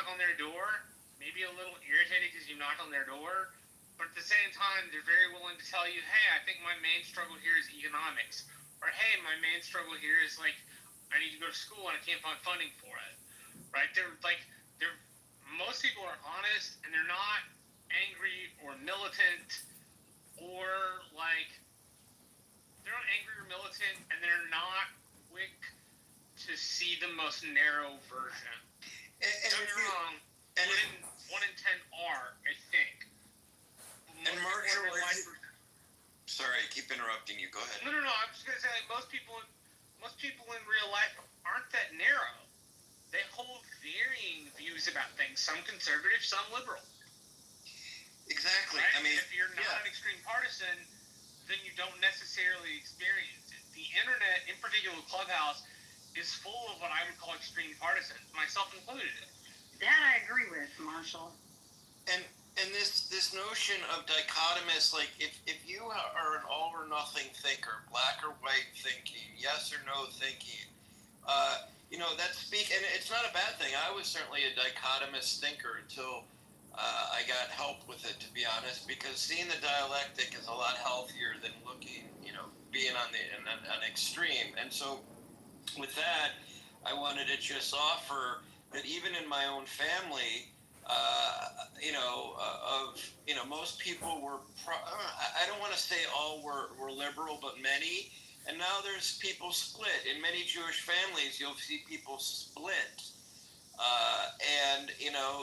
on their door, maybe a little irritated because you knocked on their door, but at the same time, they're very willing to tell you, hey, I think my main struggle here is economics. Or, hey, my main struggle here is, like, I need to go to school and I can't find funding for it. Right? They're most people are honest and they're not angry or militant or, like, they're not angry or militant and they're not quick to see the most narrow version. Don't get me wrong, one in 10 are, I think. And Marshall, sorry, I keep interrupting you. Go ahead. No. I'm just gonna say, like, most people in real life aren't that narrow. They hold varying views about things. Some conservative, some liberal. Exactly. Right? I mean, if you're not an extreme partisan, then you don't necessarily experience it. The internet, in particular Clubhouse, is full of what I would call extreme partisans, myself included. That I agree with, Marshall. And this notion of dichotomous, like if you are an all or nothing thinker, black or white thinking, yes or no thinking, and it's not a bad thing. I was certainly a dichotomous thinker until I got help with it, to be honest, because seeing the dialectic is a lot healthier than being on an extreme. And so with that, I wanted to just offer that even in my own family, most people were, I don't want to say all were liberal, but many. And now there's people split. In many Jewish families, you'll see people split.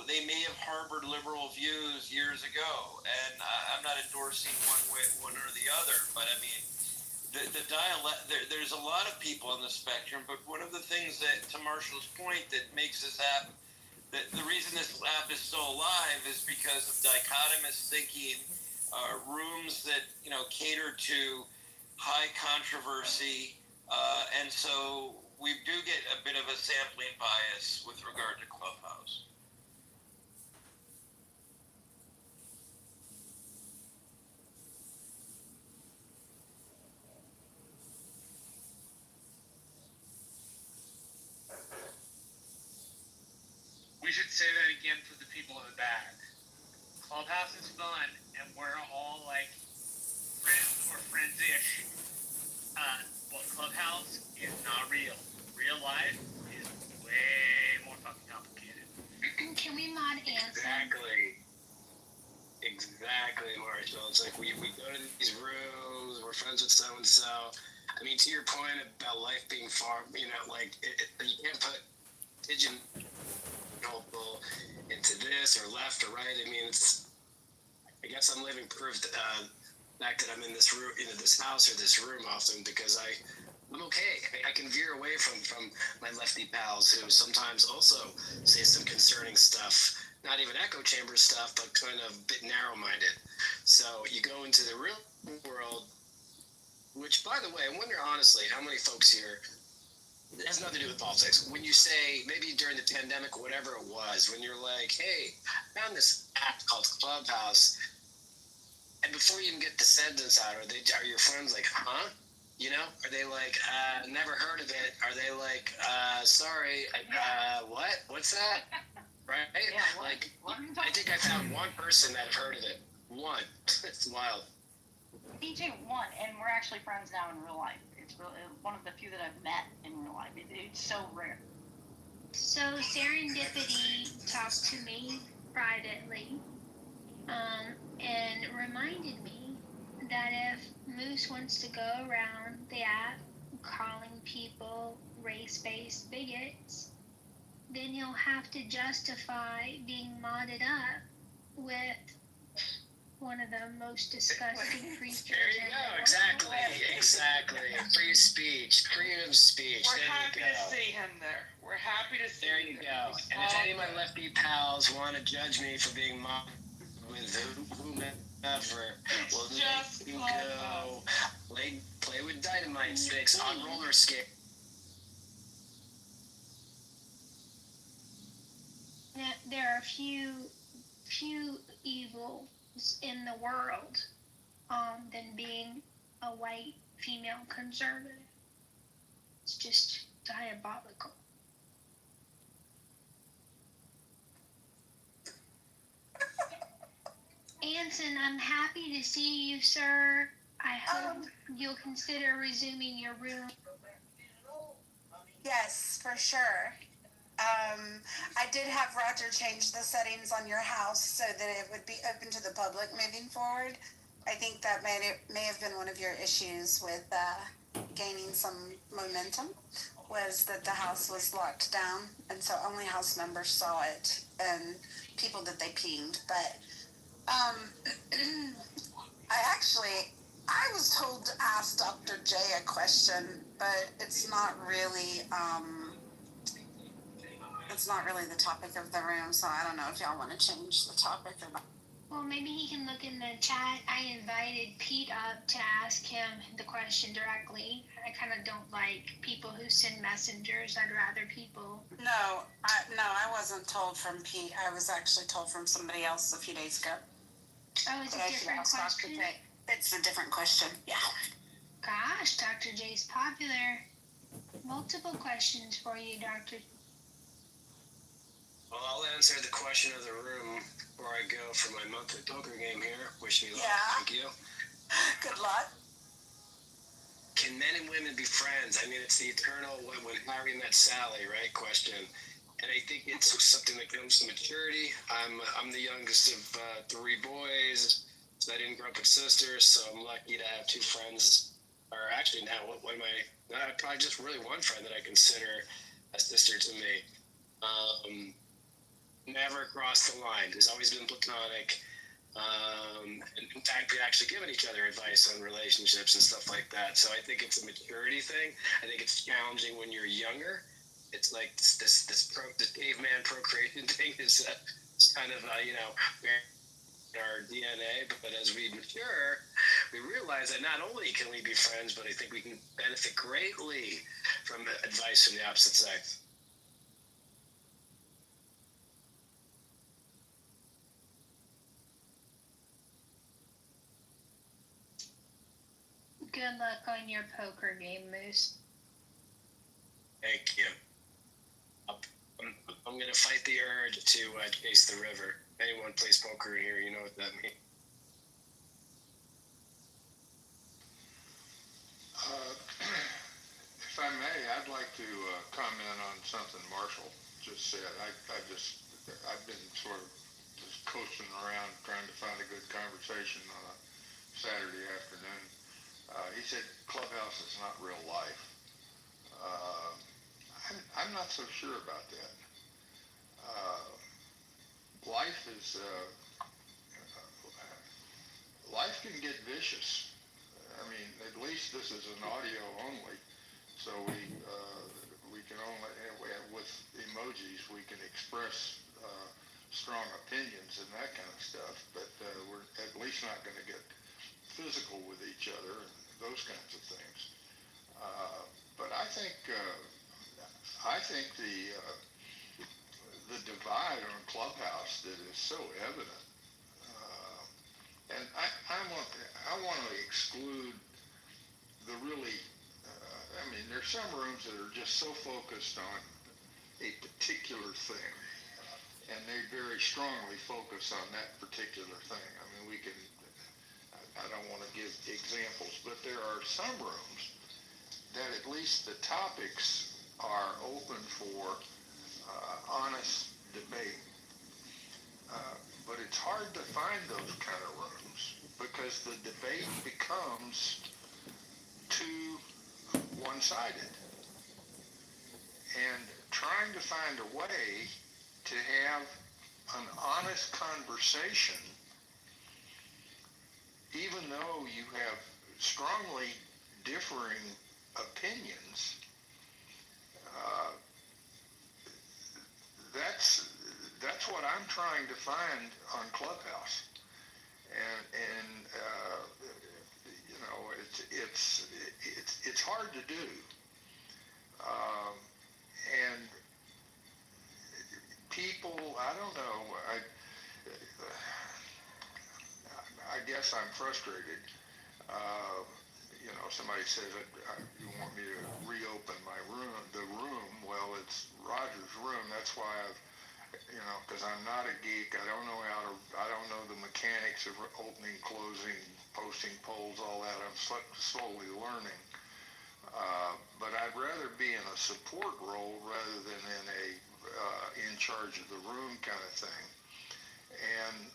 They may have harbored liberal views years ago. And I'm not endorsing one way, one or the other. But I mean, the dialect, there's a lot of people on the spectrum. But one of the things that, to Marshall's point, that makes this app, the reason this app is so alive is because of dichotomous thinking, rooms that cater to high controversy, and so we do get a bit of a sampling bias with regard to Clubhouse. We should say that again for the people in the back. Clubhouse is fun, and we're all like friends or friends-ish. But Clubhouse is not real. Real life is way more fucking complicated. Can we mod Anson? Exactly, Marshall. It's like we go to these rooms, we're friends with so-and-so. I mean, to your point about life being far, you can't put pigeon into this or left or right. I mean, I guess I'm living proof that fact that I'm in this room, this house or this room often because I'm okay. I can veer away from my lefty pals who sometimes also say some concerning stuff, not even echo chamber stuff, but kind of a bit narrow-minded. So you go into the real world, which, by the way, I wonder honestly how many folks here. It has nothing to do with politics. When you say, maybe during the pandemic or whatever it was, when you're like, hey, I found this app called Clubhouse, and before you even get the sentence out, are your friends like, huh? Are they like, never heard of it? Are they like, sorry, what? What's that? Right? Yeah, I think I found one person that heard of it. One. It's wild. Me too, one, and we're actually friends now in real life. It's really one of the few that I've met in real life. It's so rare. So Serendipity talked to me privately, and reminded me that if Moose wants to go around the app calling people race-based bigots, then he'll have to justify being modded up with one of the most disgusting creatures. There you go. Exactly. Free speech, freedom of speech. We're happy to see him there. We're happy to see him. There you go. And if any of my lefty pals want to judge me for being mocked with whomever, well, then you go play with dynamite sticks on roller skates. There are few evils in the world than being a white female conservative. It's just diabolical. Anson, I'm happy to see you, sir. I hope you'll consider resuming your room. Yes, for sure. I did have Roger change the settings on your house so that it would be open to the public moving forward. I think that may have been one of your issues with gaining some momentum, was that the house was locked down, and so only house members saw it and people that they pinged. But I was told to ask Dr. J a question, but it's not really the topic of the room, so I don't know if y'all want to change the topic or not. Well, maybe he can look in the chat. I invited Pete up to ask him the question directly. I kind of don't like people who send messengers. I'd rather people. No, I wasn't told from Pete. I was actually told from somebody else a few days ago. Oh, it's a different question? It's a different question, yeah. Gosh, Dr. J's popular. Multiple questions for you, Dr. Well, I'll answer the question of the room before I go for my monthly poker game here. Wish me luck. Yeah. Thank you. Good luck. Can men and women be friends? I mean, it's the eternal when Harry met Sally, right? Question. And I think it's something that comes to maturity. I'm the youngest of 3 boys, so I didn't grow up with sisters, so I'm lucky to have 2 friends. Or actually now, probably just really one friend that I consider a sister to me. Never crossed the line. It's always been platonic. And in fact, we actually given each other advice on relationships and stuff like that. So I think it's a maturity thing. I think it's challenging when you're younger. It's like this caveman procreation thing is kind of our DNA. But as we mature, we realize that not only can we be friends, but I think we can benefit greatly from advice from the opposite sex. Good luck on your poker game, Moose. Thank you. I'm going to fight the urge to chase the river. Anyone plays poker in here, you know what that means. If I may, I'd like to comment on something Marshall just said. I've been sort of just coasting around trying to find a good conversation on a Saturday afternoon. He said Clubhouse is not real life. I'm not so sure about that. Life can get vicious. I mean, at least this is an audio only, so we can only, with emojis, we can express strong opinions and that kind of stuff, but we're at least not going to get physical with each other and those kinds of things. But I think the divide on Clubhouse that is so evident, and I want to exclude the really. I mean, there's some rooms that are just so focused on a particular thing, and they very strongly focus on that particular thing. I mean, we can. I don't want to give examples, but there are some rooms that at least the topics are open for honest debate. But it's hard to find those kind of rooms because the debate becomes too one-sided. And trying to find a way to have an honest conversation, even though you have strongly differing opinions, that's what I'm trying to find on Clubhouse, and you know, it's hard to do, and people, I don't know, I guess I'm frustrated. You know, somebody says that you want me to reopen my room, the room. Well, it's Roger's room. That's why I've you know, because I'm not a geek. I don't know I don't know the mechanics of opening, closing, posting polls, all that. I'm slowly learning. But I'd rather be in a support role rather than in a in charge of the room kind of thing. And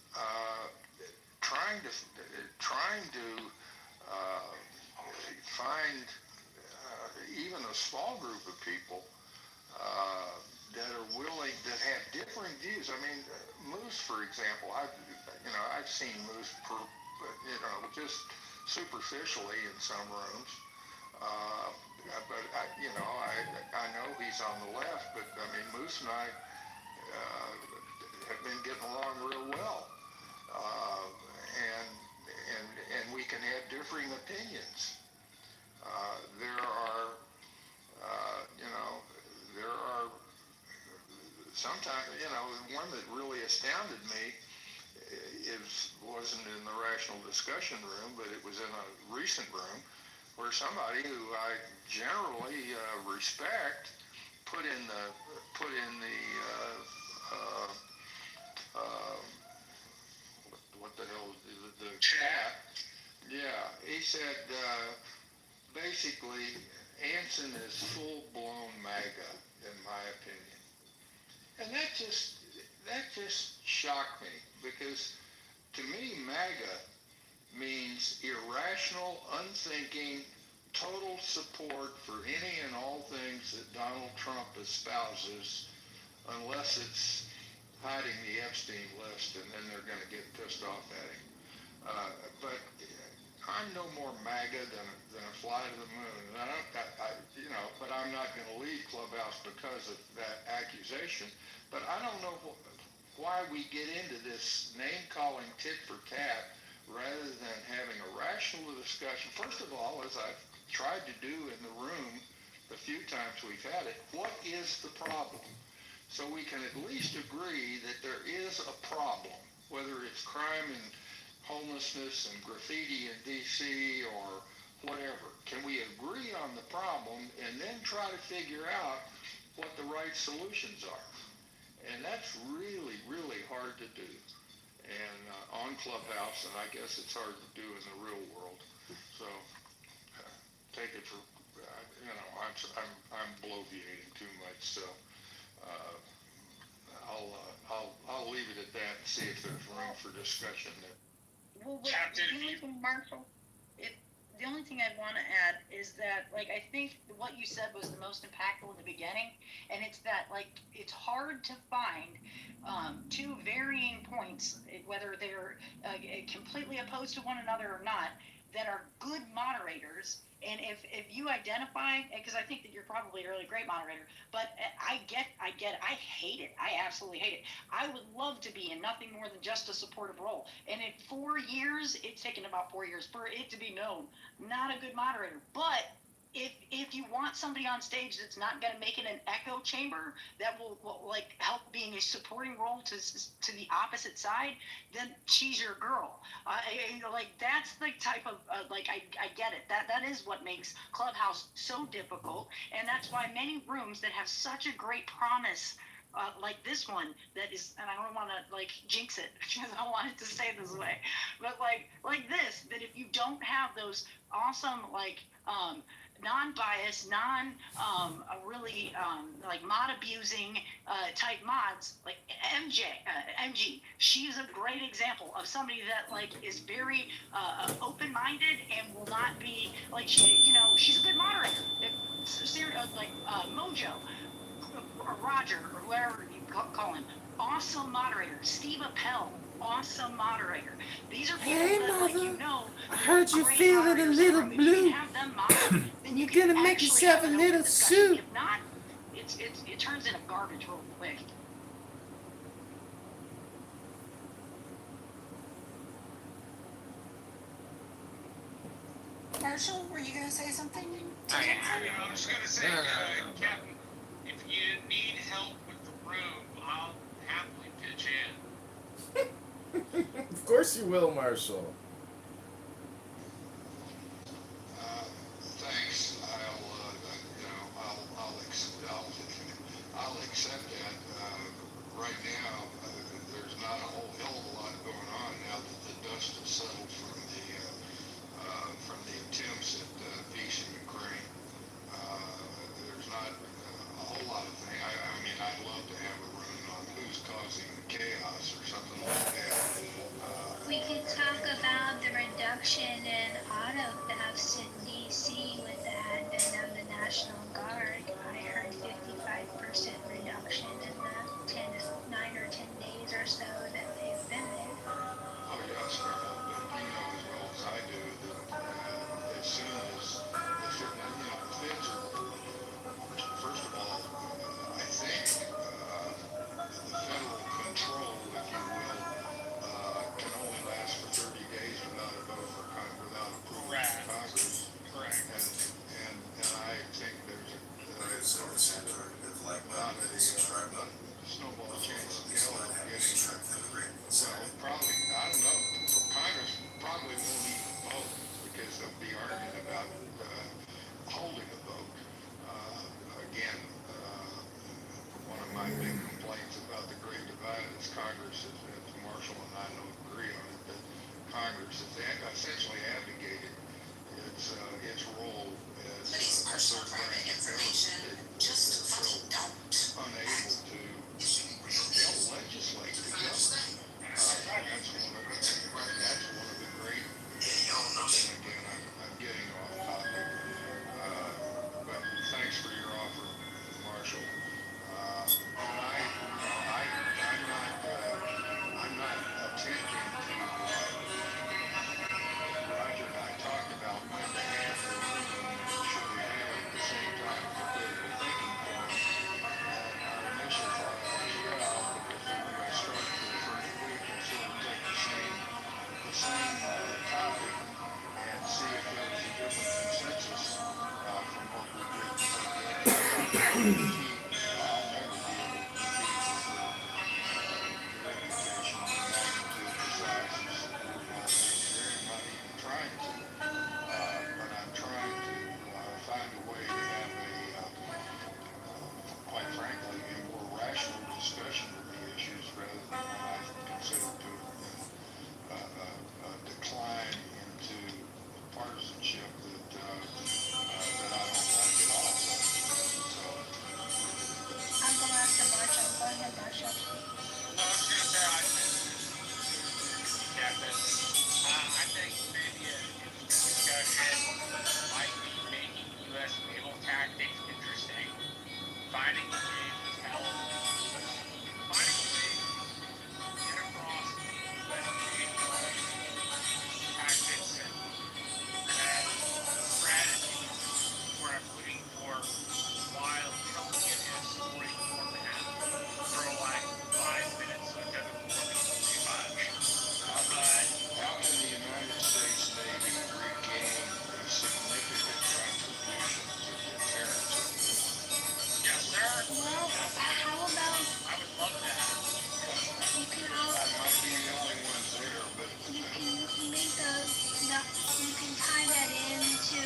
trying to find even a small group of people that are willing, that have differing views. I mean, Moose, for example, I've seen Moose, just superficially in some rooms. But I know he's on the left, but I mean, Moose and I have been getting along real well, and we can have differing opinions. There are, there are sometimes, one that really astounded me wasn't in the rational discussion room, but it was in a recent room where somebody who I generally respect put in the what the hell the chat. Yeah, he said basically Anson is full blown MAGA in my opinion, and that just shocked me, because to me MAGA means irrational, unthinking, total support for any and all things that Donald Trump espouses, unless it's hiding the Epstein list, and then they're going to get pissed off at him. But I'm no more MAGA than a fly to the moon. And but I'm not going to leave Clubhouse because of that accusation. But I don't know why we get into this name-calling tit for tat rather than having a rational discussion. First of all, as I've tried to do in the room the few times we've had it, what is the problem? So we can at least agree that there is a problem, whether it's crime and homelessness and graffiti in D.C. or whatever. Can we agree on the problem and then try to figure out what the right solutions are? And that's really, really hard to do. And on Clubhouse, and I guess it's hard to do in the real world. So take it for, I'm bloviating too much. So I'll leave it at that and see if there's room for discussion there. Well, Marshall, the only thing I'd want to add is that, I think what you said was the most impactful in the beginning, and it's that, it's hard to find two varying points, whether they're completely opposed to one another or not, that are good moderators. And if you identify, because I think that you're probably a really great moderator, but I get it. I hate it. I absolutely hate it. I would love to be in nothing more than just a supportive role. And in 4 years, it's taken about 4 years for it to be known, not a good moderator. But if you want somebody on stage that's not going to make it an echo chamber, that will help being a supporting role to the opposite side, then she's your girl. That's the type of I get it. That is what makes Clubhouse so difficult, and that's why many rooms that have such a great promise, like this one, that is, and I don't want to jinx it because I want it to stay this way, but like this, that if you don't have those awesome non-biased, really mod abusing type mods, like MG. She's a great example of somebody that is very open-minded and will not be she's a good moderator. Mojo, or Roger, or whoever you call him, awesome moderator. Steve Appel, awesome moderator. These are people that I heard you feeling a little blue. You're gonna make yourself a little soup. If not, it turns into garbage real quick. Marshall, were you going to say something? I was going to say, Captain, if you need help with the room, I'll happily pitch in. Of course you will, Marshall. Thanks. I'll accept that. Right now, about a snowball chance in hell of getting, well, probably, I don't know, Congress probably won't even vote because they'll be arguing about holding a vote. Again, one of my big complaints about the Great Divide is Congress, as Marshall and I don't agree on it, but Congress has essentially abdicated its role as a third branch of government. It's so unable to legislate the government. That's one of the great, and again, I'm getting off topic, but thanks for your offer, Marshall. And I'm not attempting to, Roger and I talked about when to have the room and should we have it at the same time for critical thinking forum. And our initial thought was, well, because we were going to start for the first week and sort of take the same topic and see if there was a different consensus from what we did. I'll never be able to compete with the reputation, the magnitude, the sizes that we're not here. I'm not even trying to, but I'm trying to find a way to have quite frankly, a more rational discussion of the issues rather than what I consider to have been a decline into partisanship that I don't like at all. So, I'll go after Marshall. Go ahead, Marshall. No, I was gonna say Captain. I think maybe an interesting discussion might be making U.S. naval tactics interesting, finding a way to tell, finding a way to get across U.S. naval tactics and strategies for putting for while telling it in a story format for like 5 minutes so it doesn't bore people too much. But how can the United States Navy regain a significant contribution to deterrence of war? yes, sir. Well, how about I would love that. you can I might be the only one there, but you can make you can tie that into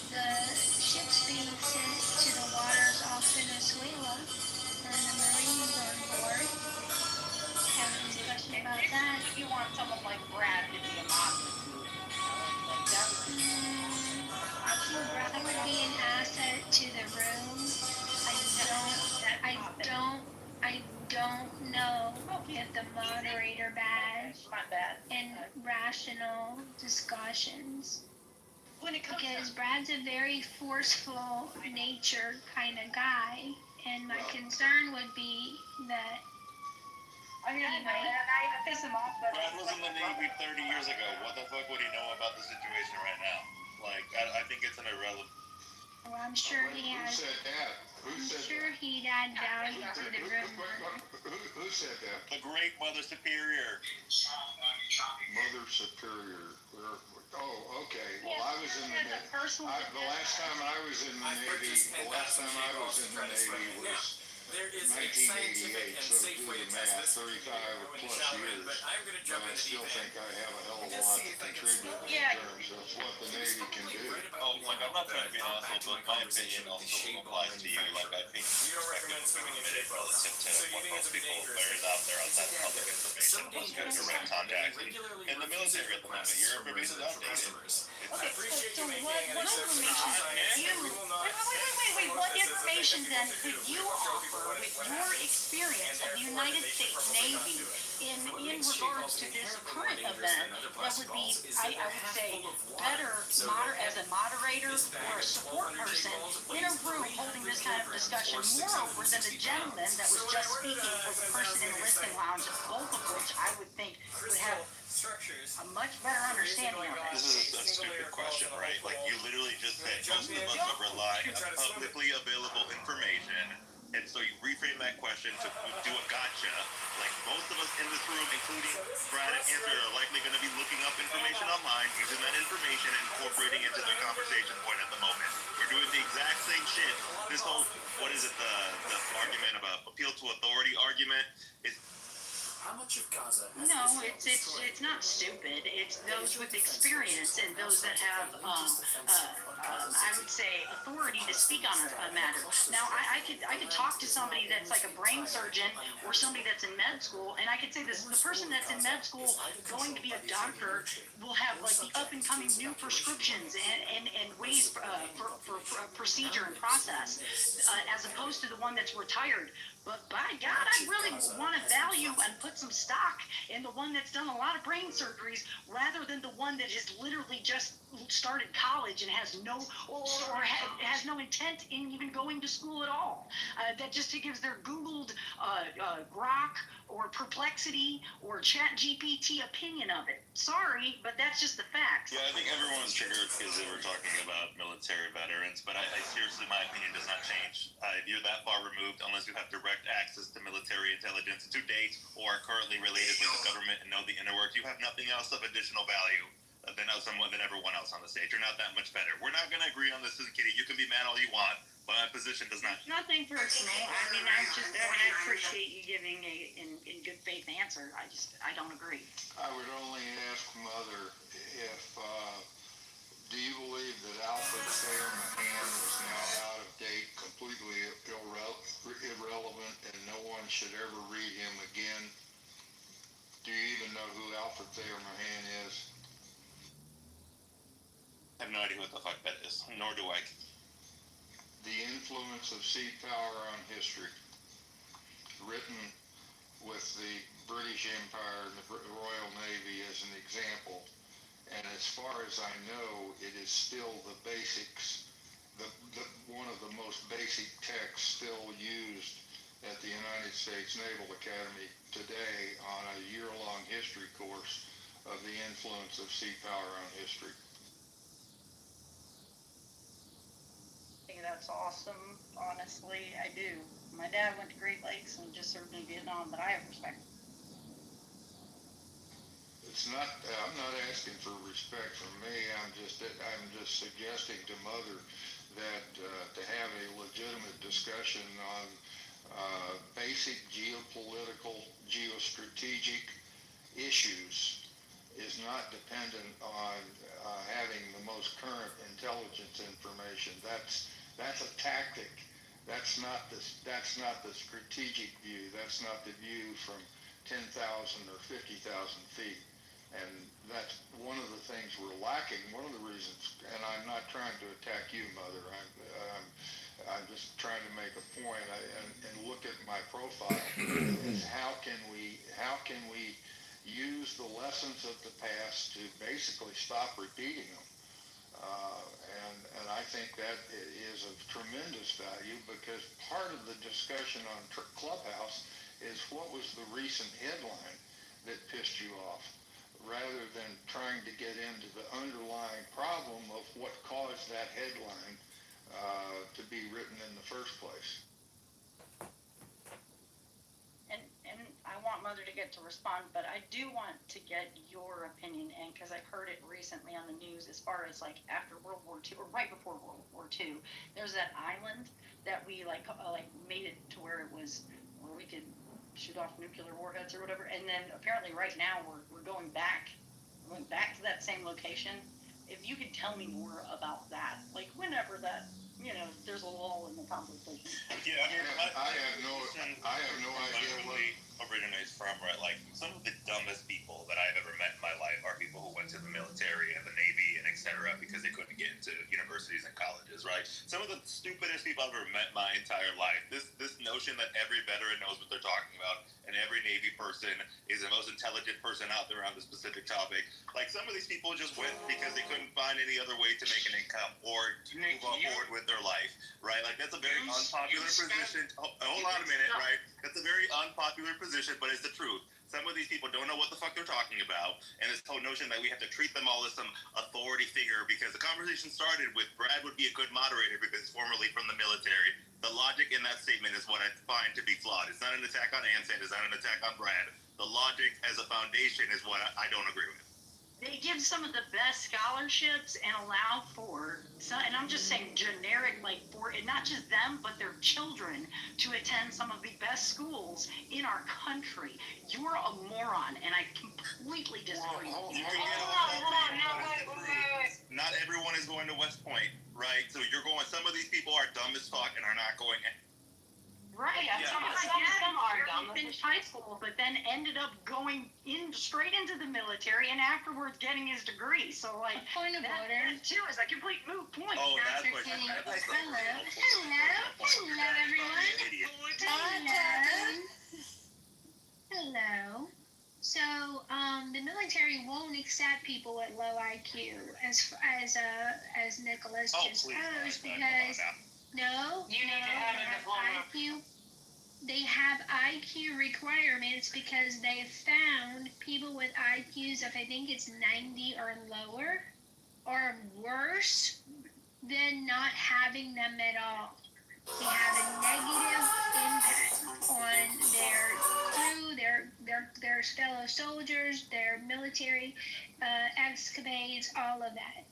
the ships being sent to the waters off Venezuela and the Marines on board. Have a discussion about that. If you want someone like Brad to be a moderator, like that would be. Brad would be an asset to the room. I don't know if the moderator badge My bad. and rational discussions. When it comes Because to, Brad's a very forceful natured kind of guy, and my concern would be that I mean, I know, and I piss him off, but. Brad was in the Navy 30 years ago. What the fuck would he know about the situation right now? Like, I think it's an irrelevant. well, I'm sure he who has. said that? Who I'm said sure he'd add value to the room. Who said that? The great Mother Superior. Mother Superior. Oh, okay. Well, I was in the As a Navy. personal. The last time I was in the Navy was There is 1988, so do the math, 35 or plus years. but I'm going to But jump I into still deep think I have a hell of a lot to contribute in Yeah. terms of what the Navy can do. Oh, like, I'm not trying to be an asshole, but my opinion also applies to you. Like, I think You don't recommend swimming in perspective shape relative to So you what think most it's a bit people dangerous? there is out there outside of public information. Plus, you have direct contact in the military at the moment. Your information is outdated. Okay, appreciate so you making what an information exception. did you, We will not wait, what information then could you offer with your experience of the United States Navy in regards to this current event that would be, I would say, better as a moderator or a support person in a room holding this kind of discussion, moreover than the gentleman that was just speaking was the person in the listening lounge, both of which I would think would have structures. a much better understanding of it. This is a stupid question, right? Like, you literally just said most of us are relying on publicly available information, and so you reframe that question to do a gotcha. Like, most of us in this room, including Brad and Andrew, are likely going to be looking up information online, using that information and incorporating it into their conversation point at the moment. We're You're doing the exact same shit. This whole, what is it, the argument about appeal to authority argument is. How much of Gaza has No, Israel destroyed? it's not stupid. It's those with experience and those that have, I would say, authority to speak on a matter. Now, I could talk to somebody that's like a brain surgeon or somebody that's in med school, and I could say this: the person that's in med school going to be a doctor will have like the up and coming new prescriptions and ways for procedure and process, as opposed to the one that's retired. But by God, I really want to value and put some stock in the one that's done a lot of brain surgeries rather than the one that has literally just started college and has no has no intent in even going to school at all. That just gives their Googled Grok or Perplexity or Chat GPT opinion of it. Sorry, but that's just the facts. Yeah, I think everyone's triggered because they were talking about military veterans, but I seriously, my opinion does not change. If you're that far removed, unless you have direct access to military intelligence to date or are currently related with the government and know the inner works, you have nothing else of additional value than everyone else on the stage. You're not that much better. We're not going to agree on this, Kitty. You can be mad all you want, but my position does not. Nothing personal. I mean, I appreciate you giving in good faith answer. I don't agree. I would only ask Mother if, do you believe that Alfred Thayer Mahan is now out of date, completely irrelevant, and no one should ever read him again? Do you even know who Alfred Thayer Mahan is? I have no idea what the fuck that is, nor do I. The Influence of Sea Power on History, written with the British Empire and the Royal Navy as an example. And as far as I know, it is still the basics, one of the most basic texts still used at the United States Naval Academy today on a year-long history course of the influence of sea power on history. I think that's awesome. Honestly, I do. My dad went to Great Lakes and just served in Vietnam, but I have respect. It's not. I'm not asking for respect from me. I'm just suggesting to Mother that to have a legitimate discussion on basic geopolitical, geostrategic issues is not dependent on having the most current intelligence information. That's a tactic. That's not the strategic view. That's not the view from 10,000 or 50,000 feet. And that's one of the things we're lacking. One of the reasons, and I'm not trying to attack you, Mother. I'm just trying to make a point and look at my profile. Is how can we use the lessons of the past to basically stop repeating them? And I think that is of tremendous value, because part of the discussion on Clubhouse is what was the recent headline that pissed you off, rather than trying to get into the underlying problem of what caused that headline to be written in the first place. And I want Mother to get to respond, but I do want to get your opinion, and because I've heard it recently on the news, as far as like after World War II or right before World War II, there's that island that we like made it to where we could shoot off nuclear warheads or whatever, and then apparently right now we're going back to that same location. If you could tell me more about that, like whenever that, there's a lull in the conversation. Yeah, I have no idea what originates from, right? Like, some of the dumbest people that I've ever met in my life are people who went to the military and the Navy and etc. because they couldn't get into universities and colleges, right? Some of the stupidest people I've ever met my entire life. This notion that every veteran knows what they're talking about and every Navy person is the most intelligent person out there on this specific topic. Like, some of these people just went because they couldn't find any other way to make an income or to move on forward with their life, right? Like, that's a very unpopular position. Hold on a minute, right? That's a very unpopular position, but it's the truth. Some of these people don't know what the fuck they're talking about, and this whole notion that we have to treat them all as some authority figure, because the conversation started with Brad would be a good moderator because he's formerly from the military. The logic in that statement is what I find to be flawed. It's not an attack on Anson, it's not an attack on Brad. The logic as a foundation is what I don't agree with. they give some of the best scholarships and allow for some, and I'm just saying generic, like for, and not just them, but their children to attend some of the best schools in our country. You're a moron, and I completely disagree. Hold on, not everyone is going to West Point, right? So you're going, some of these people are dumb as fuck and are not going. Right, some are dumb. Finished high school, but then ended up going in straight into the military, and afterwards getting his degree. So, like, Point of order. that too is a complete moot point. Oh, that's Dr. what King. that's Hello, everyone. Idiot. Hello. So, the military won't accept people with low IQ, as Nicholas just posed, because no, You need to have a diploma. IQ. They have IQ requirements because they found people with IQs of, I think it's 90 or lower, or worse, than not having them at all. They have a negative impact on their crew, their fellow soldiers, their military escapades, all of that.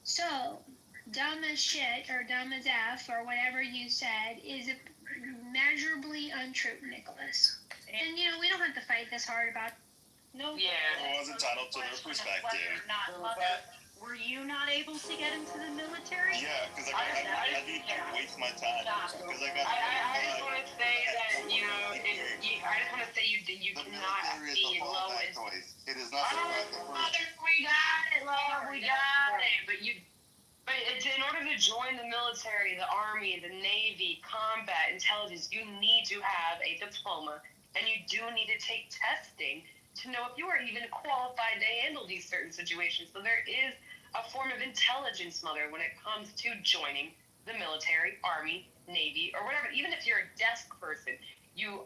So, dumb as shit, or dumb as F, or whatever you said, is measurably untrue, Nicholas. And, we don't have to fight this hard about. No. Yeah. Everyone's entitled to their perspective. Were you not able to get into the military? Yeah, because I need to waste my time. Because I got. I just want to say that I just want to say you cannot be low in. It is not. We got it, love. We got it. But in order to join the military, the Army, the Navy, combat, intelligence, you need to have a diploma, and you do need to take testing to know if you are even qualified to handle these certain situations. So there is a form of intelligence, mother, when it comes to joining the military, Army, Navy, or whatever. Even if you're a desk person, you're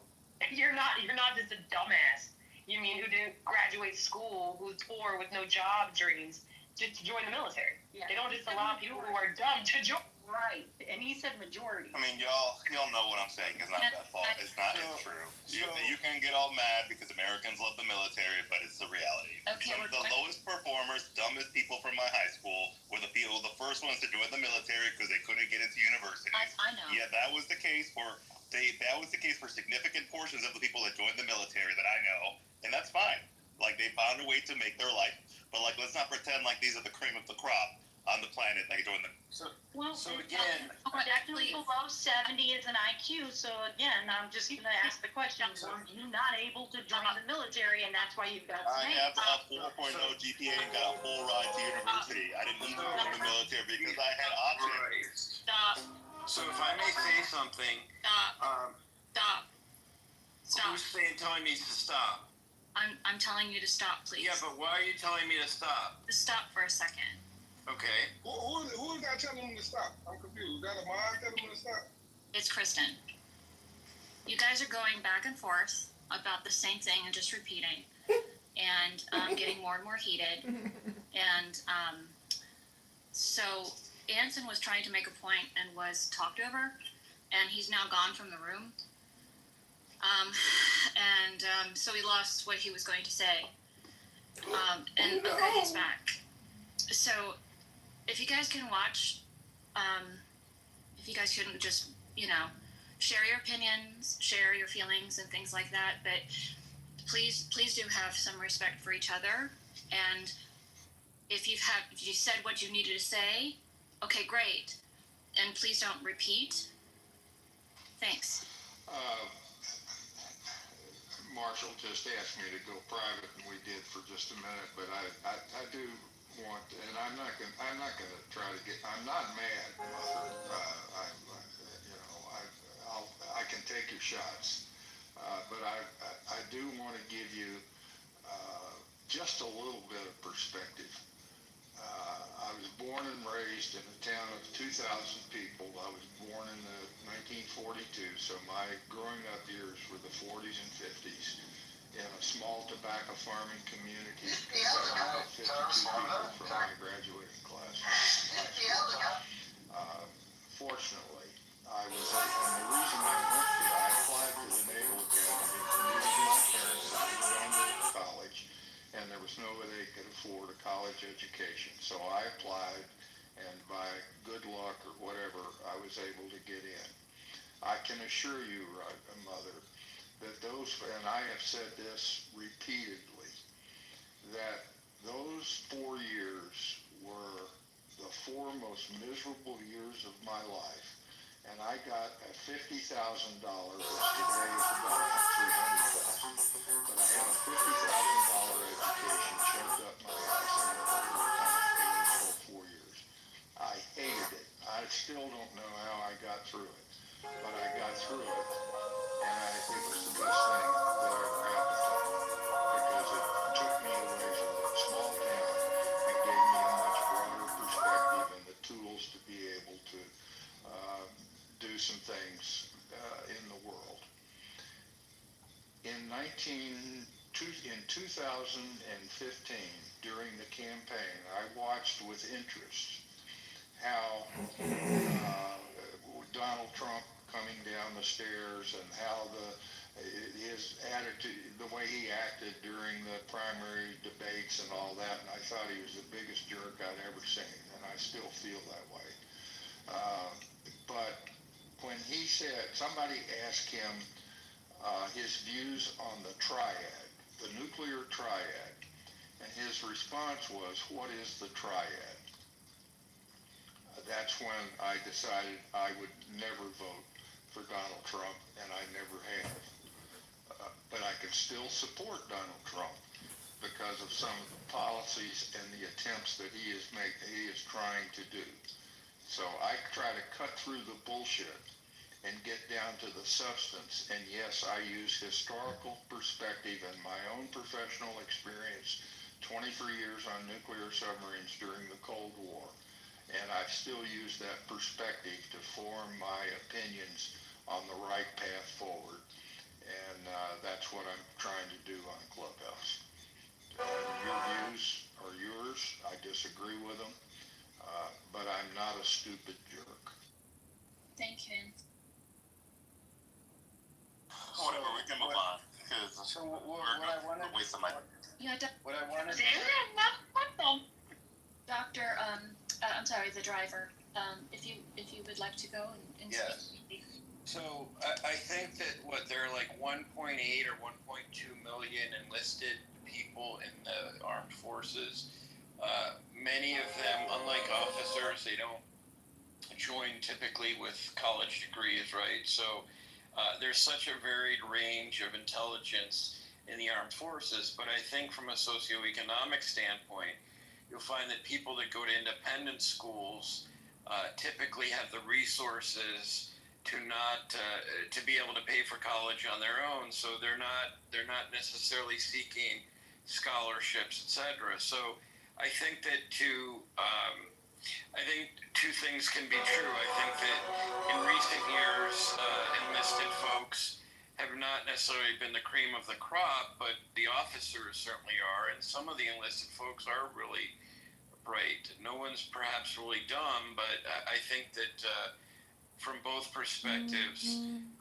not just a dumbass. You mean who didn't graduate school, who's poor with no job dreams, just to join the military. Yeah. They don't just allow people who are dumb to join. Right, and he said majority. I mean, y'all know what I'm saying. It's not that fault. It's not true. You can get all mad because Americans love the military, but it's the reality. Okay, Some of the lowest performers, dumbest people from my high school were the first ones to join the military because they couldn't get into university. I know. Yeah, that was the case for significant portions of the people that joined the military that I know, and that's fine. Like, they found a way to make their life, but like, let's not pretend like these are the cream of the crop on the planet that joined them. So again, Definitely below 70 is an IQ. So again, I'm just going to ask the question: were you not able to join the military, and that's why you've got? I have a 4.0 GPA and got a full ride to university. I didn't need to join the military because I had options. Stop. So if I may say something, Stop. who's telling me to stop? I'm telling you to stop, please. Yeah, but why are you telling me to stop? Just stop for a second. Okay. Who is that telling him to stop? I'm confused. Is that a mind telling him to stop? It's Kristen. You guys are going back and forth about the same thing and just repeating, and getting more and more heated. And so Anson was trying to make a point and was talked over, and he's now gone from the room. So he lost what he was going to say. And okay, he's back. So if you guys can watch, if you guys couldn't just, share your opinions, share your feelings and things like that, but please do have some respect for each other. And if you said what you needed to say, okay, great. And please don't repeat. Thanks. Marshall just asked me to go private, and we did for just a minute. But I do want, and I'm not gonna try to get. I'm not mad, Mother. I can take your shots, but I do want to give you just a little bit of perspective. I was born and raised in a town of 2,000 people. I was born in the 1942, so my growing up years were the 40s and 50s in a small tobacco farming community consisting of 52 people from my graduating class. Fortunately, I was and the reason I applied for the Naval Academy because my parents had gone to college, and there was no way they could afford a college education. So I applied, and by good luck or whatever, I was able to get in. I can assure you, Mother, that those, and I have said this repeatedly, that those 4 years were the 4 most miserable years of my life. And I got a $50,000, which today is about $300,000, but I had a $50,000 education shoved up my ass and never did for those whole 4 years. I hated it. I still don't know how I got through it, but I got through it, and it was the best thing that ever happened to me, because it took me away from that small town and gave me a much broader perspective and the tools to be able to do some things in the world. In 2015, during the campaign, I watched with interest how Donald Trump coming down the stairs and how his attitude, the way he acted during the primary debates and all that, and I thought he was the biggest jerk I'd ever seen, and I still feel that way. But when he said, somebody asked him his views on the triad, the nuclear triad, and his response was, "What is the triad?" That's when I decided I would never vote for Donald Trump, and I never have. But I can still support Donald Trump because of some of the policies and the attempts that he is trying to do. So I try to cut through the bullshit and get down to the substance. And yes, I use historical perspective and my own professional experience, 23 years on nuclear submarines during the Cold War. And I still use that perspective to form my opinions on the right path forward. And that's what I'm trying to do on Clubhouse. Your views are yours. I disagree with them. But I'm not a stupid jerk. Thank you. Whatever, we can move on. Because what I wanted, Yeah, what I wanted, Doctor, I'm sorry, the driver. If you would like to go and Yes. speak. So I think that there are like 1.8 or 1.2 million enlisted people in the armed forces. Many of them, unlike officers, they don't join typically with college degrees, right? So there's such a varied range of intelligence in the armed forces. But I think from a socioeconomic standpoint, you'll find that people that go to independent schools typically have the resources to be able to pay for college on their own. So they're not necessarily seeking scholarships, etc. So I think that two things can be true. I think that in recent years, enlisted folks have not necessarily been the cream of the crop, but the officers certainly are, and some of the enlisted folks are really bright. No one's perhaps really dumb, but I think that from both perspectives, and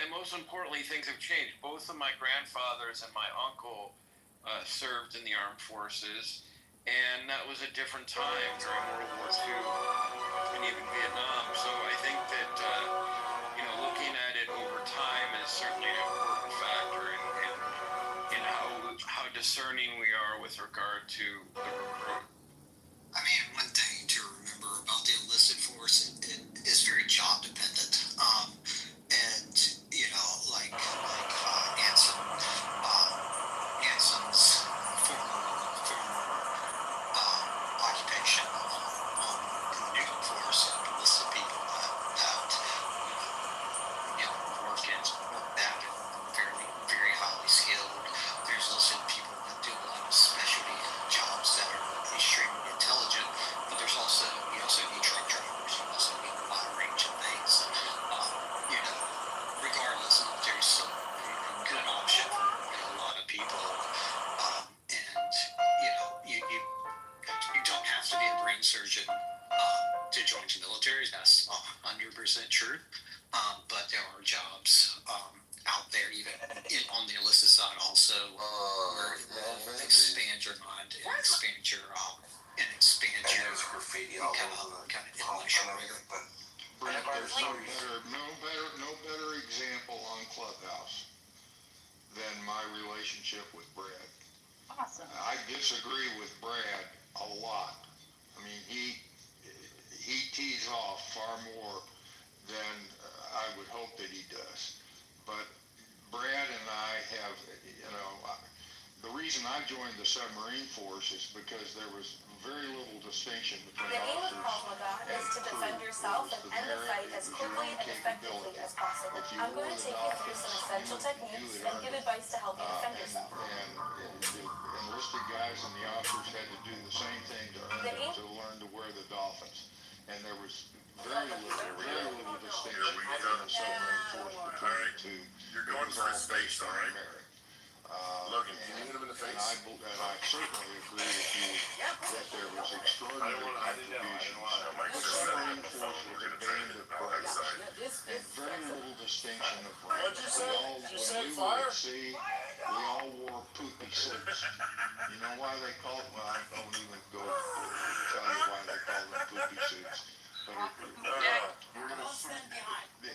most importantly, things have changed. Both of my grandfathers and my uncle served in the armed forces, and that was a different time during World War II and even Vietnam. So I think that looking at it over time is certainly an important factor in how discerning we are with regard to the recruit. I mean, one thing to remember about the enlisted force, it is very job dependent. And like Anson's former occupation in the Navy Force, enlisted people that work that and very highly skilled. There's enlisted people that do a lot of specialty jobs that are extremely intelligent, but you also need truck drivers, you also need a wide range of things. than my relationship with Brad. Awesome. I disagree with Brad a lot. I mean, he tees off far more than I would hope that he does. But Brad and I have, the reason I joined the submarine force is because there was very little distinction between The aim of officers Krav Maga and is to defend crew. yourself It was and the end the merit, fight it as was your quickly own and effectively capability. as possible. If you I'm going wore to the take you through some Dawkins, essential you techniques had and give earned it. advice to help you defend And yourself. the enlisted guys and the officers had to do the same thing to earn it, to learn to wear the Dolphins. And there was very little distinction within the submarine force between the two. You're It going was for all a space, based on all right? merit. Logan, can you hit him in the face? And I certainly agree with you that there was extraordinary contribution. The submarine force was a band of brothers, and very little distinction of rank. When we were at sea, we all wore poopy suits. You know why they called them? Well, I don't even go tell you why they call them poopy suits.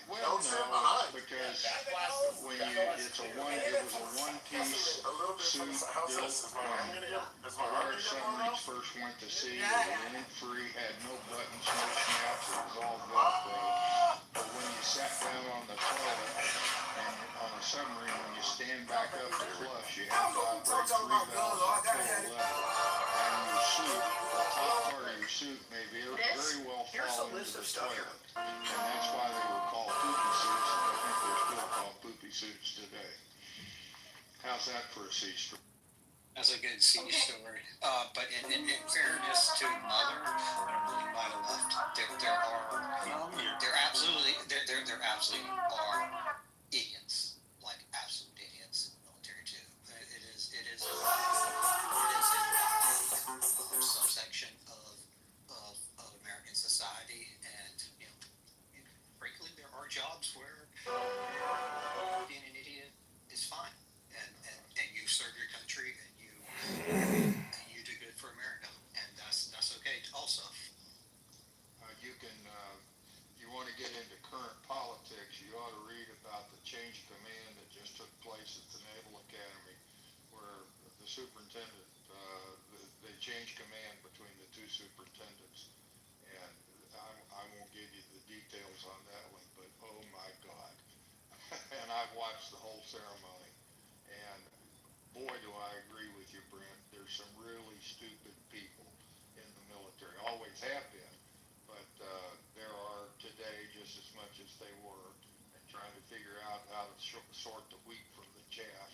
Well, no, because when it was a one-piece suit built when our submarines first went to sea. It was lint-free, had no buttons, no snaps. It was all Velcro. But when you sat down on the toilet and on a submarine, when you stand back up to flush, you have to operate 3 valves at total level. And your suit, the top part of your suit may very well fall into the toilet. And that's why they were called poopy suits, and I think they're still called poopy suits today. How's that for a sea story? That's a good sea story. But in fairness to Mother, I don't know, you might have left. There absolutely are idiots, like absolute idiots in the military too. It is a subsection of American society, and frankly, there are jobs where being an idiot is fine, and you serve your country, and you do good for America, and that's okay also. You want to get into current politics, you ought to read about the change of command that just took place at the Naval Academy, where the superintendent, they changed command between the two superintendents, and I won't give you the details on that one, but oh my God. And I've watched the whole ceremony, and boy, do I agree with you, Brent. There's some really stupid people in the military, always have been, but there are today just as much as they were, and trying to figure out how to sort the wheat from the chaff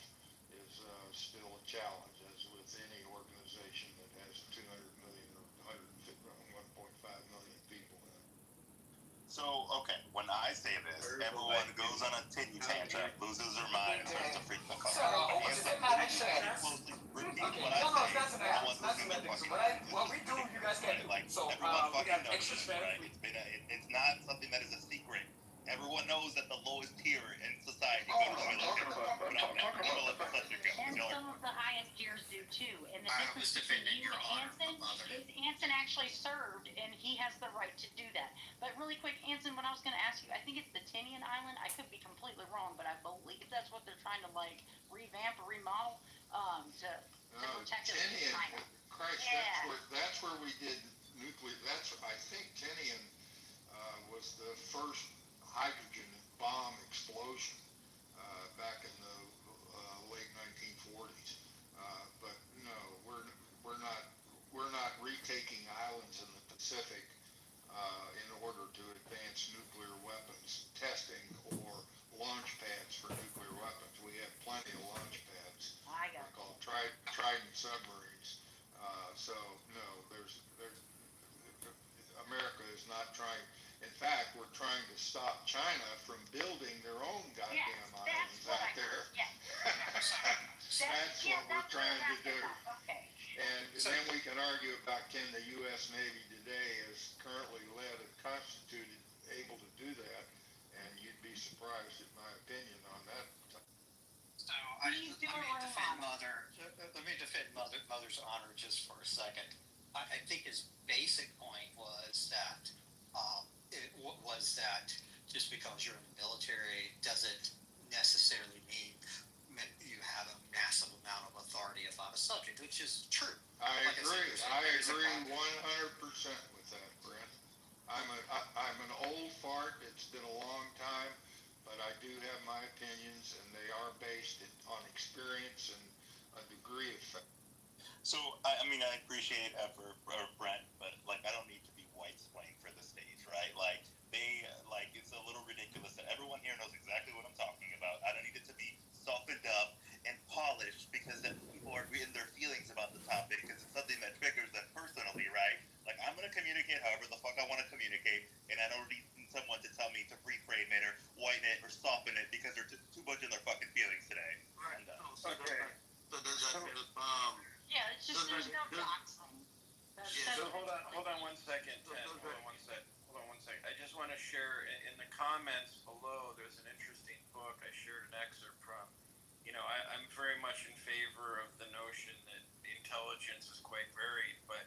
is still a challenge, as with any organization that has 200 million or 1.5 million people in it. So, okay, when I say this, everyone goes on a titty tantrum, loses their mind, and starts to freak the fuck out. Closely repeat what I say. No one's losing their fucking mind. What we do, you guys can't do. Like, So, everyone we got fucking knows extra this, Spanish. right? It's not something that is a secret. Everyone knows that the lowest tier in society goes to the military. We're not gonna let the subject go. And some of the highest tiers do too. And the I was difference between defending you your and honor, Anson Mother. is Anson actually served and he has the right to do that. But really quick, Anson, what I was going to ask you, I think it's the Tinian Island. I could be completely wrong, but I believe that's what they're trying to like revamp or remodel to protect us from Tinian, China. Christ, Yeah. that's where we did nuclear. I think Tinian was the first hydrogen bomb explosion back in the late 1940s. But no, we're not retaking islands in the Pacific in order to advance nuclear weapons testing or launch pads for nuclear weapons. We have plenty of launch pads. They're called Trident submarines. So no, America is not trying. In fact, we're trying to stop China from building their own goddamn islands out there. That's what we're trying to do. And then we can argue about can the U.S. Navy today, as currently led and constituted, able to do that, and you'd be surprised at my opinion on that. So let me defend Mother's honor just for a second. I think his basic point was that just because you're in the military doesn't necessarily mean you have I like agree. said, I there's a agree con- 100% with that, Brent. I'm an old fart. It's been a long time, but I do have my opinions, and they are based on experience and a degree of fact. So I mean, I appreciate for Brent, but like, I don't need to be white splaining for the stage, right? Like, it's a little ridiculous that everyone here knows exactly what I'm talking about. I don't need it to be softened up and polished because then people are in their feelings about the topic because it's something that triggers them personally, right? Like, I'm gonna communicate however the fuck I want to communicate, and I don't need someone to tell me to reframe it or whiten it or soften it because they're too much in their fucking feelings today. Right. And, Okay. So does that Yeah, it's just there's no doxing. So hold on 1 second, Ted. Hold on 1 sec. I just want to share in the comments below. There's an interesting book I shared an excerpt from. You know, I'm very much in favor of the notion that intelligence is quite varied, but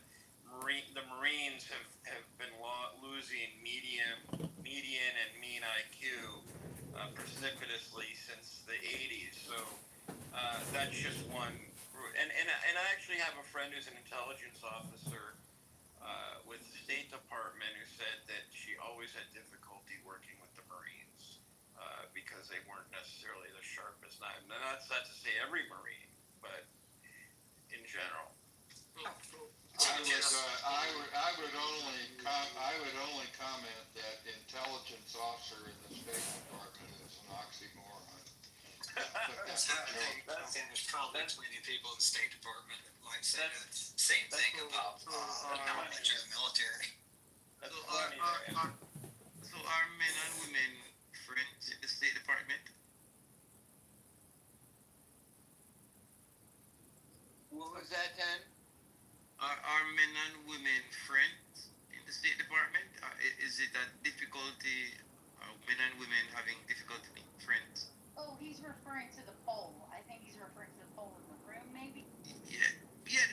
the Marines have been losing median and mean IQ precipitously since the 80s. So that's just one. And I actually have a friend who's an intelligence officer with the State Department who said that she always had difficulty working with the Marines because they weren't necessarily the sharpest knife. Now, that's not to say every Marine, but in general. I would only comment that intelligence officer in the State Department is an oxymoron. There's probably plenty of people in the State Department that might say the same thing about knowledge of the military. That's funny. So are men and women friends in the State Department? What was that, Ken? Are men and women friends in the State Department? Is it a difficulty? Are men and women having difficulty being friends? Oh, he's referring to the poll. I think he's referring to the poll in the room, maybe. Yeah,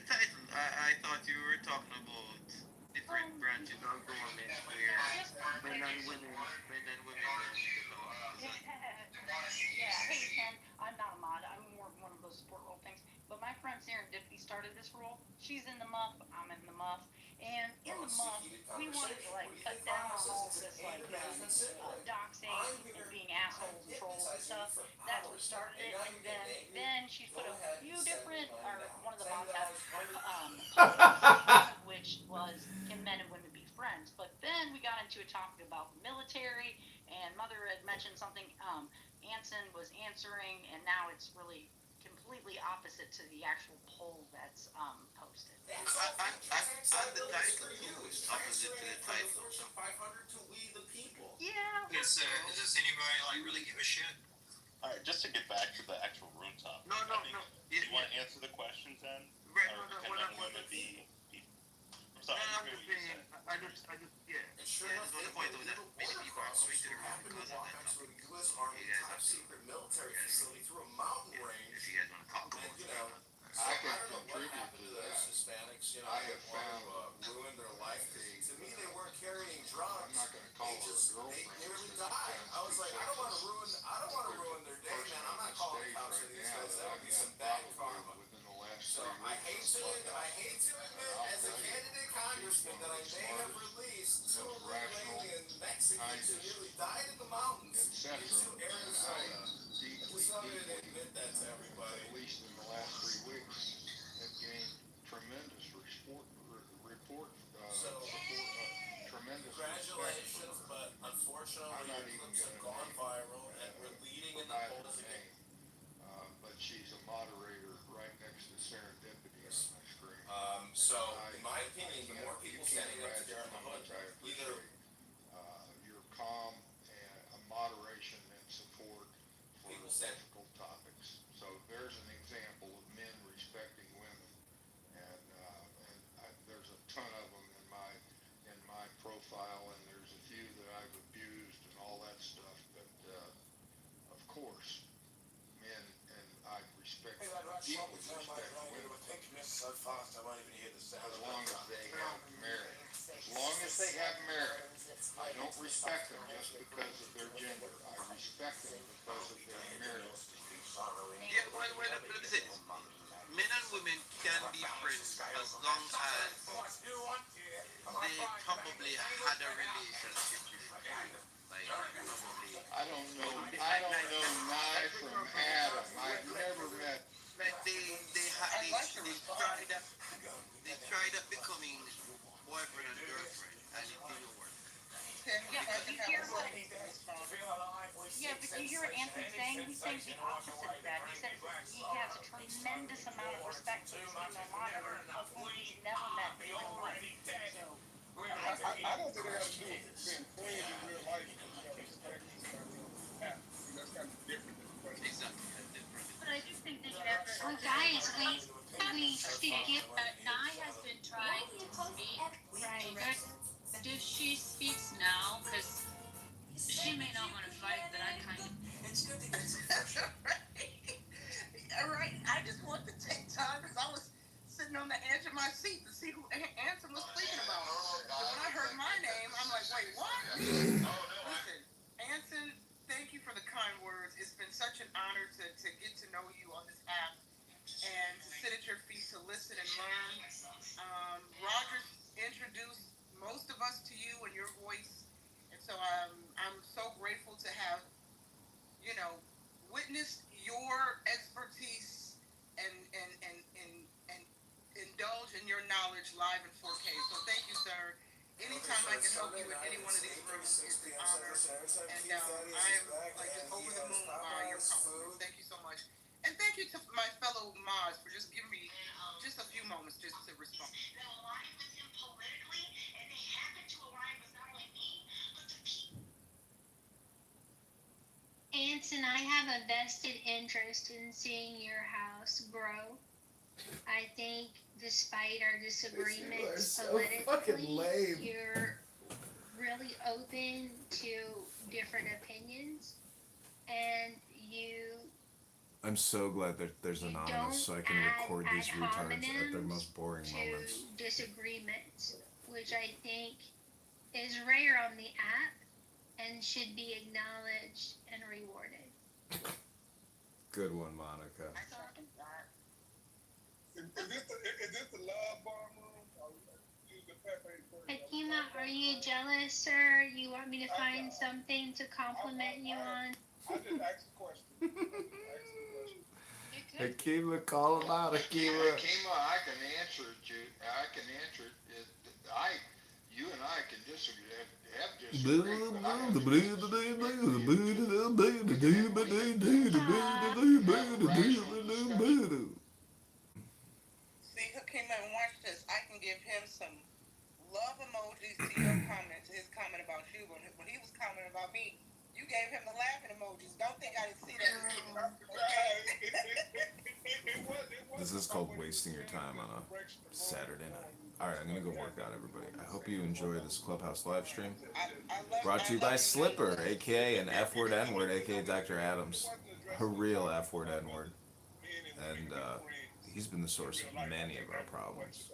the title. I thought you were talking about different branches of government where men and women Yeah, hey Ken, I'm not a mod. I'm more one of those support role things. But my friend Serendipity started this role. She's in the muff. I'm in the muff. And in the muff, we wanted to like cut down on all of this like doxing and being assholes and trolls and stuff. That's what started it. And then she's put a few different, or one of the mods has, which was can men and women be friends. But then we got into a topic about the military, and Mother had mentioned something. Anson was answering, and now it's really completely opposite to the actual poll that's posted. And the title too is opposite to the title. So. 500 to we the people. Yeah. Does anybody like really give a shit? all right, just to get back to the actual room topic. No. Do you want to answer the questions then? Right, or can men and women be? I'm sorry. I just, yeah. That's the point of that. Many people are coming to the room because of that topic. U.S. Army top secret military facility through a mountain range. If you guys want to talk about And, it. I can don't know what contribute happened to to those that. Hispanics, I have found ruined their life. To me, they weren't carrying I'm drugs. not going to call her a They girlfriend. nearly because died. I was like, I don't want to ruin their day, man. I'm not calling stage cops right for these now guys. that That would I've be had some bad probably karma. within the last So 3 I weeks. hate to admit, as a candidate congressman, that I may have released two of the alien Mexicans who nearly died in the mountains etc. into Arizona. Deeply, I just wanted to deeply, admit that to everybody. at least in the last 3 weeks, have gained tremendous tremendous Congratulations, respect for but unfortunately, I'm not your even clips have gonna gone name viral, and we're leading in the her polls again. name, but she's a moderator right next to Serendipity on my screen. So, in my opinion, the more people standing up to Darren Mahut, either your calm and moderation and support for People said- difficult topics. So there's an example of men respecting women, and there's a ton of them in my profile, and there's a few that I've abused and all that stuff. But of course, men and I respect deeply respect women as long as they have merit. As long as they have merit, I don't respect them just because of their gender. I respect them because of their merit. Yeah, let me say this. Men and and women can be friends as long as they probably had a relationship before. Like probably I don't know Nye from Adam. I've never met. like they tried up becoming boyfriend and girlfriend and it didn't work. Yeah, but you hear what? Yeah, but you hear what Anthony's saying? He's saying the opposite of that. He says that he has a tremendous amount of respect for his female monitor, of whom he's never met in real life. So, I don't think it has to do with being friends in real life. You know, respect is something. That's kind of different than the question. Exactly, that's different. but I do think that you have to. Well, guys, we should get Nye has been trying to speak. Right. If she speaks now, because she may not want to fight, but I kind of. All right. I just want to take time because I was sitting on the edge of my seat to see who Anson was speaking about. So when I heard my name, I'm like, wait, what? Listen, Anson, thank you for the kind words. It's been such an honor to get to know you on this app and to sit at your feet to listen and learn. Roger introduced most of us to you and your voice, and so I'm so grateful to have witnessed your expertise and indulge in your knowledge live in 4K. So thank you, sir. Anytime I can help you in any one of these rooms is an honor, and I am like just over the moon by your compliments. Thank you so much, and thank you to my fellow mods for just giving me just a few moments just to respond. Anson, I have a vested interest in seeing your house grow. I think, despite our disagreements so fucking politically, lame. you're really open to different opinions, and you I'm so glad that there's you anonymous don't so I can add record ad these retards at their hominems most boring to moments. disagreements, which I think is rare on the app and should be acknowledged and rewarded. Good one, Monica. Is this the love bomb room? Or use the Pepe first? Hakima, are you jealous, sir? You want me to find something to compliment you on? I just asked a question. Akima, call him out, Akima. Kima, I can answer it. I can answer it. You and I can disagree. Have disagreed. See, Hakima, and watch this. I can give him some love emojis to your comment, to his comment about you. But when he was commenting about me, you gave him the laughing emojis. Don't think I didn't see that. This is called wasting your time on a Saturday night. Alright, I'm gonna go work out, everybody. I hope you enjoy this Clubhouse live stream. Brought to you by Slipper, aka an F-word N-word, aka Dr. Adams. A real F-word N-word. And he's been the source of many of our problems.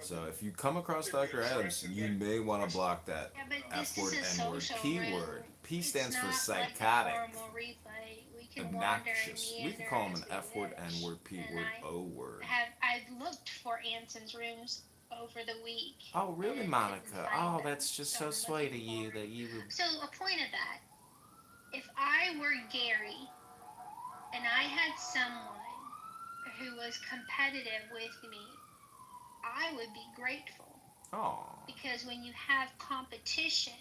So if you come across Dr. Adams, you may want to block that F-word N-word P-word. P stands for psychotic. Obnoxious. We can call him an F-word, N-word, P-word, O-word. I've looked for Anson's rooms over the week. Oh, really, Monica? Oh, that's just so sweet of you that you would... So, a point of that, if I were Gary, and I had someone who was competitive with me, I would be grateful. Oh. Because when you have competition,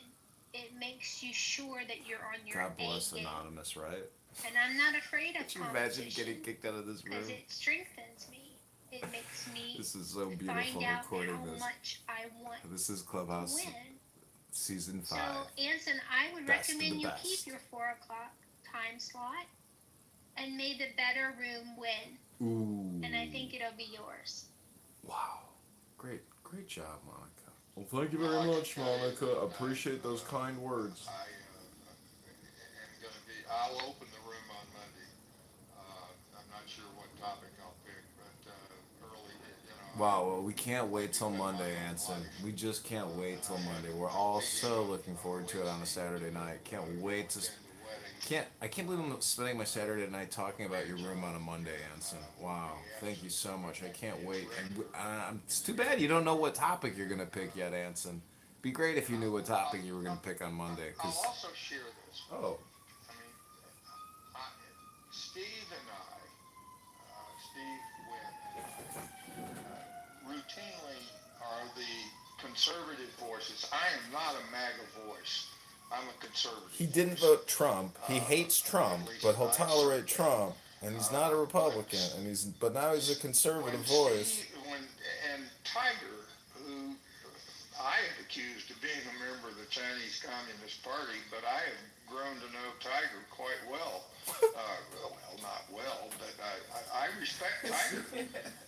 it makes you sure that you're on your God bless A game. Anonymous, right? And I'm not afraid of Could you competition. imagine getting kicked out of this room? Because it strengthens me. It makes me This is so beautiful find out recording how this. much I want This is Clubhouse to win. Season 5. So, Anson, I would Best of recommend the you best. keep your 4 o'clock time slot, and may the better room win. Ooh. And I think it'll be yours. Wow. Great job, Monica. Well, thank you very much, Monica. Appreciate those kind words. I'll open the room on Monday. I'm not sure what topic I'll pick, but early, Wow, well, we can't wait till Monday, Anson. We just can't wait till Monday. We're all so looking forward to it on a Saturday night. Can't wait to I can't believe I'm spending my Saturday night talking about your room on a Monday, Anson. Wow, thank you so much. I can't wait. And it's too bad you don't know what topic you're gonna pick yet, Anson. Be great if you knew what topic you were gonna pick on Monday. I'll 'Cause also share this. oh, I mean, Steve and Steve Wynn, routinely are the conservative voices. I am not a MAGA voice. I'm a conservative. he didn't vote Trump. He hates Trump, but he'll tolerate Trump. And he's not a Republican. But now he's a conservative voice. And Tiger, who I have accused of being a member of the Chinese Communist Party, but I have grown to know Tiger quite well. Well, not well, but I respect Tiger.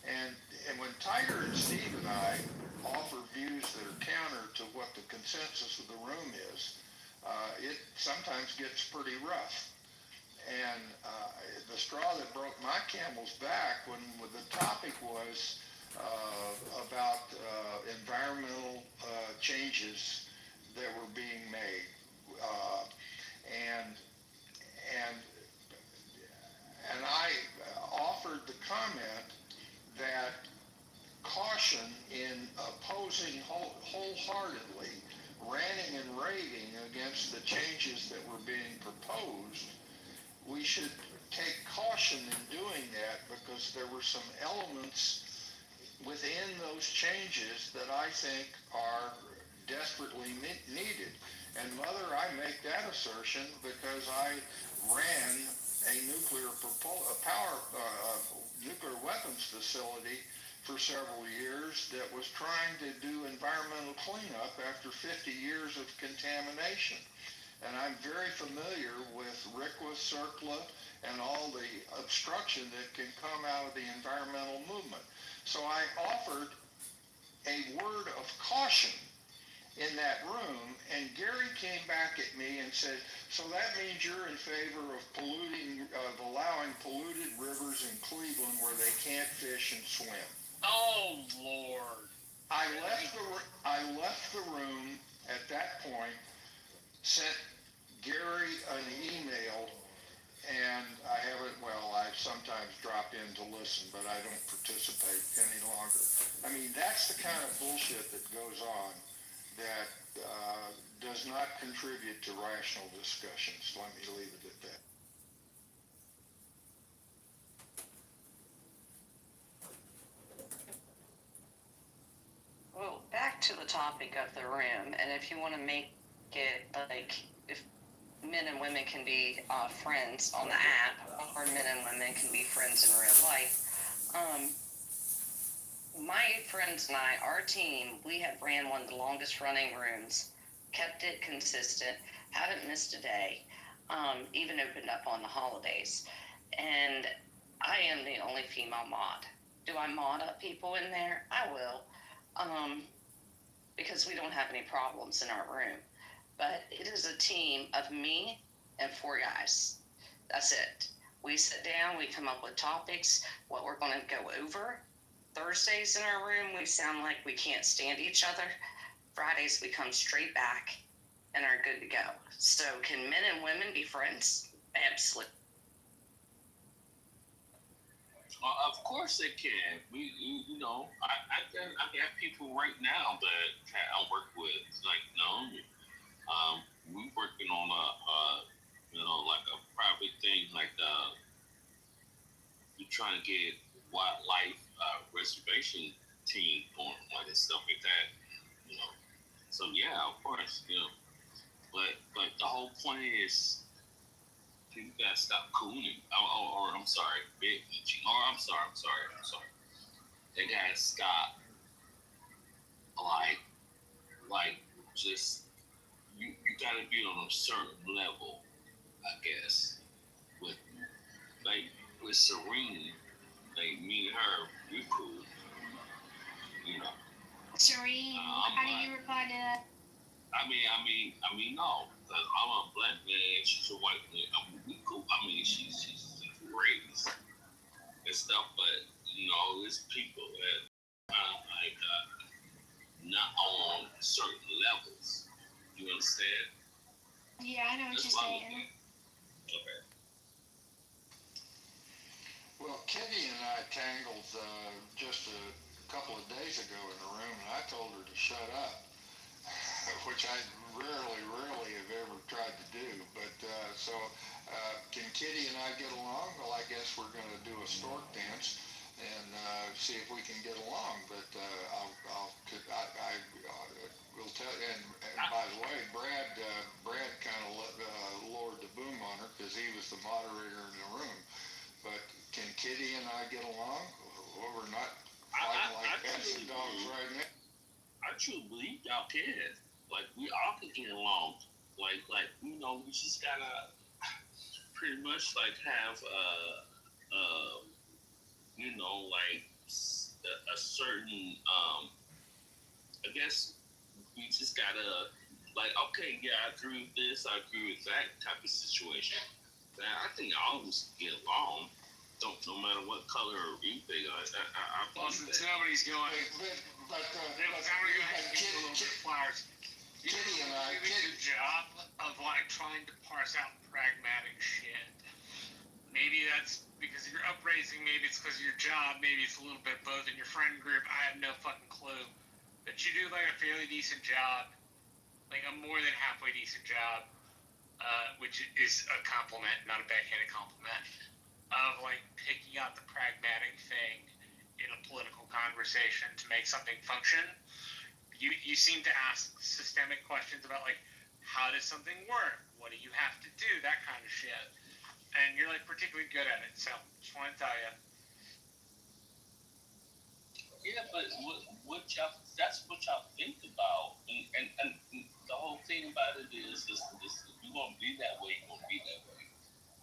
And when Tiger and Steve and I offer views that are counter to what the consensus of the room is, it sometimes gets pretty rough. And the straw that broke my camel's back when the topic was about environmental changes that were being made, and I offered the comment that caution in opposing wholeheartedly, ranting and raving against the changes that were being proposed. We should take caution in doing that because there were some elements within those changes that I think are desperately needed. And Mother, I make that assertion because I ran a nuclear weapons facility for several years that was trying to do environmental cleanup after 50 years of contamination. And I'm very familiar with RCRA, CERCLA, and all the obstruction that can come out of the environmental movement. So I offered a word of caution in that room, and Gary came back at me and said, so that means you're in favor of allowing polluted rivers in Cleveland where they can't fish and swim. Oh, Lord. I left the room at that point, sent Gary an email, and I sometimes drop in to listen, but I don't participate any longer. I mean, that's the kind of bullshit that goes on that does not contribute to rational discussions. Let me leave it at that. Well, back to the topic of the room, and if you want to make it like if men and women can be friends on the app, or men and women can be friends in real life. My friends and I, our team, we have ran one of the longest running rooms, kept it consistent, haven't missed a day, even opened up on the holidays. And I am the only female mod. Do I mod up people in there? I will. Because we don't have any problems in our room. But it is a team of me and 4 guys. That's it. We sit down, we come up with topics, what we're going to go over. Thursdays in our room, we sound like we can't stand each other. Fridays, we come straight back and are good to go. So can men and women be friends? Absolutely. Of course they can. I got people right now that I work with. Like, we working on like a private thing. Like, we're trying to get wildlife reservation team going, like and stuff like that. So yeah, of course, But the whole point is, you gotta stop cooning. Or I'm sorry, bitching. Or I'm sorry. They gotta stop. Like, just you gotta be on a certain level, I guess. With Serene, like me and her, we cool. Serene, how do you reply to that? I mean, no, because I'm a black man, she's a white man. We cool. I mean, she's great and stuff, but it's people that not on certain levels. You understand? Yeah, I know what you're saying. Kitty and I tangled just a couple of days ago in the room, and I told her to shut up, which I rarely have ever tried to do. But can Kitty and I get along? Well, I guess we're going to do a stork dance and see if we can get along. But I will tell you. And by the way, Brad kind of lowered the boom on her because he was the moderator in the room. But can Kitty and I get along? Well, we're not fighting like cats and dogs right now. I truly believe y'all can. Like, we all can get along. Like, you know, we just gotta pretty much like have you know, like a certain I guess we just gotta like, okay, yeah, I agree with this, I agree with that type of situation. I think all of us get along. No matter what color or anything, I Boston, somebody's going. But somebody has to give a little bit of flowers. Kitty and I do a good job of like trying to parse out pragmatic shit. Maybe that's because of your upbringing, maybe it's because of your job, maybe it's a little bit both in your friend group. I have no fucking clue. But you do like a fairly decent job, like a more than halfway decent job, which is a compliment, not a backhanded compliment, of like picking out the pragmatic thing in a political conversation to make something function. You seem to ask systemic questions about like, how does something work? What do you have to do? That kind of shit. And you're like particularly good at it. So just want to tell you. Yeah, but what y'all, that's what y'all think about. And the whole thing about it is if you're going to be that way, you're going to be that way.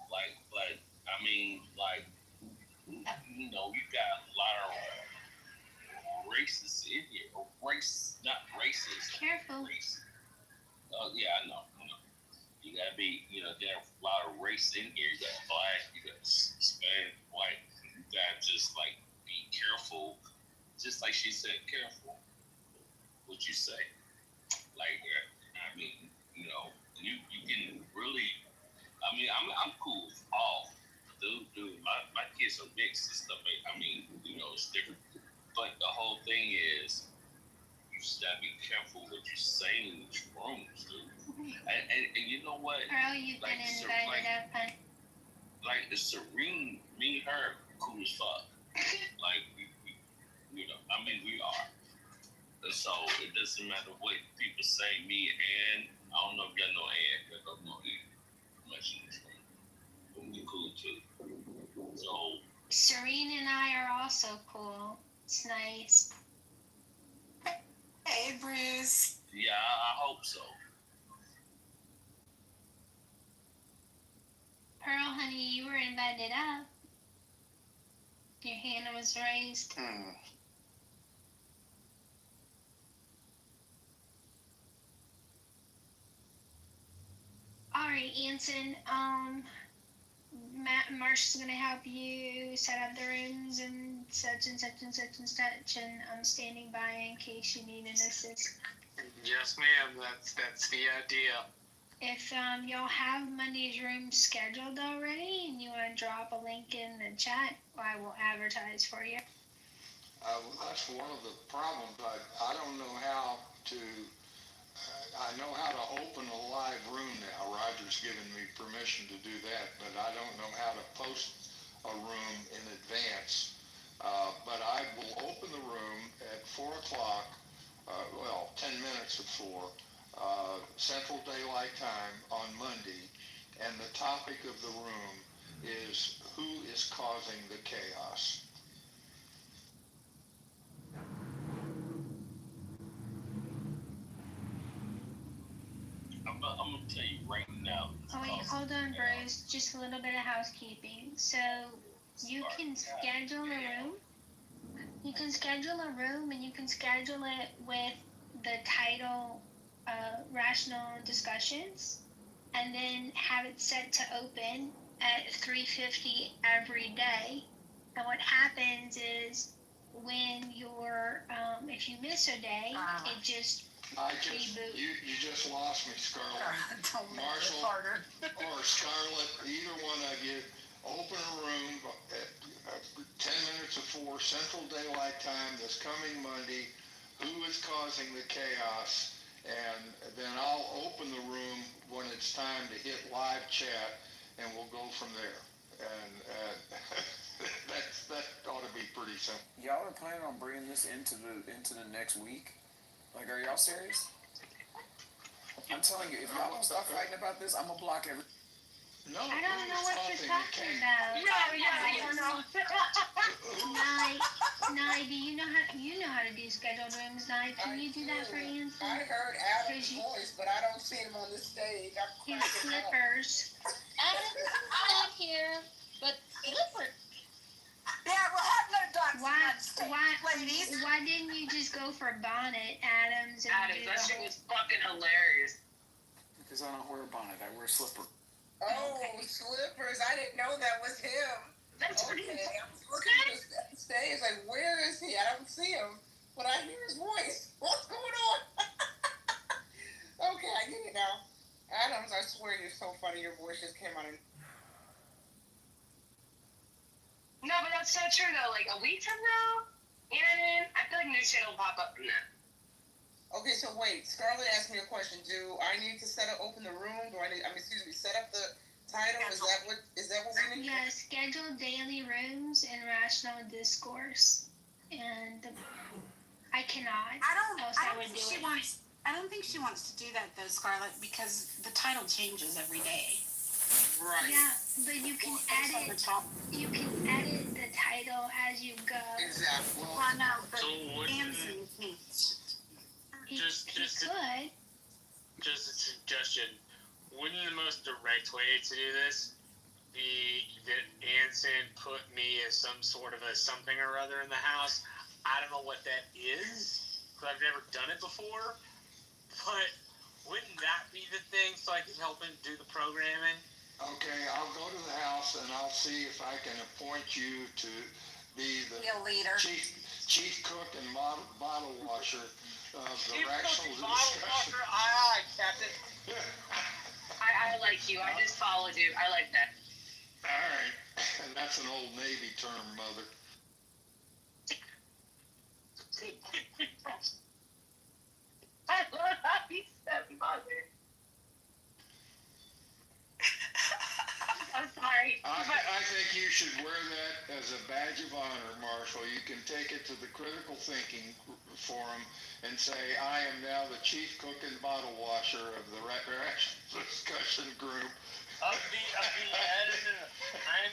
Like, I mean, like, you know, you got a lot of racists in here. Not racist. Careful. Oh, yeah, I know. You gotta be, you know, there are a lot of race in here. You got black, you got Hispanic, white. You gotta just like be careful. Just like she said, careful what you say. Like, I mean, you know, you can really. I mean, I'm cool with all. Dude, my kids are mixed and stuff. I mean, you know, it's different. But the whole thing is, you just gotta be careful what you say in these rooms, dude. And you know what? Earl, you've been invited up, hun. Like, the Serene, me and her, cool as fuck. Like, we you know, I mean, we are. And so, it doesn't matter what people say, me and, I don't know if y'all know Ann, y'all don't know Ann. Much in this room. But we cool too. So. Serene and I are also cool. It's nice. Hey, Bruce. Yeah, I hope so. Pearl, honey, you were invited up. Your hand was raised. All right, Anson. Marsh's gonna help you set up the rooms and such and such and such and such, and I'm standing by in case you need an assist. Yes, ma'am. That's the idea. If y'all have Monday's room scheduled already and you want to drop a link in the chat, I will advertise for you. That's one of the problems. I don't know how to. I know how to open a live room now. Roger's given me permission to do that, but I don't know how to post a room in advance. But I will open the room at 4 o'clock, 10 minutes at 4, Central Daylight Time on Monday. And the topic of the room is who is causing the chaos. I'm gonna tell you right now. Oh wait, hold on, Bruce. Just a little bit of housekeeping. So you can schedule a room. You can schedule a room, and you can schedule it with the title "Rational Discussions," and then have it set to open at 3:50 every day. And what happens is when you're if you miss a day, it just You just lost me, Scarlett. Marshall or Scarlett, either one of you, open a room 10 minutes before Central Daylight Time this coming Monday, who is causing the chaos, and then I'll open the room when it's time to hit live chat, and we'll go from there. And that ought to be pretty simple. Y'all are planning on bringing this into the next week? Like, are y'all serious? I'm telling you, if y'all don't stop fighting about this, I'm gonna block every. No, I don't know what you're talking about. Yeah, no. Nye, do you know how to do scheduled rooms? Nye, can you do that for Anson? I heard Adam's voice, but I don't see him on the stage. His slippers. Adam's not here, but Clifford. Yeah, we'll have no ducks on stage, ladies. Why didn't you just go for bonnet, Adams? Adams, that shit was fucking hilarious. Because I don't wear a bonnet, I wear a slipper. Oh, slippers. I didn't know that was him. That's okay. I was looking at the stage, like, where is he? I don't see him, but I hear his voice. What's going on? Okay, I get it now. Adams, I swear you're so funny. Your voice just came out. No, but that's so true, though. Like, a week from now, you know what I mean? I feel like new shit will pop up from that. Okay, so wait. Scarlett asked me a question. Do I need to open the room? Set up the title? Is that what we need? Yeah, schedule daily rooms and rational discourse. And I cannot. I don't would think do she it. wants. I don't think she wants to do that though, Scarlett, because the title changes every day. Right. Yeah, but you can edit. You can edit the title as you go. Exactly. Well, I know, but So what- Anson can't. He a suggestion. Wouldn't the most direct way to do this be that Anson put me as some sort of a something or other in the house? I don't know what that is, because I've never done it before, but wouldn't that be the thing so I can help him do the programming? Okay, I'll go to the house and I'll see if I can appoint you to be the leader. chief cook and bottle washer of the Chief rational cook and bottle discussion. washer, aye, Captain. I like you. I just followed you. I like that. All right, and that's an old Navy term, Mother. I love how he said mother. I'm sorry. I think you should wear that as a badge of honor, Marshall. You can take it to the critical thinking forum and say, I am now the chief cook and bottle washer of the rational discussion group. I'm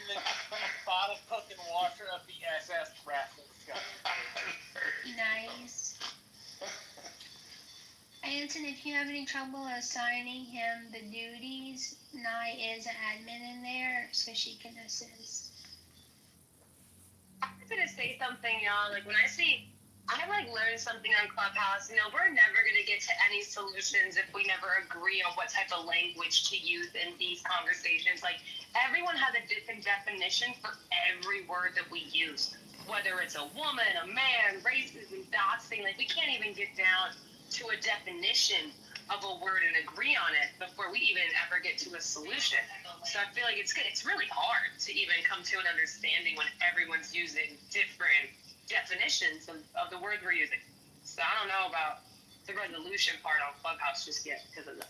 the bottle cook and washer of the SS Rational Discussion Group. Nice. Anson, if you have any trouble assigning him the duties, Nye is an admin in there, so she can assist. I'm gonna say something, y'all. Like, when I learned something on Clubhouse. We're never gonna get to any solutions if we never agree on what type of language to use in these conversations. Like, everyone has a different definition for every word that we use. Whether it's a woman, a man, racism, doxing, like, we can't even get down to a definition of a word and agree on it before we even ever get to a solution. So I feel like it's really hard to even come to an understanding when everyone's using different definitions of the word we're using. So I don't know about the resolution part on Clubhouse just yet because of that.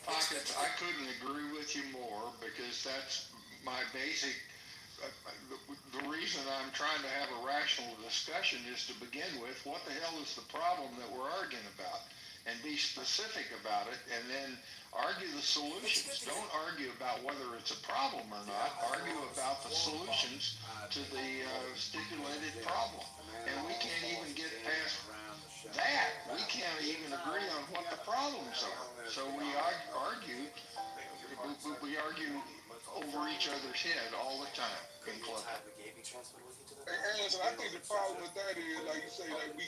Pockets, I couldn't agree with you more because that's my basic. The reason I'm trying to have a rational discussion is to begin with, what the hell is the problem that we're arguing about? And be specific about it, and then argue the solutions. Don't argue about whether it's a problem or not. Argue about the solutions to the stipulated problem. And we can't even get past that. We can't even agree on what the problems are. So we argue over each other's head all the time in Clubhouse. And so I think the problem with that is, like you say, like we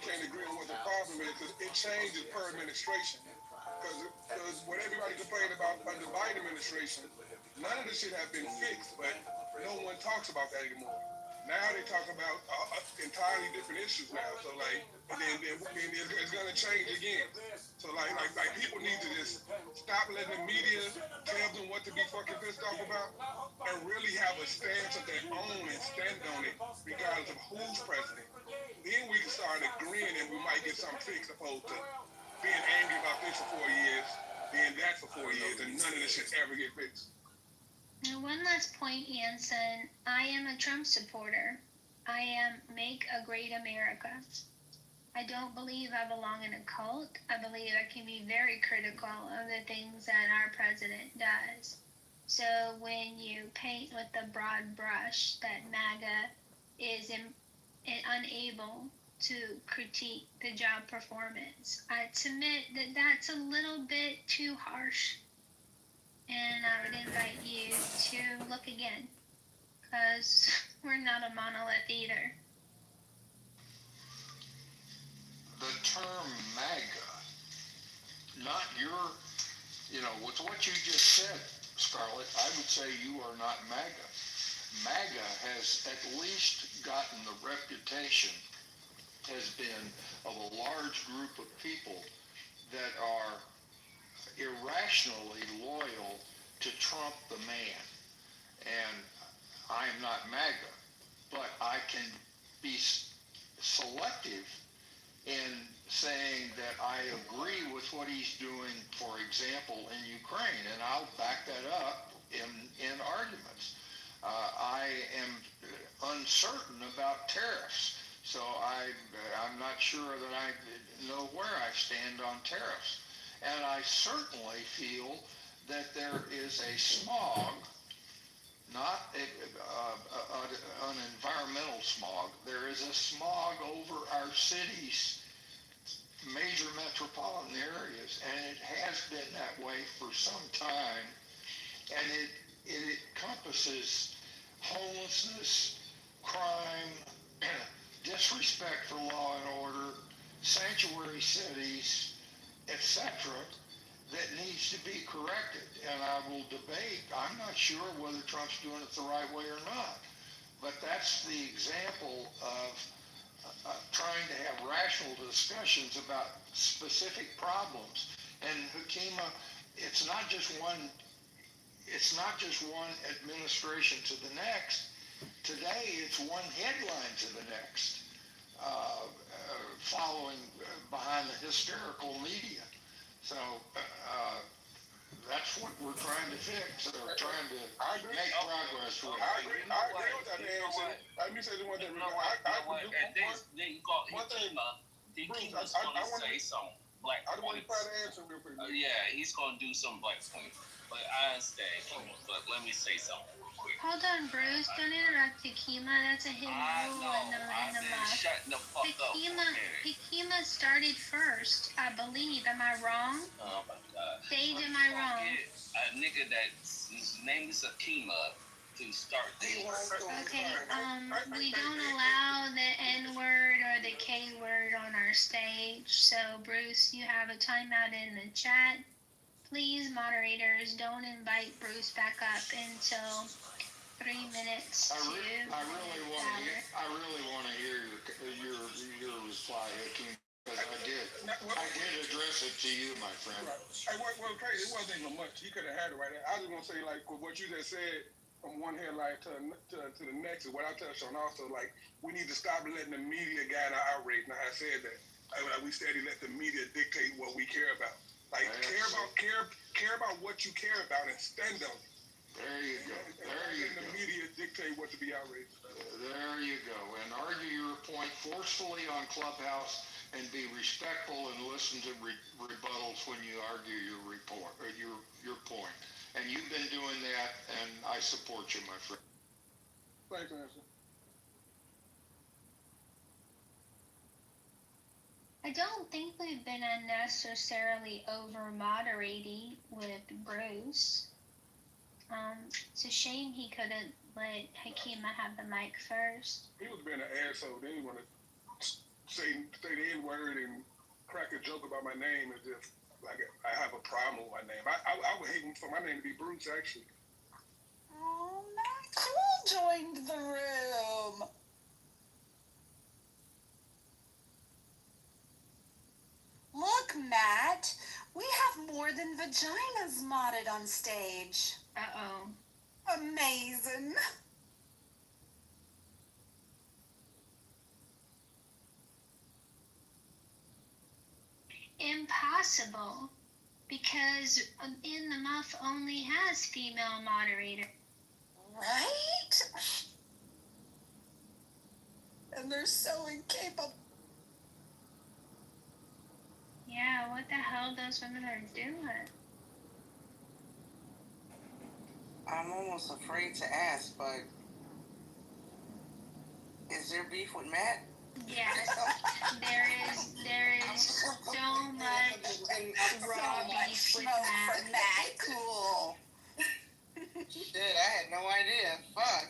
can't agree on what the problem is because it changes per administration. Because when everybody complained about under Biden administration, none of this shit have been fixed, but no one talks about that anymore. Now they talk about entirely different issues now. So like, and then it's gonna change again. So like people need to just stop letting the media tell them what to be fucking pissed off about and really have a stance of their own and stand on it regardless of who's president. Then we can start agreeing and we might get something fixed opposed to being angry about this for 4 years, being that for 4 years, and none of this shit ever get fixed. And one last point, Anson. I am a Trump supporter. I am Make a Great America. I don't believe I belong in a cult. I believe I can be very critical of the things that our president does. So when you paint with the broad brush that MAGA is unable to critique the job performance, I submit that that's a little bit too harsh. And I would invite you to look again, because we're not a monolith either. The term MAGA, not your, with what you just said, Scarlett, I would say you are not MAGA. MAGA has at least gotten the reputation, has been, of a large group of people that are irrationally loyal to Trump the man. And I am not MAGA, but I can be selective in saying that I agree with what he's doing, for example, in Ukraine, and I'll back that up in arguments. I am uncertain about tariffs, so I'm not sure that I know where I stand on tariffs. And I certainly feel that there is a smog, not an environmental smog. There is a smog over our cities, major metropolitan areas, and it has been that way for some time. And it encompasses homelessness, crime, disrespect for law and order, sanctuary cities, etc., that needs to be corrected. And I will debate, I'm not sure whether Trump's doing it the right way or not, but that's the example of trying to have rational discussions about specific problems. And Hakima, it's not just one administration to the next. Today, it's one headline to the next, following behind the hysterical media. So that's what we're trying to fix, or trying to make progress with. I agree with that, Anson. Let me say the one thing. One thing, Bruce, I want to say something. I want to try to answer real quick. Yeah, he's going to do some black points. But I understand, but let me say something real quick. Hold on, Bruce. Don't interrupt Hakima. That's a hidden rule in the must. Shut the fuck Hakima started first, I believe. Am I wrong? Oh my God. Sage, am I wrong? A nigga his name is Akima to start this. Okay, we don't allow the N-word or the K-word on our stage. So, Bruce, you have a timeout in the chat. Please, moderators, don't invite Bruce back up until 3 minutes I really want to hear your reply, Hakeem, because I did address it to you, my friend. Hey, well, crazy. It wasn't even much. He could have had it right there. I was going to say, like, what you just said, from one headline to the next, is what I touched on also. Like, we need to stop letting the media guide our outrage. Now, I said that. Like we steady let the media dictate what we care about. Like, care about what you care about and stand on it. There you go. The media dictate what to be outraged about. There you go. And argue your point forcefully on Clubhouse, and be respectful and listen to rebuttals when you argue your point. And you've been doing that, and I support you, my friend. Thanks, Nancy. I don't think we've been unnecessarily over-moderating with Bruce. It's a shame he couldn't let Hakima have the mic first. He was being an asshole. Then he want to say the N-word and crack a joke about my name as if like I have a problem with my name. I would hate for my name to be Bruce, actually. Oh, Maxwell joined the room. Look, Matt, We have more than vaginas modded on stage. Uh-oh. Amazing. Impossible. Because In the Muff only has female moderator. Right? And they're so incapable. Yeah, what the hell those women are doing? I'm almost afraid to ask, but is there beef with Matt? Yes, there is so much raw beef with Matt. Matt. Cool. Shit, I had no idea. Fuck.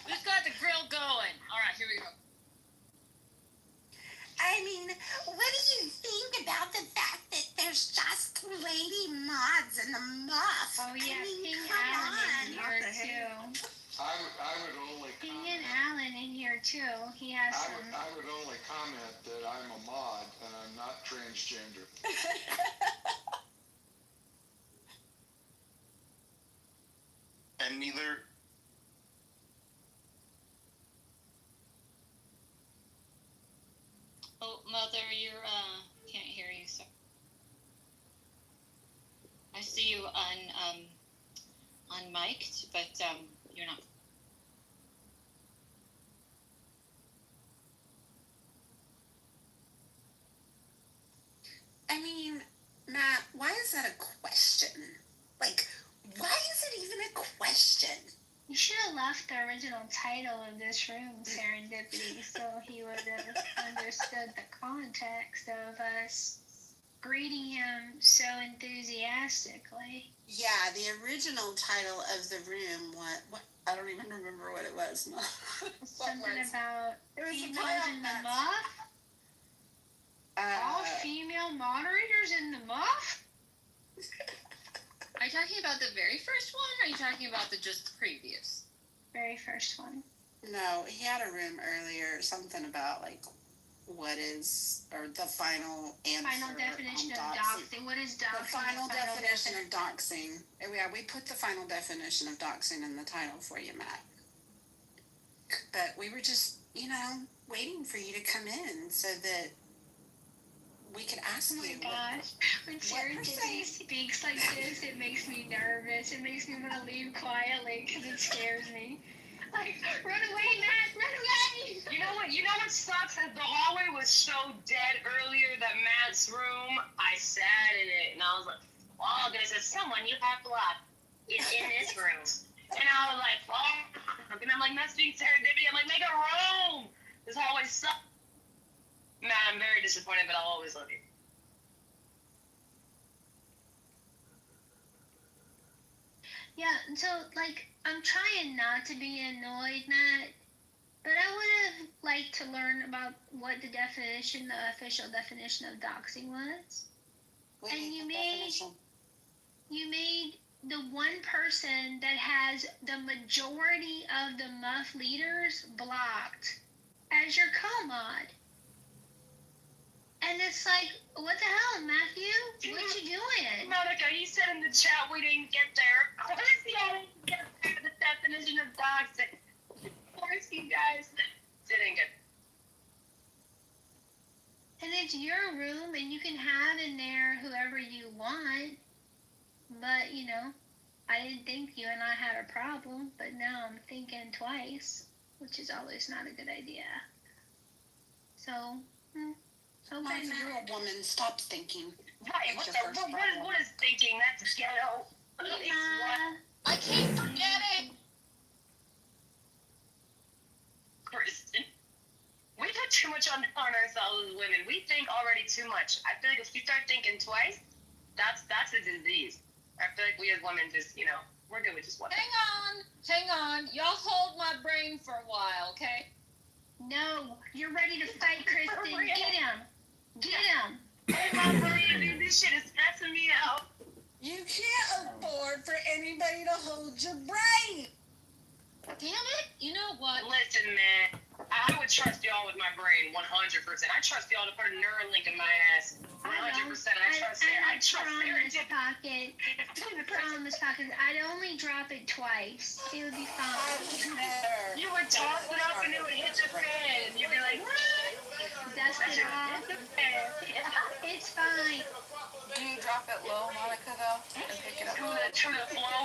Who's got the grill going? All right, here we go. I mean, what do you think about the fact that there's just lady mods in the Muff? Oh yeah, I mean, King come Alan in on. here too. I would only King comment, and Alan in here too. He has some. I would only comment that I'm a mod and I'm not transgender. And neither. Oh, Mother, you're, can't hear you, sir. I see you unmiked, but, you're not. I mean, Matt, why is that a question? Like, why is it even a question? You should have left the original title of this room, Serendipity, so he would have understood the context of us greeting him so enthusiastically. Yeah, the original title of the room, what I don't even remember what it was. Something about females in the playoff muff? All female moderators in the muff? Are you talking about the very first one, or are you talking about the just previous? Very first one. No, he had a room earlier, something about like what is, or the final answer. Final definition of doxing. What is doxing? The final definition of doxing. Yeah, we put the final definition of doxing in the title for you, Matt. But we were just, waiting for you to come in so that we could ask you. Oh my gosh. When Serendipity speaks like this, it makes me nervous. It makes me want to leave quietly because it scares me. Like, run away, Matt, run away! You know what sucks? The hallway was so dead earlier that Matt's room, I sat in it and I was like, oh, there's someone you have to lock in this room. And I was like, oh, and I'm like messaging Serendipity, I'm like, make a room! This hallway sucks. Matt, I'm very disappointed, but I'll always love you. Yeah, so, I'm trying not to be annoyed, Matt, but I would have liked to learn about what the official definition of doxing was. And you made the one person that has the majority of the muff leaders blocked as your co-mod. And it's like, what the hell, Matthew? What you doing? Monica, you said in the chat we didn't get there. Of course you didn't get there, the definition of doxing. Of course you guys didn't get And it's your room, and you can have in there whoever you want. But, I didn't think you and I had a problem, but now I'm thinking twice, which is always not a good idea. So, Monica, you're a woman. Stop thinking. Right, what is thinking? That's ghetto. I can't forget it. Kristen, we put too much on ourselves as women. We think already too much. I feel like if we start thinking twice, that's a disease. I feel like we as women just, we're good with just one. Hang on. Y'all hold my brain for a while, okay? No, you're ready to fight, Kristen. Get him. Get him. Oh my brain, this shit is stressing me out. You can't afford for anybody to hold your brain. Damn it. You know what? Listen, man, I would would trust y'all with my brain 100%. I trust y'all to put a Neuralink in my ass 100%. I trust it. I trust it. Pocket. Promise pocket. I'd only drop it twice. It would be fine. You would toss it up and it would hit the fan. You'd be like, what? Dust it off. It's fine. Do you drop it low, Monica, though, and pick it up? To the flow.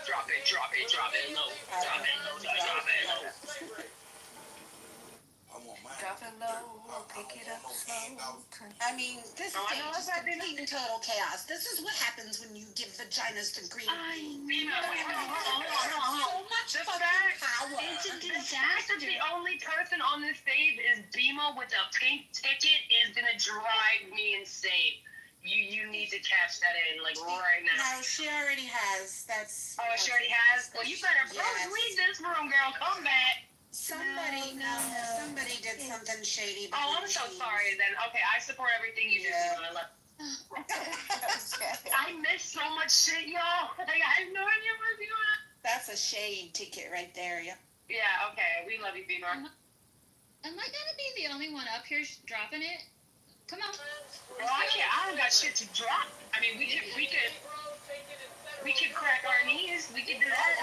Drop it low. Drop it low. Drop it low, pick it up slow. I mean, this stage is complete and total chaos. This is what happens when you give vaginas the green. Hold on. So much The fucking fact power. It's a disaster. The only person on this stage is Bima with a pink ticket is gonna drive me insane. You need to cash that in, like, right now. No, she already has. That's. Oh, she already has? Well, you better leave this room, girl. Come back. Somebody did something shady. Oh, I'm so sorry then. Okay, I support everything you do. I love I miss so much shit, y'all. Like, I have no idea what I'm doing. That's a shade ticket right there, yeah. Yeah, okay. We love you, Beamer. Am I gonna be the only one up here dropping it? Come on. Well, I don't got shit to drop. I mean, we could crack our knees. We could do that.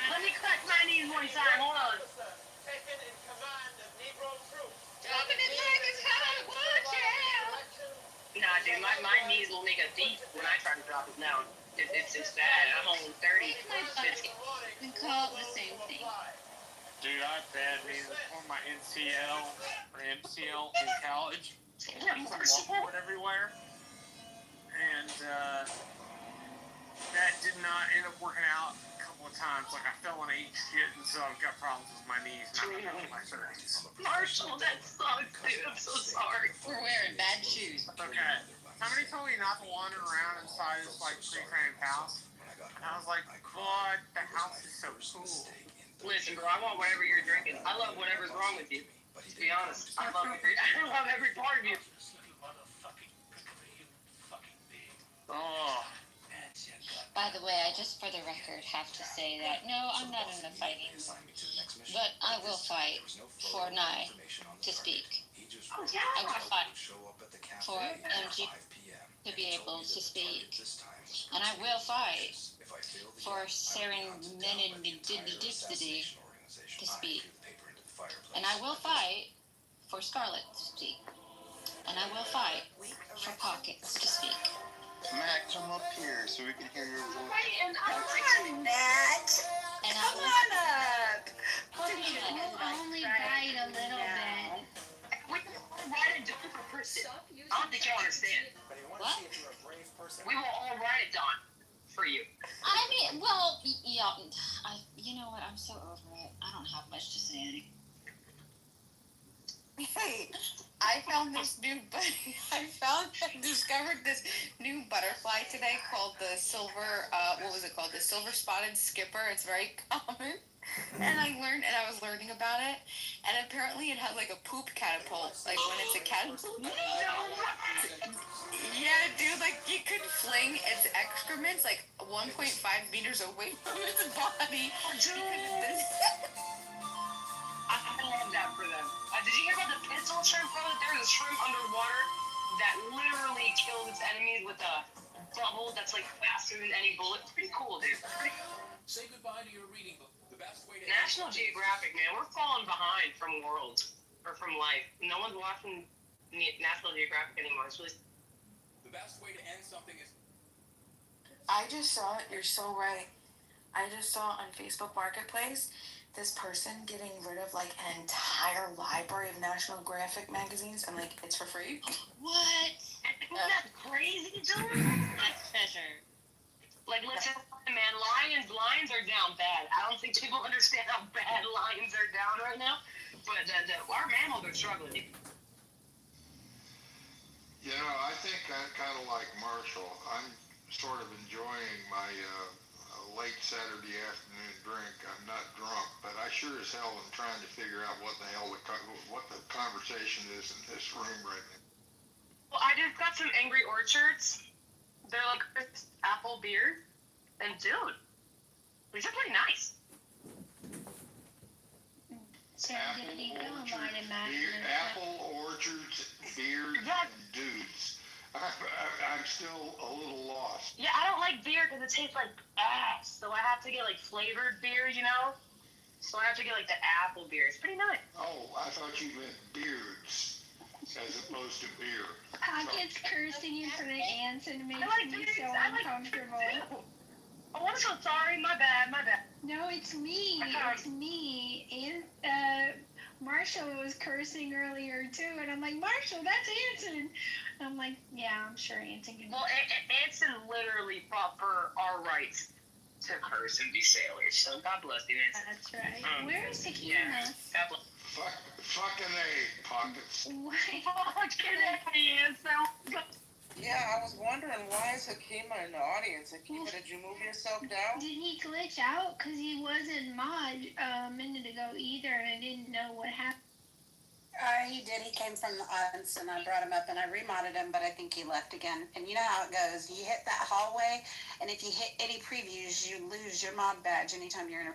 Let me crack my knees one time. Hold on. Dropping it like it's hot. Watch out. Nah, dude, my knees will make a beat when I try to drop it down. It's just bad. I'm only 30. We call it the same thing. Dude, I had bad knees on my NCL or MCL in college. Blood everywhere. And that did not end up working out a couple of times. Like, I fell and ate shit, and so I've got problems with my knees. And I've got my 30s. Marshall, that sucks, dude. I'm so sorry. We're wearing bad shoes. Okay. Somebody told me not to wander around inside this, like, pre-framed house. And I was like, but the house is so cool. Listen, bro, I want whatever you're drinking. I love whatever's wrong with you. To be honest, I love every part of you. Oh. By the way, I just for the record have to say that no, I'm not into fighting, but I will fight for Nye to speak. Oh, yeah. I will fight for MG to be able to speak, and I will fight for serendipity to speak, and I will fight for Scarlet to speak, and I will fight for Pockets to speak. Mac, come up here so we can hear your voice. Come on, Nat. And Come on up. We'll only bite a little bit. We can all write it down for person. I don't think you understand. What? We will all write it down for you. I mean, well, yeah, you know what? I'm so over it. I don't have much to say anymore. Hey, I discovered this new butterfly today called the silver, the silver spotted skipper. It's very common. And I was learning about it, and apparently it has like a poop catapult, like when it's a catapult. Yeah, dude, like you could fling its excrements like 1.5 meters away from its body. I love that for them. Did you hear about the pistol shrimp, bro? There's a shrimp underwater that literally kills its enemies with a bubble that's like faster than any bullet. Pretty cool, dude. Pretty cool. Say goodbye to your reading book. The best way to National Geographic, man, we're falling behind from world or from life. No one's watching National Geographic anymore. It's really. The best way to end something is. I just saw it. You're so right. I just saw on Facebook Marketplace this person getting rid of like an entire library of National Geographic magazines, and like it's for free. What? Isn't that crazy, dude? That's treasure. Like, listen, man, lions are down bad. I don't think people understand how bad lions are down right now. But our mammals are struggling. You know, I think I'm kind of like Marshall. I'm sort of enjoying my late Saturday afternoon drink. I'm not drunk, but I sure as hell am trying to figure out what the conversation is in this room right now. Well, I just got some Angry Orchards. They're like apple beer, and dude, these are pretty nice. So there you go, Marty Mac. Apple orchards, beard, and dudes. I'm still a little lost. Yeah, I don't like beer because it tastes like ass. So I have to get like flavored beer, you know? So I have to get like the apple beer. It's pretty nice. Oh, I thought you meant beards as opposed to beer. Pocket's cursing in front of Anson makes me so uncomfortable. Oh, I'm so sorry. My bad. No, it's me. It's me. And Marshall was cursing earlier too, and I'm like, Marshall, that's Anson. And I'm like, yeah, I'm sure Anson can. Well, Anson literally fought for our rights to curse and be sailors. So God bless you, Anson. That's right. Where is Hakima? Yeah, God bless. Fucking A, Pockets. Fucking A, Anson. Yeah, I was wondering, why is Hakima in the audience? Hakima, did you move yourself down? Did he glitch out? Because he wasn't mod a minute ago either, and I didn't know what happened. He did. He came from the audience, and I brought him up, and I remodded him, but I think he left again. And you know how it goes. You hit that hallway, and if you hit any previews, you lose your mod badge anytime you're in a...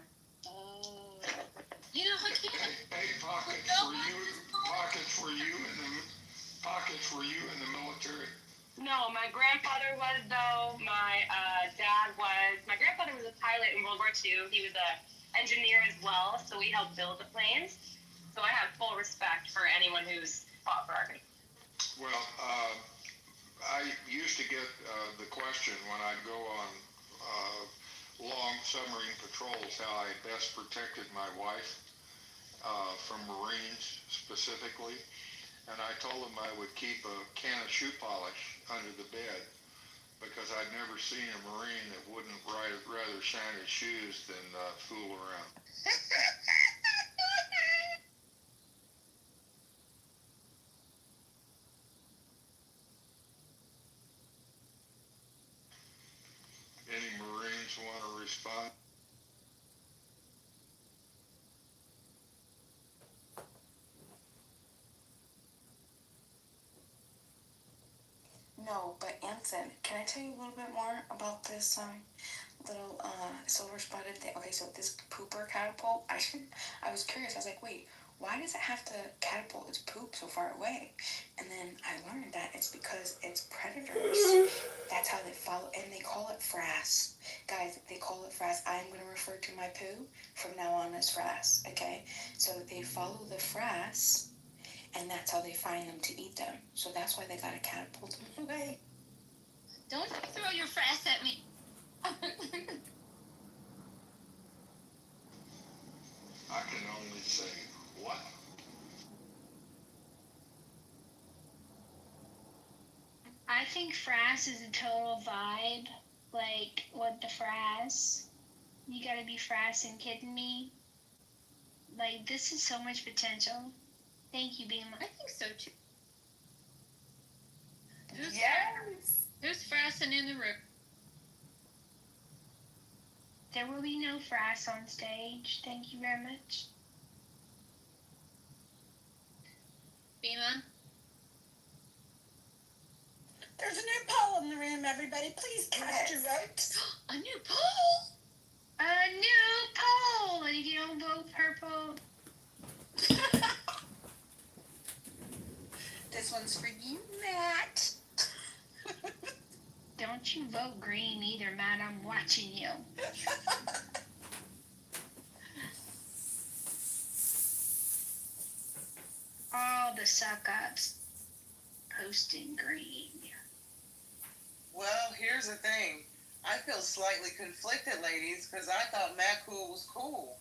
You know, Hakeem? Hey, Pockets, were you in the military? No, my grandfather was, though. My dad was. My grandfather was a pilot in World War II. He was an engineer as well, so we helped build the planes. So I have full respect for anyone who's fought for our country. Well, I used to get the question when I'd go on long submarine patrols how I best protected my wife from Marines specifically. And I told them I would keep a can of shoe polish under the bed because I'd never seen a Marine that wouldn't rather shine his shoes than fool around. Any Marines want to respond? No, but Anson, can I tell you a little bit more about this little silver spotted thing? Okay, so this pooper catapult, I was curious. I was like, wait, why does it have to catapult its poop so far away? And then I learned that it's because it's predators. That's how they follow, and they call it frass. Guys, they call it frass. I'm going to refer to my poo from now on as frass, okay? So they follow the frass, and that's how they find them to eat them. So that's why they gotta catapult them away. Don't throw your frass at me. I can only say, what? I think frass is a total vibe. Like, what the frass? You gotta be frass and kidding me? Like, this is so much potential. Thank you, Beema. I think so too. Who's frassing in the room? There will be no frass on stage. Thank you very much. Beema? There's a new poll in the room, everybody. Please cast your vote. A new poll? A new poll! And if you don't vote purple... This one's for you, Matt. Don't you vote green either, Matt. I'm watching you. All the suck-ups posting green. Well, here's the thing. I feel slightly conflicted, ladies, because I thought Matt Cool was cool.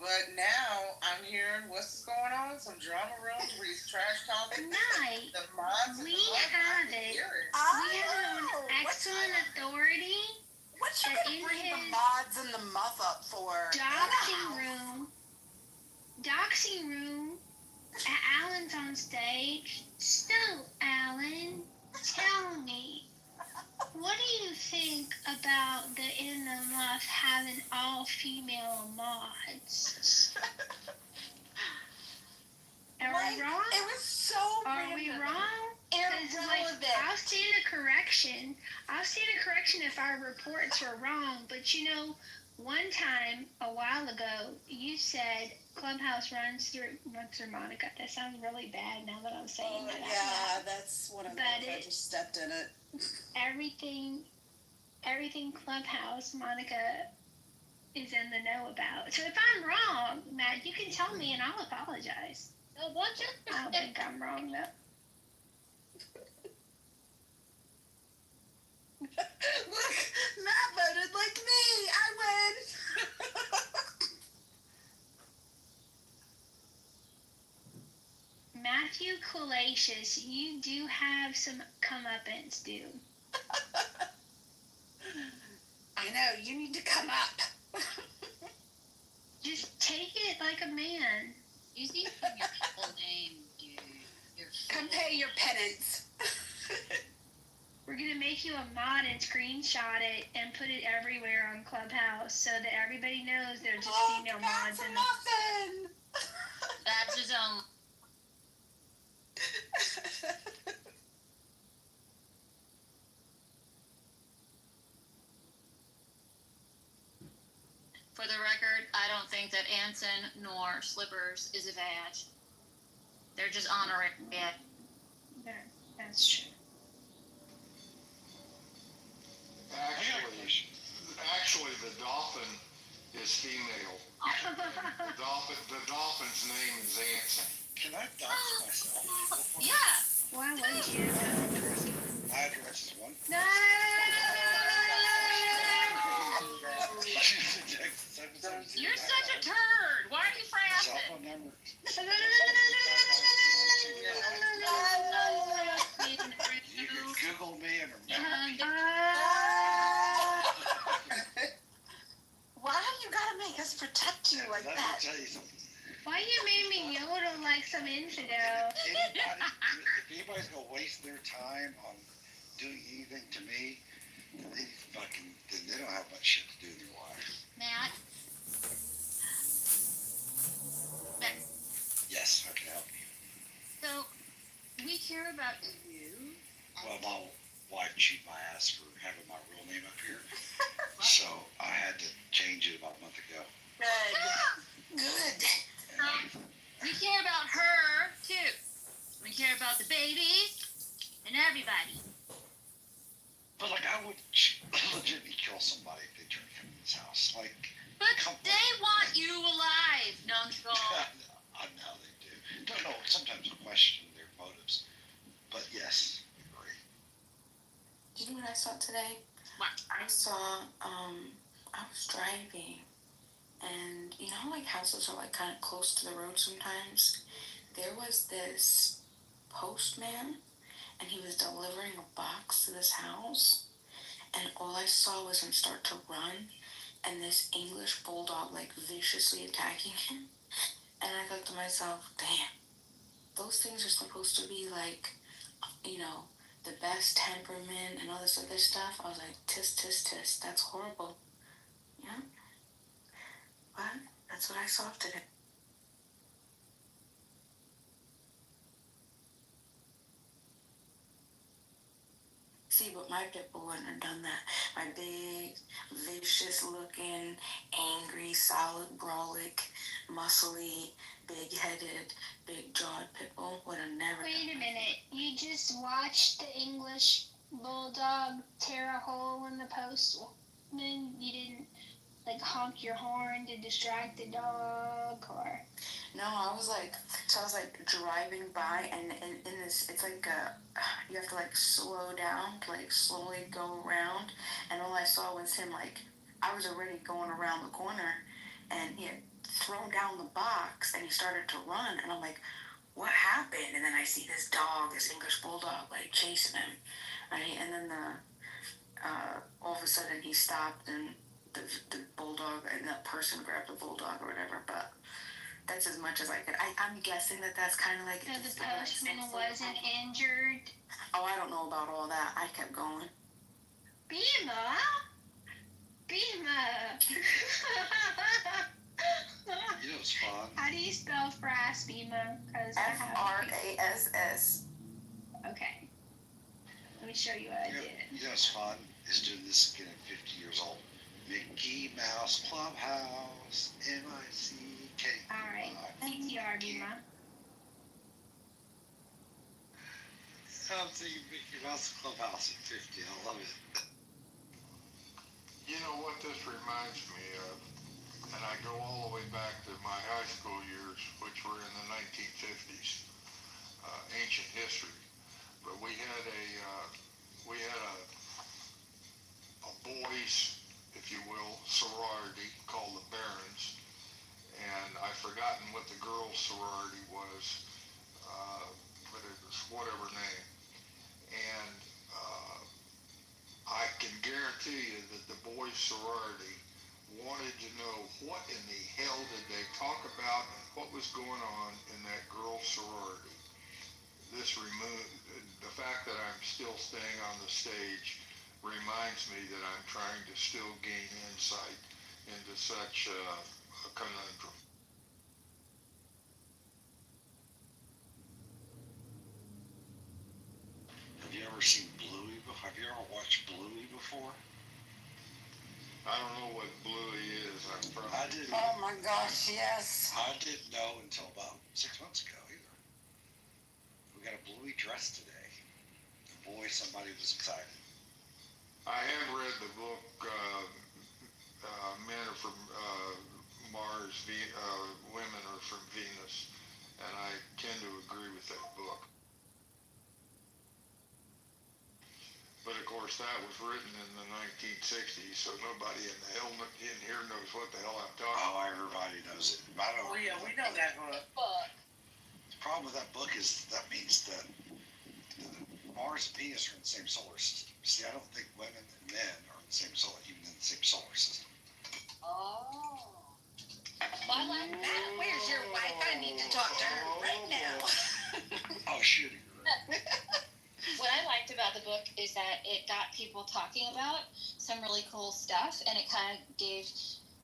But now I'm hearing what's going on, some drama rooms where he's trash talking. Tonight, the mods we have it. We have an excellent authority. What you gonna bring the mods and the muff up for? Doxing room. Alan's on stage. So, Alan, tell me, what do you think about the In the Muff having all female mods? Are we wrong? It was so Are we wrong? Irrelevant. I'll stand a correction. I'll stand a correction if our reports are wrong. But you know, one time a while ago, you said Clubhouse runs through Monica. That sounds really bad now that I'm saying it. Yeah, that's one of But those. I just stepped in it. Everything Clubhouse, Monica is in the know about. So if I'm wrong, Matt, you can tell me and I'll apologize. So what's your I don't think I'm wrong though. Look, Matt voted like me. I win. Matthew Coolacious, you do have some comeuppance due. I know, you need to come up. Just take it like a man. Using your full name, dude. Come pay your penance. We're gonna make you a mod and screenshot it and put it everywhere on Clubhouse so that everybody knows they're just female mods. And muffin. That's his own. For the record, I don't think that Anson nor Slippers is a badge. They're just honorary. That's true. Actually, the dolphin is female. The dolphin's name is Anson. Can I dox myself? Yeah. Why would you? My address is one. No. You're such a turd. Why are you frazzing? Cell phone number. You can Google me and Why you gotta make us protect you like Let that? me tell you something. Why you made me yodel like some infidel? If anybody's gonna waste their time on doing anything to me, they don't have much shit to do in their life. Matt. Yes, I can help you. So, we care about you. Well, my wife cheated my ass for having my real name up here, so I had to change it about a month ago. Good. We care about her, too. We care about the babies and everybody. But like, I would legitimately kill somebody if they tried to come in this house. Like, But they want you alive, numbskull. I know they do. Don't know. Sometimes I question their motives, but yes, I agree. Did you know what I saw today? What? I saw, I was driving, and you know how like houses are like kind of close to the road sometimes? There was this postman, and he was delivering a box to this house, and all I saw was him start to run, and this English bulldog like viciously attacking him. And I thought to myself, damn, those things are supposed to be like, you know, the best temperament and all this other stuff. I was like, tisk, tisk, tisk, that's horrible. Yeah. But that's what I saw today. See, but my pit bull wouldn't have done that. My big, vicious-looking, angry, solid, brolic, muscly, big-headed, big-jawed pit bull would have never. Wait a minute. You just watched the English bulldog tear a hole in the postman? You didn't like honk your horn to distract the dog, or? No, I was like driving by, and in this, it's like you have to like slow down to like slowly go around, and all I saw was him like, I was already going around the corner, and he had thrown down the box, and he started to run, and I'm like, what happened? And then I see this dog, this English bulldog, like chasing him, right? And then all of a sudden he stopped, and the bulldog and that person grabbed the bulldog or whatever, but that's as much as I could. I'm guessing that's kind of like. So the postman wasn't injured? Oh, I don't know about all that. I kept going. Bima? You know, it's fun. How do you spell frass, Bima? FRASS. Okay. Let me show you what I did. You know, it's fun is doing this again at 50 years old. Mickey Mouse Clubhouse, M-I-C-K. All right, PTR, Dima. Something Mickey Mouse Clubhouse at 50. I love it. You know what this reminds me of? And I go all the way back to my high school years, which were in the 1950s, ancient history. But we had a boys, if you will, sorority called the Barons, and I've forgotten what the girls' sorority was, but it was whatever name. And I can guarantee you that the boys' sorority wanted to know what in the hell did they talk about and what was going on in that girls' sorority. The fact that I'm still staying on the stage reminds me that I'm trying to still gain insight into such a conundrum. Have you ever seen Bluey before? Have you ever watched Bluey before? I don't know what Bluey is. I didn't. Oh my gosh, yes. I didn't know until about 6 months ago either. We got a Bluey dress today. Boy, somebody was excited. I have read the book, Men Are From Mars, Women Are From Venus, and I tend to agree with that book. But of course, that was written in the 1960s, so nobody in here knows what the hell I'm talking about. Oh, everybody knows it. I don't. Oh yeah, we know that book. The problem with that book is that means that Mars and Venus are in the same solar system. See, I don't think women and men are in the same even in the same solar system. Oh. Well, Matt, where's your wife? I need to talk to her right now. Oh, shit. What I liked about the book is that it got people talking about some really cool stuff, and it kind of gave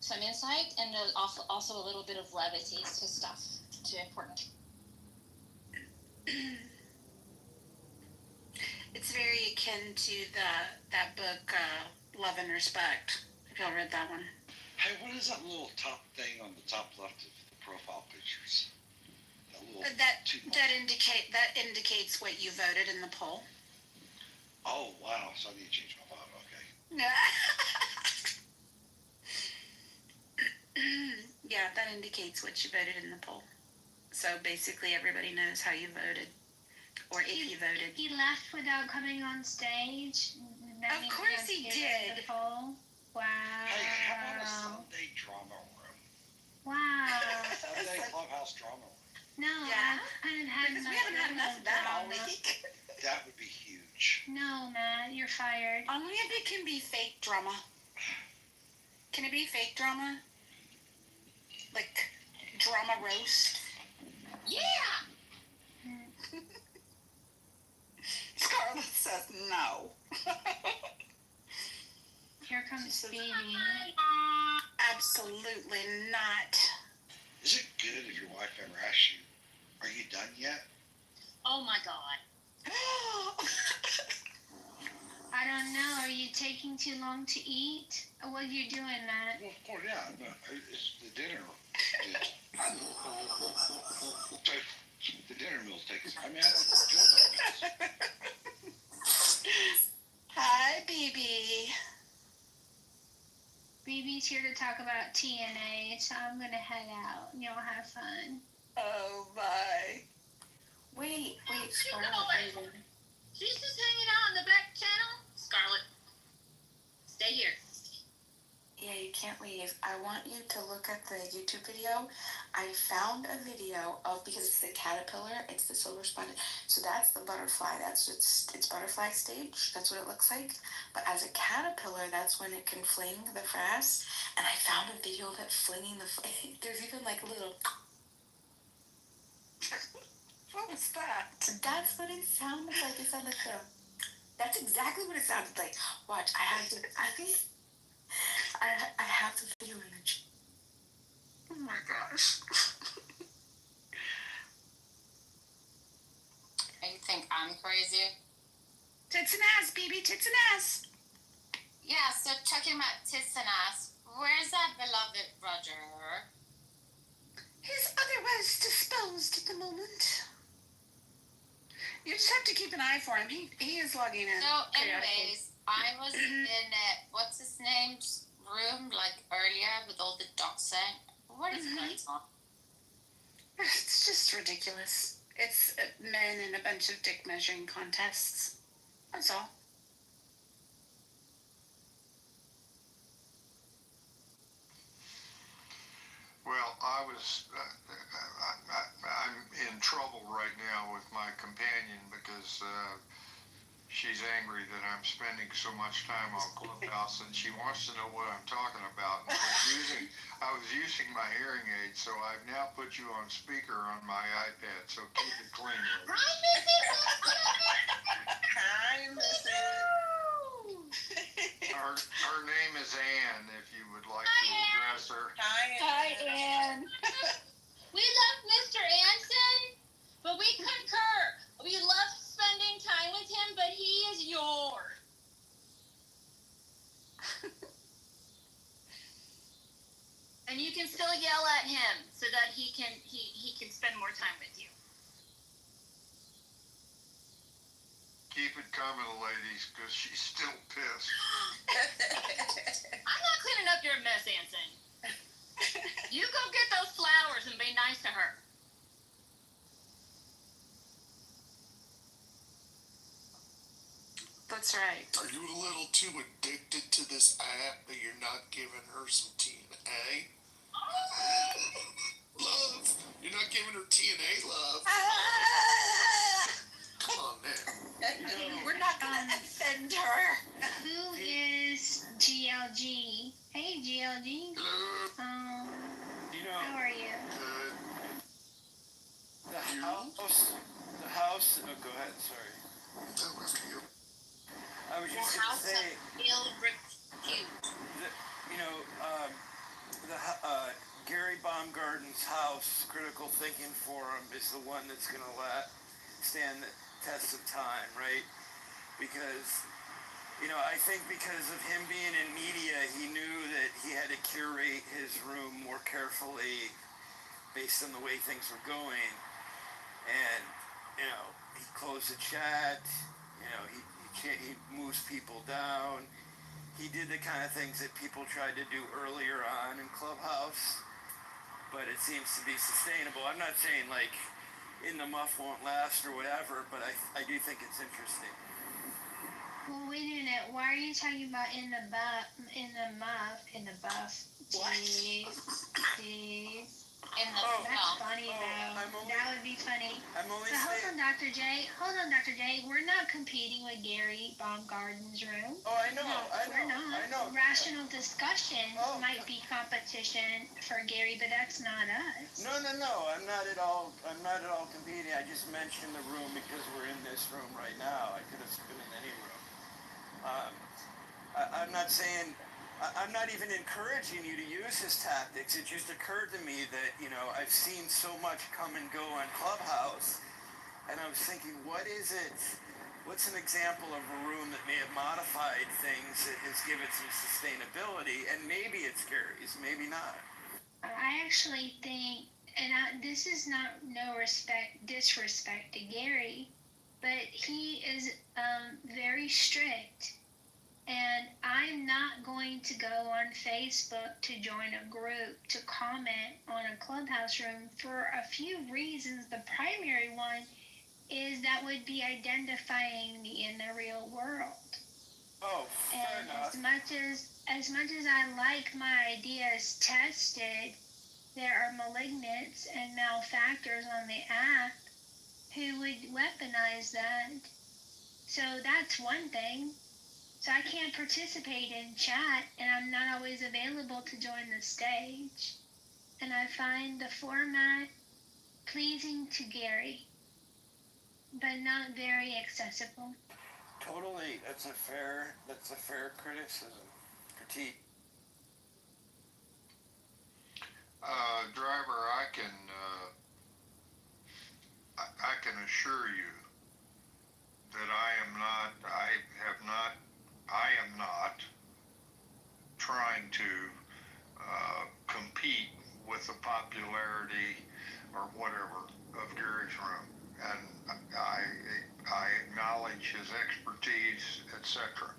some insight and also a little bit of levity to stuff, to important. It's very akin to that book, Love and Respect. Have y'all read that one? Hey, what is that little top thing on the top left of the profile pictures? That indicates what you voted in the poll. Oh wow! So I need to change my vote. Okay. Yeah, that indicates what you voted in the poll. So basically, everybody knows how you voted, or if you voted. He left without coming on stage. Of course he did. The poll. Wow. Hey, how about a Sunday drama room? Wow. Sunday Clubhouse drama room. No, Yeah. I haven't Because we haven't had enough of that all week. That would be huge. No, Matt, you're fired. Only if it can be fake drama. Can it be fake drama? Like drama roast? Yeah! Scarlett says no. Here comes Phoebe. Absolutely not. Is it good if your wife ever asks you, "Are you done yet?" Oh my God. I don't know. Are you taking too long to eat? What are you doing, Matt? Well, of course, yeah. No, it's the dinner. The dinner meal's taking. I mean, I don't enjoy that. Hi, BB. BB's here to talk about TNA, so I'm gonna head out. Y'all have fun. Oh, bye. Wait, Scarlett. She's just hanging out in the back channel. Scarlett, stay here. Yeah, you can't leave. I want you to look at the YouTube video. I found a video of, because it's the caterpillar, it's the silver spotted. So that's the butterfly. That's it's butterfly stage. That's what it looks like. But as a caterpillar, that's when it can fling the frass. And I found a video of it flinging the. There's even like a little. What was that? That's what it sounded like. It sounded like a. That's exactly what it sounded like. Watch, I have the video image. Oh my gosh. And you think I'm crazy? Tits and ass, BB, tits and ass. Yeah, so talking about tits and ass, where's that beloved Roger? He's otherwise disposed at the moment. You just have to keep an eye for him. He is logging in. So, anyways, I was in what's his name's room like earlier with all the doxing. What is going on? It's just ridiculous. It's men in a bunch of dick measuring contests. That's all. Well, I'm in trouble right now with my companion because she's angry that I'm spending so much time on Clubhouse, and she wants to know what I'm talking about. And I was using my hearing aid, so I've now put you on speaker on my iPad. So keep it clean. Hi, Mrs. Her name is Anne. If you would like to address her. Hi, Anne. We love Mr. Anson, but we concur. We love spending time with him, but he is yours. And you can still yell at him so that he can spend more time with you. Keep it coming, ladies, because she's still pissed. I'm not cleaning up your mess, Anson. You go get those flowers and be nice to her. That's right. Are you a little too addicted to this app that you're not giving her some TNA? Love. You're not giving her TNA, love. Come on now. We're not going to offend her. Who is GLG? Hey, GLG. Hello. How are you? Good. The house. Oh, go ahead. Sorry. No, after you. I was The just going to house say, of ill repute. Gary Baumgarten's house, Critical Thinking Forum, is the one that's going to stand the test of time, right? Because, I think because of him being in media, he knew that he had to curate his room more carefully based on the way things were going. And, he closed the chat, he moves people down. He did the kind of things that people tried to do earlier on in Clubhouse, but it seems to be sustainable. I'm not saying like in the muff won't last or whatever, but I do think it's interesting. Well, wait a minute. Why are you talking about in the buff? What? Jeez. That's funny though. That would be funny. I'm only But hold on, Dr. J. We're not competing with Gary Baumgarten's room. Oh, I know. We're not. I know. Rational discussion might be competition for Gary, but that's not us. No. I'm not at all competing. I just mentioned the room because we're in this room right now. I could have been in any room. I'm not saying. I'm not even encouraging you to use his tactics. It just occurred to me that, I've seen so much come and go on Clubhouse, and I was thinking, what is it? What's an example of a room that may have modified things that has given some sustainability? And maybe it's Gary's, maybe not. I actually think, and this is not disrespect to Gary, but he is very strict. And I'm not going to go on Facebook to join a group to comment on a Clubhouse room for a few reasons. The primary one is that would be identifying me in the real world. Oh, fair enough. As much as I like my ideas tested, there are malignants and malefactors on the app who would weaponize that. So that's one thing. So I can't participate in chat, and I'm not always available to join the stage. And I find the format pleasing to Gary, but not very accessible. Totally, that's a fair critique. Driver, I can assure you that I am not popularity or whatever of Gary's room, and I acknowledge his expertise, etc.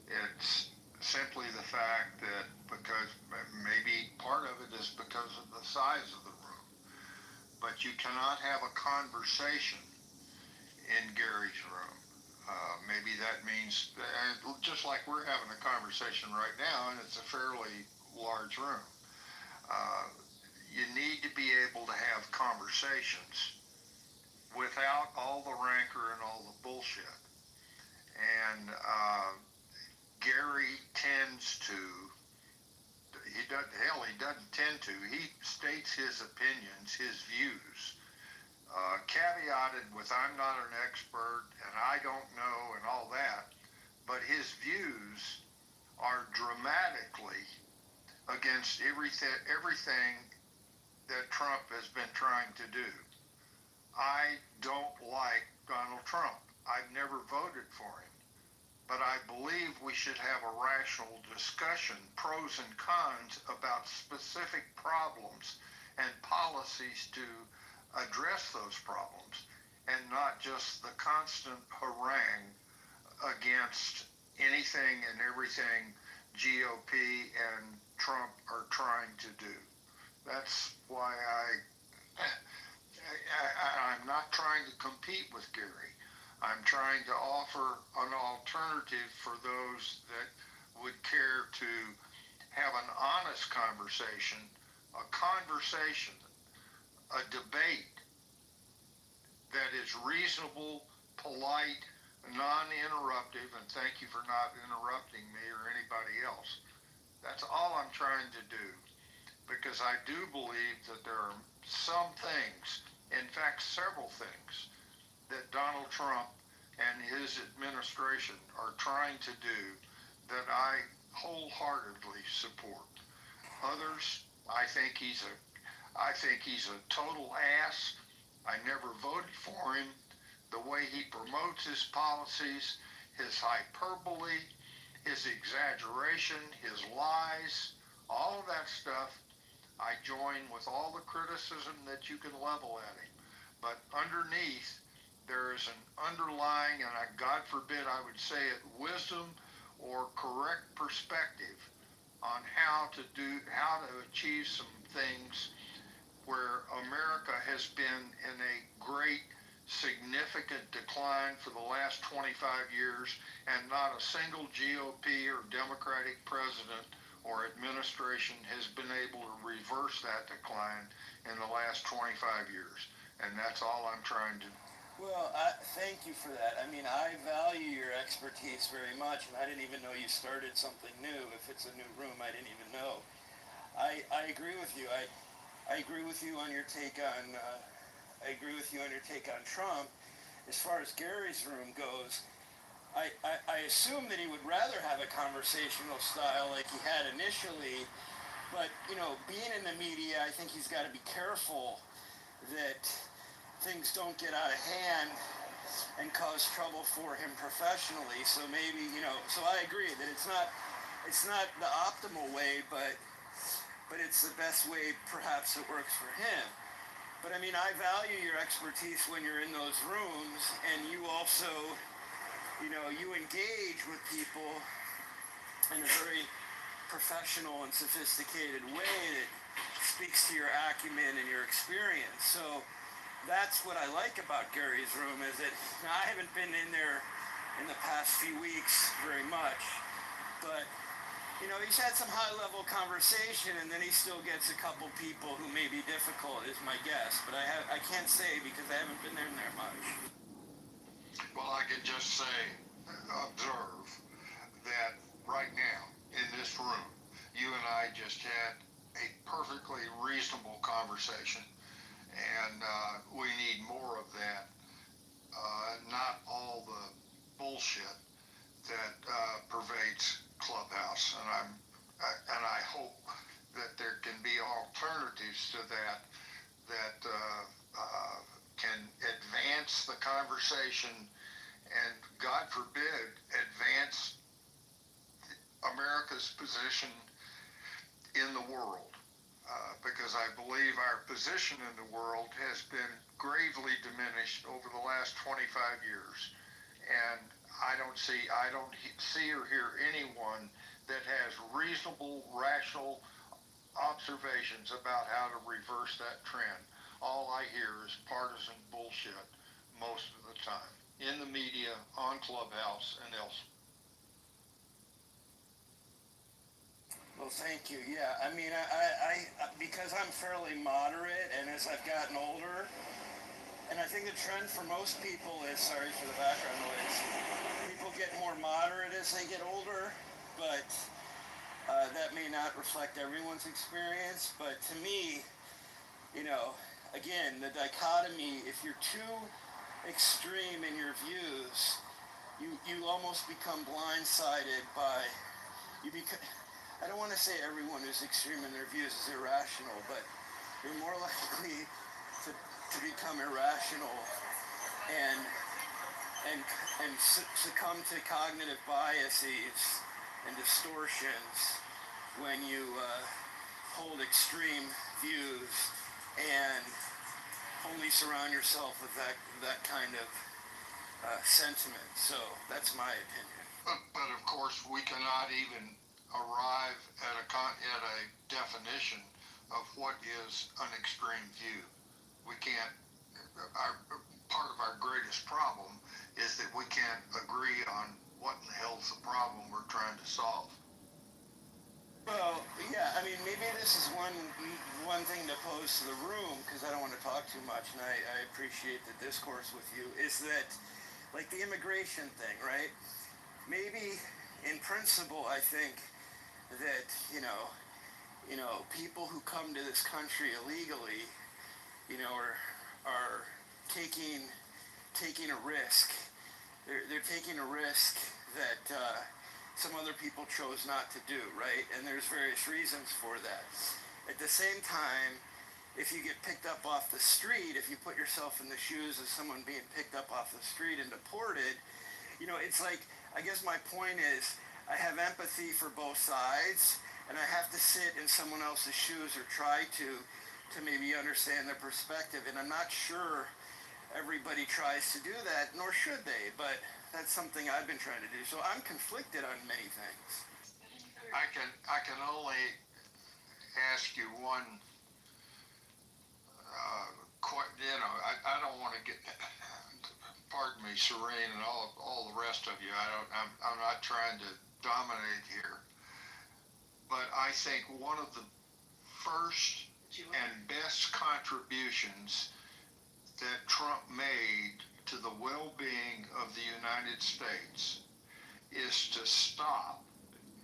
It's simply the fact that because maybe part of it is because of the size of the room, but you cannot have a conversation in Gary's room. Maybe that means, just like we're having a conversation right now, and it's a fairly large room. You need to be able to have conversations without all the rancor and all the bullshit. And Gary tends to, he doesn't tend to, he states his opinions, his views, caveated with I'm not an expert and I don't know and all that, but his views are dramatically against everything that Trump has been trying to do. I don't like Donald Trump. I've never voted for him. But I believe we should have a rational discussion, pros and cons, about specific problems and policies to address those problems, and not just the constant harangue against anything and everything GOP and Trump are trying to do. That's why I'm not trying to compete with Gary. I'm trying to offer an alternative for those that would care to have an honest conversation, a debate that is reasonable, polite, non-interruptive, and thank you for not interrupting me or anybody else. That's all I'm trying to do, because I do believe that there are some things, in fact several things, that Donald Trump and his administration are trying to do that I wholeheartedly support. Others, I think he's a total ass. I never voted for him. The way he promotes his policies, his hyperbole, his exaggeration, his lies, all of that stuff, I join with all the criticism that you can level at him. But underneath, there is an underlying, and God forbid I would say it, wisdom or correct perspective on how to achieve some things where America has been in a great, significant decline for the last 25 years, and not a single GOP or Democratic president or administration has been able to reverse that decline in the last 25 years. And that's all I'm trying to do. Well, thank you for that. I mean, I value your expertise very much, and I didn't even know you started something new. If it's a new room, I didn't even know. I agree with you. I agree with you on your take on. I agree with you on your take on Trump. As far as Gary's room goes, I assume that he would rather have a conversational style like he had initially. But being in the media, I think he's got to be careful that things don't get out of hand and cause trouble for him professionally. So maybe, so I agree that it's not the optimal way, but it's the best way perhaps that works for him. But I mean, I value your expertise when you're in those rooms, and you also, you engage with people in a very professional and sophisticated way that speaks to your acumen and your experience. So that's what I like about Gary's room, is that I haven't been in there in the past few weeks very much, but he's had some high-level conversation, and then he still gets a couple people who may be difficult, is my guess, but I can't say because I haven't been in there much. Well, I can just observe that right now in this room, you and I just had a perfectly reasonable conversation. And we need more of that, not all the bullshit that pervades Clubhouse. And I hope that there can be alternatives to that can advance the conversation and, God forbid, advance America's position in the world. because I believe our position in the world has been gravely diminished over the last 25 years. And I don't see or hear anyone that has reasonable, rational observations about how to reverse that trend. All I hear is partisan bullshit most of the time, in the media, on Clubhouse, and elsewhere. Well, thank you. Yeah, I mean, I because I'm fairly moderate, and as I've gotten older, and I think the trend for most people is, sorry for the background noise, people get more moderate as they get older, but that may not reflect everyone's experience. But to me, again, the dichotomy, if you're too extreme in your views, you almost become blindsided by, I don't want to say everyone who's extreme in their views is irrational, but you're more likely to become irrational and succumb to cognitive biases and distortions when you hold extreme views and only surround yourself with that kind of sentiment. So that's my opinion. But of course, we cannot even arrive at a definition of what is an extreme view. We can't. Part of our greatest problem is that we can't agree on what in the hell's the problem we're trying to solve. Well, yeah, I mean, maybe this is one thing to pose to the room, because I don't want to talk too much, and I appreciate the discourse with you, is that, like the immigration thing, right? Maybe, in principle, I think that, people who come to this country illegally, are taking a risk. They're taking a risk that some other people chose not to do, right? And there's various reasons for that. At the same time, if you get picked up off the street, if you put yourself in the shoes of someone being picked up off the street and deported, it's like, I guess my point is, I have empathy for both sides, and I have to sit in someone else's shoes or try to maybe understand their perspective. And I'm not sure everybody tries to do that, nor should they, but that's something I've been trying to do. So I'm conflicted on many things. I can only ask you one. I don't want to get. Pardon me, Serene, and all the rest of you. I'm not trying to dominate here, but I think one of the first and best contributions that Trump made to the well-being of the United States is to stop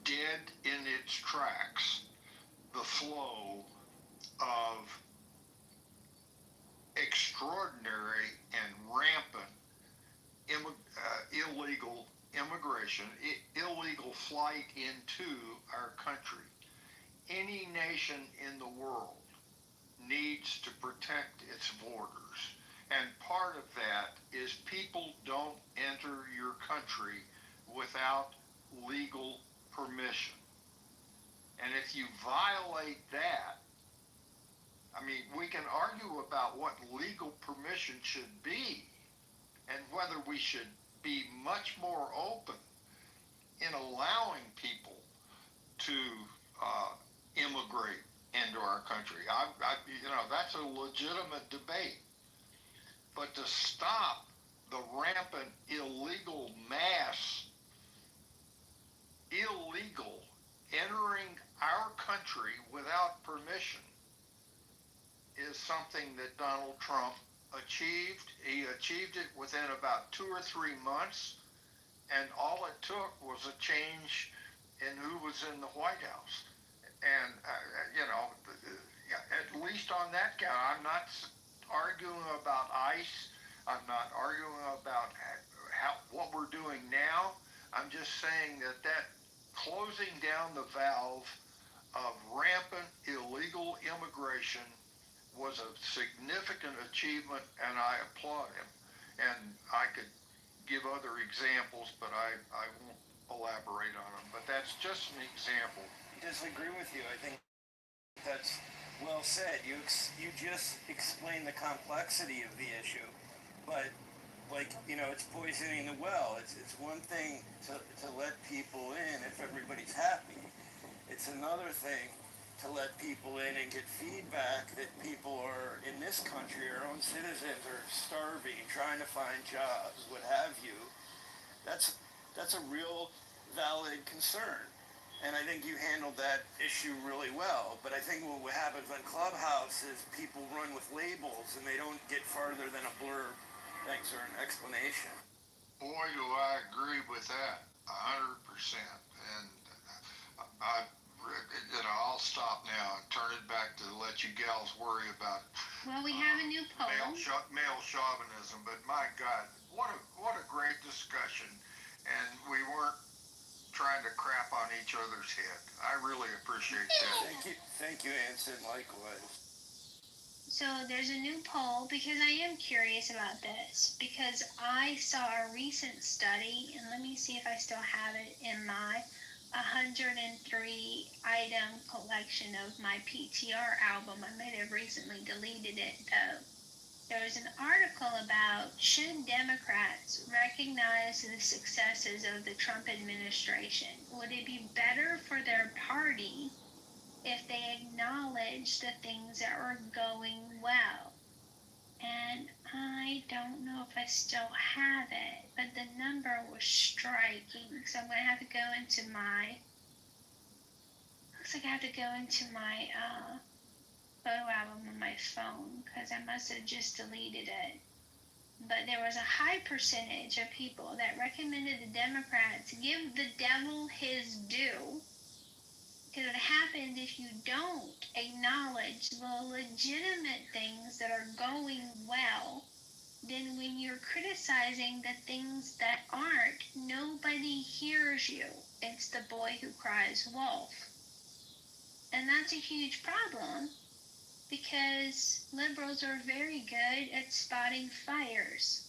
dead in its tracks the flow of extraordinary and rampant illegal immigration, illegal flight into our country. Any nation in the world needs to protect its borders. And part of that is people don't enter your country without legal permission. And if you violate that, I mean, we can argue about what legal permission should be and whether we should be much more open in allowing people to immigrate into our country. That's a legitimate debate. But to stop the rampant illegal mass, illegal entering our country without permission is something that Donald Trump achieved. He achieved it within about 2 or 3 months, and all it took was a change in who was in the White House. And, at least on that count, I'm not arguing about ICE. I'm not arguing about what we're doing now. I'm just saying that closing down the valve of rampant illegal immigration was a significant achievement, and I applaud him. And I could give other examples, but I won't elaborate on them. But that's just an example. I disagree with you. I think that's Well said. You just explained the complexity of the issue, but it's poisoning the well. It's one thing to let people in if everybody's happy. It's another thing to let people in and get feedback that people are in this country, our own citizens are starving, trying to find jobs, what have you. That's a real valid concern. And I think you handled that issue really well. But I think what happens on Clubhouse is people run with labels and they don't get farther than a blurb. Thanks, or an explanation. Boy, do I agree with that 100%. And I'll stop now and turn it back to let you gals worry about. Well, we have a new poll. Male chauvinism, but my God, what a great discussion, and we weren't trying to crap on each other's head. I really appreciate that. Thank you, Anson. Likewise. So there's a new poll because I am curious about this because I saw a recent study, and let me see if I still have it in my 103 item collection of my PTR album. I might have recently deleted it though. There was an article about should Democrats recognize the successes of the Trump administration? Would it be better for their party if they acknowledge the things that are going well? And I don't know if I still have it, but the number was striking. So I'm going to have to go into my, looks like I have to go into my photo album on my phone because I must have just deleted it. But there was a high percentage of people that recommended the Democrats give the devil his due. Because what happens if you don't acknowledge the legitimate things that are going well, then when you're criticizing the things that aren't, nobody hears you. It's the boy who cries wolf. And that's a huge problem because liberals are very good at spotting fires.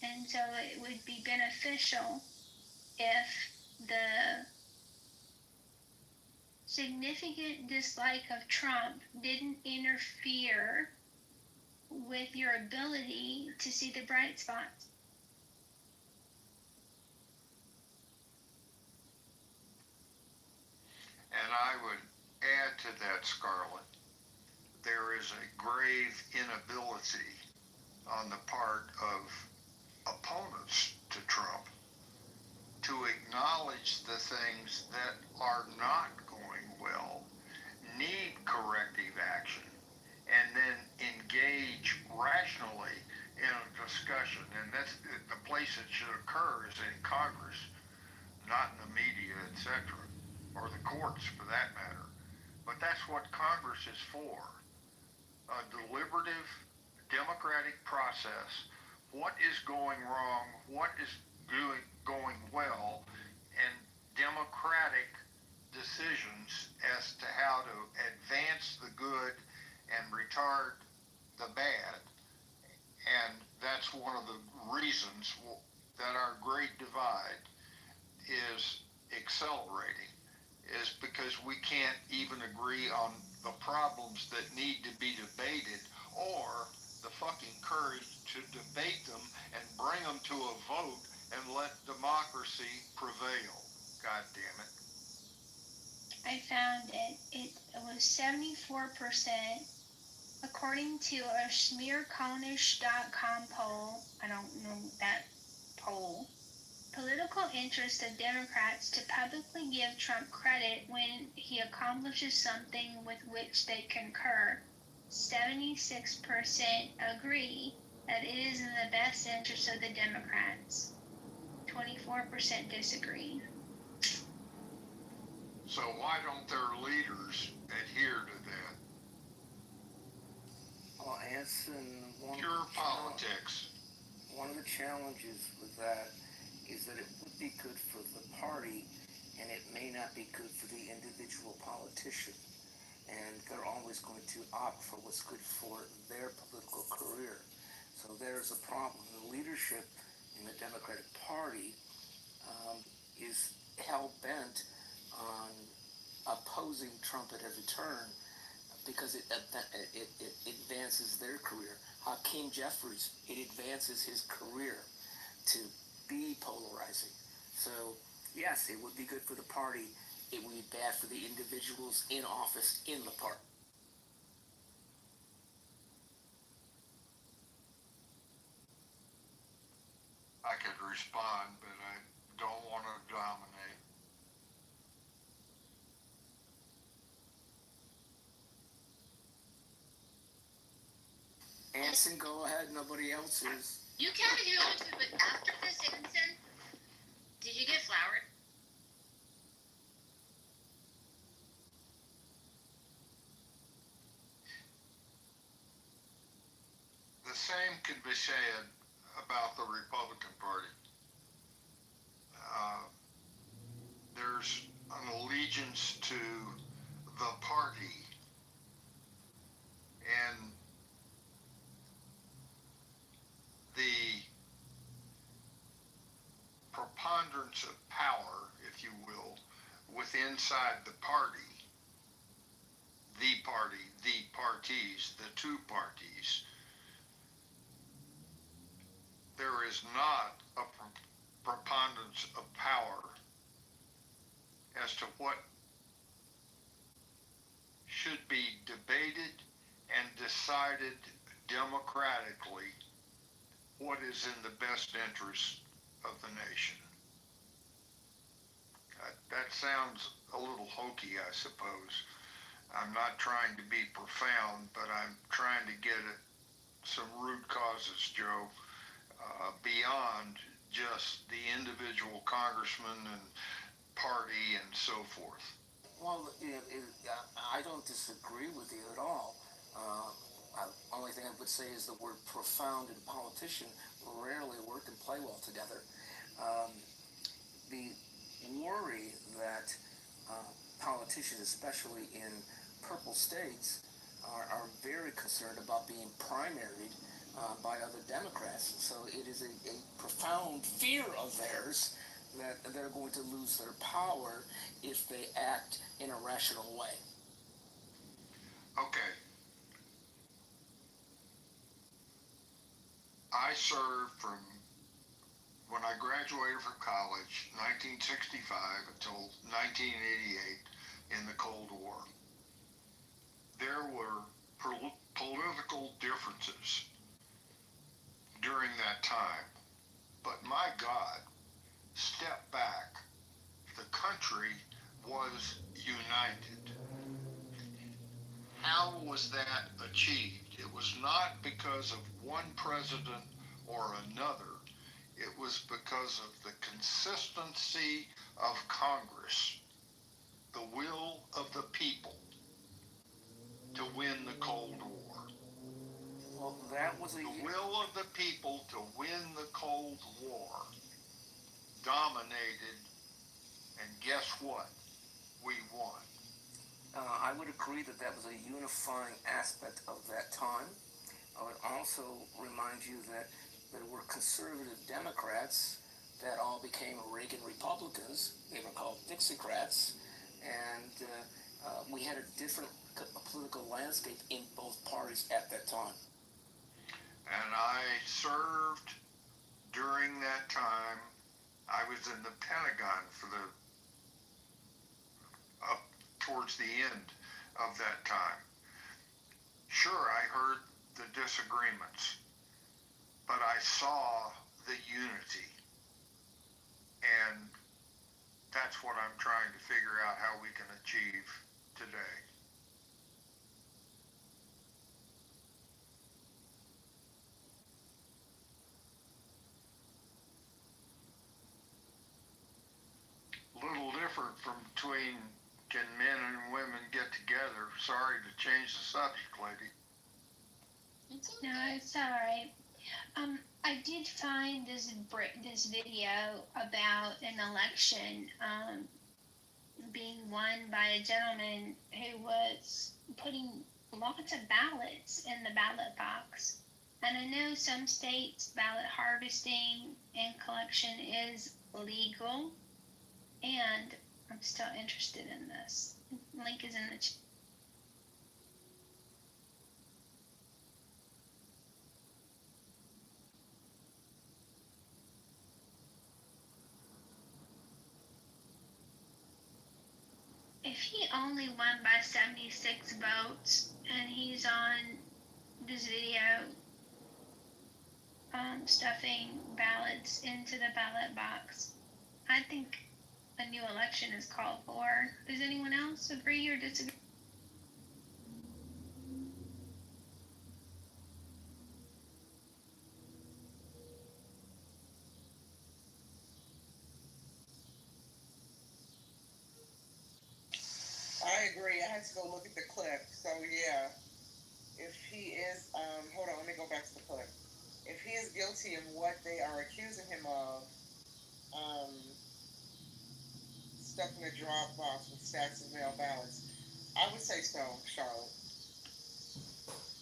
And so it would be beneficial if the significant dislike of Trump didn't interfere with your ability to see the bright spots. And I would add to that, Scarlett, there is a grave inability on the part of opponents to Trump to acknowledge the things that are not going well, need corrective action, and then engage rationally in a discussion. And that's the place it should occur is in Congress, not in the media, etc., or the courts for that matter. But that's what Congress is for. A deliberative, democratic process. What is going wrong? What is going well? And democratic decisions as to how to advance the good and retard the bad. And that's one of the reasons that our great divide is accelerating, is because we can't even agree on the problems that need to be debated or the fucking courage to debate them and bring them to a vote and let democracy prevail. God damn it. I found it. It was 74%. According to a smearcornish.com poll, I don't know that poll, political interest of Democrats to publicly give Trump credit when he accomplishes something with which they concur. 76% agree that it is in the best interest of the Democrats. 24% disagree. So why don't their leaders adhere to that? Well, Anson, pure politics. One of the challenges with that is that it would be good for the party, and it may not be good for the individual politician. And they're always going to opt for what's good for their political career. So there's a problem. The leadership in the Democratic Party is hell-bent on opposing Trump at every turn because it advances their career. Hakeem Jeffries, it advances his career to be polarizing. So yes, it would be good for the party. It would be bad for the individuals in office in the party. I could respond, but I don't want to dominate. Anson, go ahead. Nobody else is. You can if you want to, but after this, Anson, did you get flowered? The same could be said about the Republican Party. There's an allegiance to the party, and the preponderance of power, if you will, inside the party, the parties, the two parties, there is not a preponderance of power as to what should be debated and decided democratically, what is in the best interest of the nation. That sounds a little hokey, I suppose. I'm not trying to be profound, but I'm trying to get at some root causes, Joe, beyond just the individual congressman and party and so forth. Well, I don't disagree with you at all. The only thing I would say is the word profound and politician rarely work and play well together. The worry that politicians, especially in purple states, are very concerned about being primaried by other Democrats. So it is a profound fear of theirs that they're going to lose their power if they act in a rational way. Okay. I served from when I graduated from college, 1965 until 1988 in the Cold War. There were political differences during that time. But my God, step back. The country was united. How was that achieved? It was not because of one president or another. It was because of the consistency of Congress, the will of the people to win the Cold War. Well, that was the will of the people to win the Cold War dominated, and guess what? We won. I would agree that that was a unifying aspect of that time. I would also remind you that there were conservative Democrats that all became Reagan Republicans. They were called Dixiecrats. And we had a different political landscape in both parties at that time. And I served during that time. I was in the Pentagon for up towards the end of that time. Sure, I heard the disagreements, but I saw the unity. And that's what I'm trying to figure out how we can achieve today. Little different from between can men and women get together. Sorry to change the subject, lady. No, it's all right. I did find this video about an election being won by a gentleman who was putting lots of ballots in the ballot box. And I know some states ballot harvesting and collection is legal, and I'm still interested in this. Link is in the chat. if he only won by 76 votes and he's on this video stuffing ballots into the ballot box, I think a new election is called for. Does anyone else agree or disagree? I agree. I had to go look at the clip. So yeah, if he is, hold on, let me go back to the clip. If he is guilty of what they are accusing him of, stuffing a drop box with stacks of mail ballots, I would say so, Charlotte.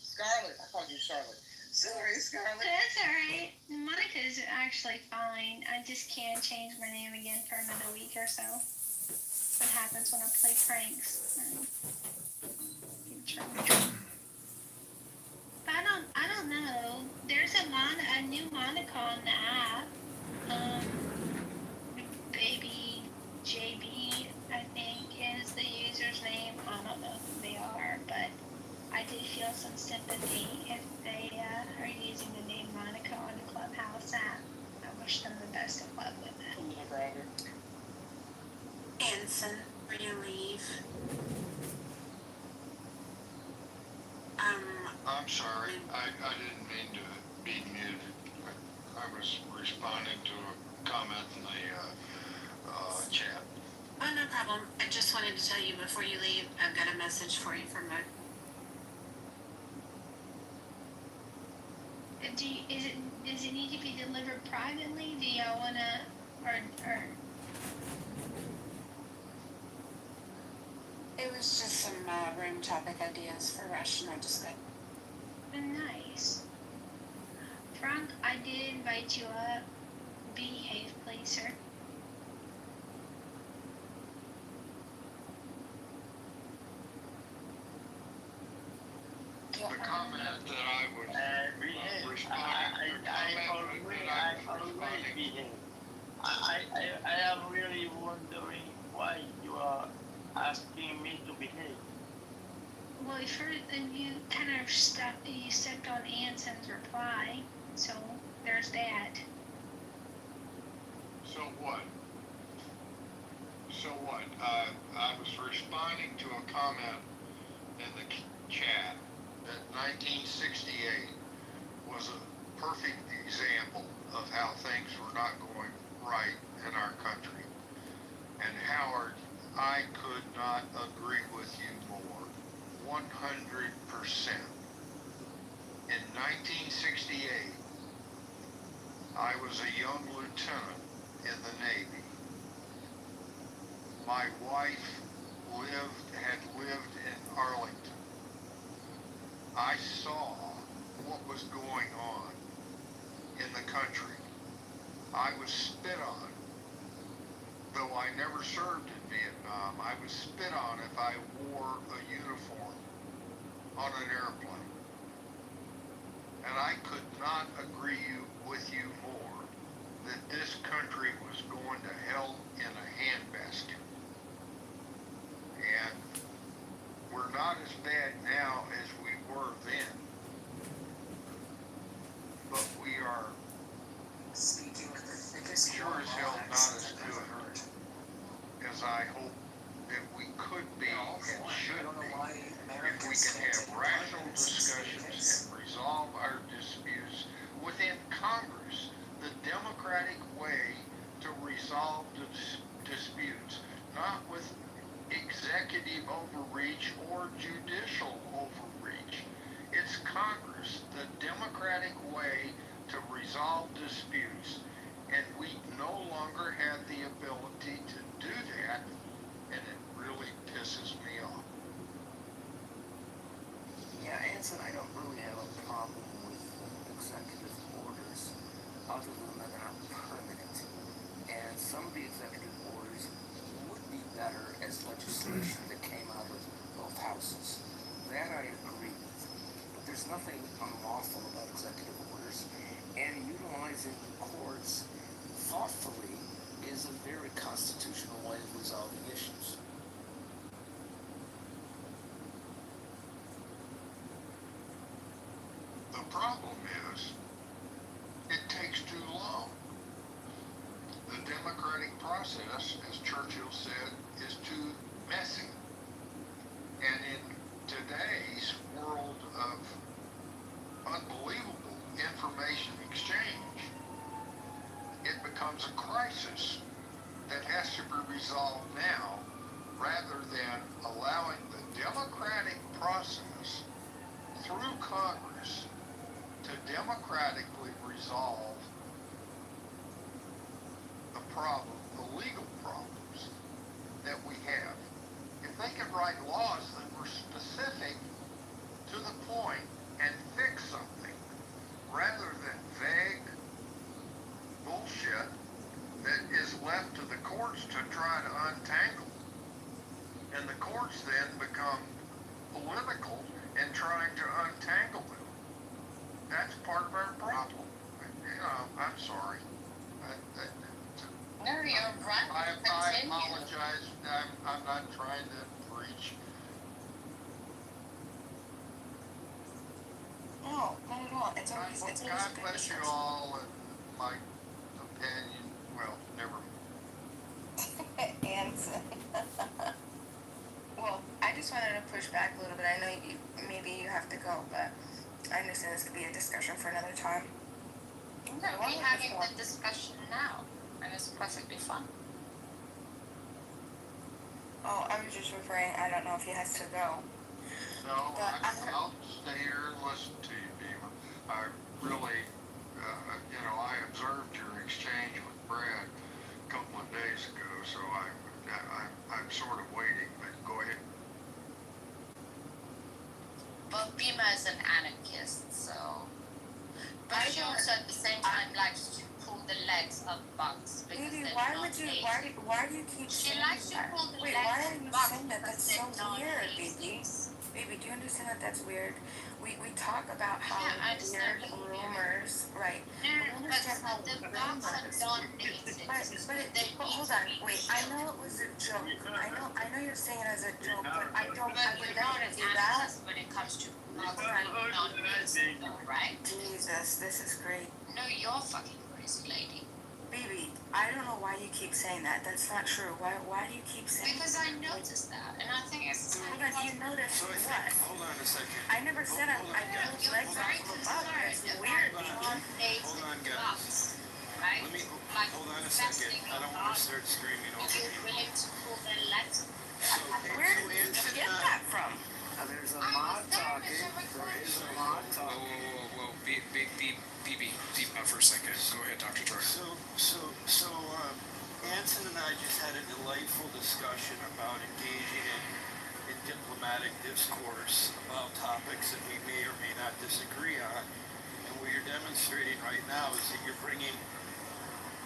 Scarlett, I called you Charlotte. Sorry, Scarlett. That's alright. Monica's actually fine. I just can't change my name again for another week or so. What happens when I play pranks. But I don't know. There's a new Monica on the app. Baby JB, I think, is the user's name. I don't know who they are, but I do feel some sympathy if they are using the name Monica on the Clubhouse app. I wish them the best of luck with it. Anson, before you leave, I'm sorry, I didn't mean to be muted. I was responding to a comment in the chat. oh, no problem. I just wanted to tell you before you leave, I've got a message for you from my. Does it need to be delivered privately? Do y'all wanna, or It was just some room topic ideas for rational discussion. nice. Frank, I did invite you up. Behave, please, sir. The comment that I was responding to, I am really wondering why you are asking me to behave. Well, first, then you kind of stepped on Anson's reply, so there's that. So what? So what? I was responding to a comment in the chat that 1968 was a perfect example of how things were not going right in our country. And Howard, I could not agree with you more. 100%. In 1968, I was a young lieutenant in the Navy. My wife had lived in Arlington. I saw what was going on in the country. I was spit on. Though I never served in Vietnam, I was spit on if I wore a uniform on an airplane. And I could not agree with you more that this country was going to hell in a handbasket. And we're not as bad now as we were then. But we are speaking with the thickest sure as hell not as good as I hope that we could be and should be if we can have rational discussions and resolve our disputes within Congress, the democratic way to resolve the disputes, not with executive overreach or judicial overreach. It's Congress, the democratic way to resolve disputes, and we no longer have the ability to do that, and it really pisses me off. Yeah, Anson, I don't really have a problem with executive orders, other than that they're not permanent. And some of the executive orders would be better as legislation that came out of both houses. That I agree with. But there's nothing unlawful about executive orders, and utilizing the courts thoughtfully is a very constitutional way of resolving issues. Garfield said, is too messy. And in today's world of unbelievable information exchange, it becomes a crisis that has to be resolved now rather than allowing the democratic process through Congress to democratically resolve the problem, the legal problems that we have. If they could write laws that were specific to the point and fix something rather than vague bullshit that is left to the courts to try to untangle. And the courts then become political in trying to untangle them. That's part of our problem. I'm sorry. No, you're right. I apologize. I'm not trying to preach. No, not at all. It's always God a good bless you discussion. all, and my opinion, well, never. Anson. Well, I just wanted to push back a little bit. I know maybe you have to go, but I understand this could be a discussion for another time. No, we're having the discussion now, and it's perfectly fun. Oh, I was just referring, I don't know if he has to go. No, But I'll stay here and listen to you, Dima. I really, I observed your exchange with Brad a couple of days ago, so I'm sort of waiting, but go ahead. Well, Bima is an anarchist, so. But she also at the same time likes to pull the legs of bugs because Baby, they're why not would you? lazy. Why do you keep She saying likes to that? pull the Wait, legs why are of you bugs saying that? because That's so they're not weird, lazy. baby. Baby, do you understand that that's weird? We talk about how Yeah, I understand weird what you're rumors, right? No, We because understand how the bugs are rumors. not lazy. But hold on, wait. I know it was a joke. I know you're saying it as a joke, but I would not never an do that. anarchist when it comes to bugs that are not lazy, though, right? Jesus, this is great. No, you're fucking crazy, lady. Baby, I don't know why you keep saying that. That's not true. Why do you keep saying Because I noticed that, and I think it's Hold on, you noticed So I what? think, hold on a second. I never said I pulled legs off of a bug. That's weird, baby. Hold on, guys. Right? Let me, Like hold on a second. I don't want to start screaming over you're people. willing to pull their legs. Where did you get that from? There's a mod talking. There is a mod talking. Whoa, beep, for a second. Go ahead, Dr. Jordan. So, Anson and I just had a delightful discussion about engaging in diplomatic discourse about topics that we may or may not disagree on. And what you're demonstrating right now is that you're bringing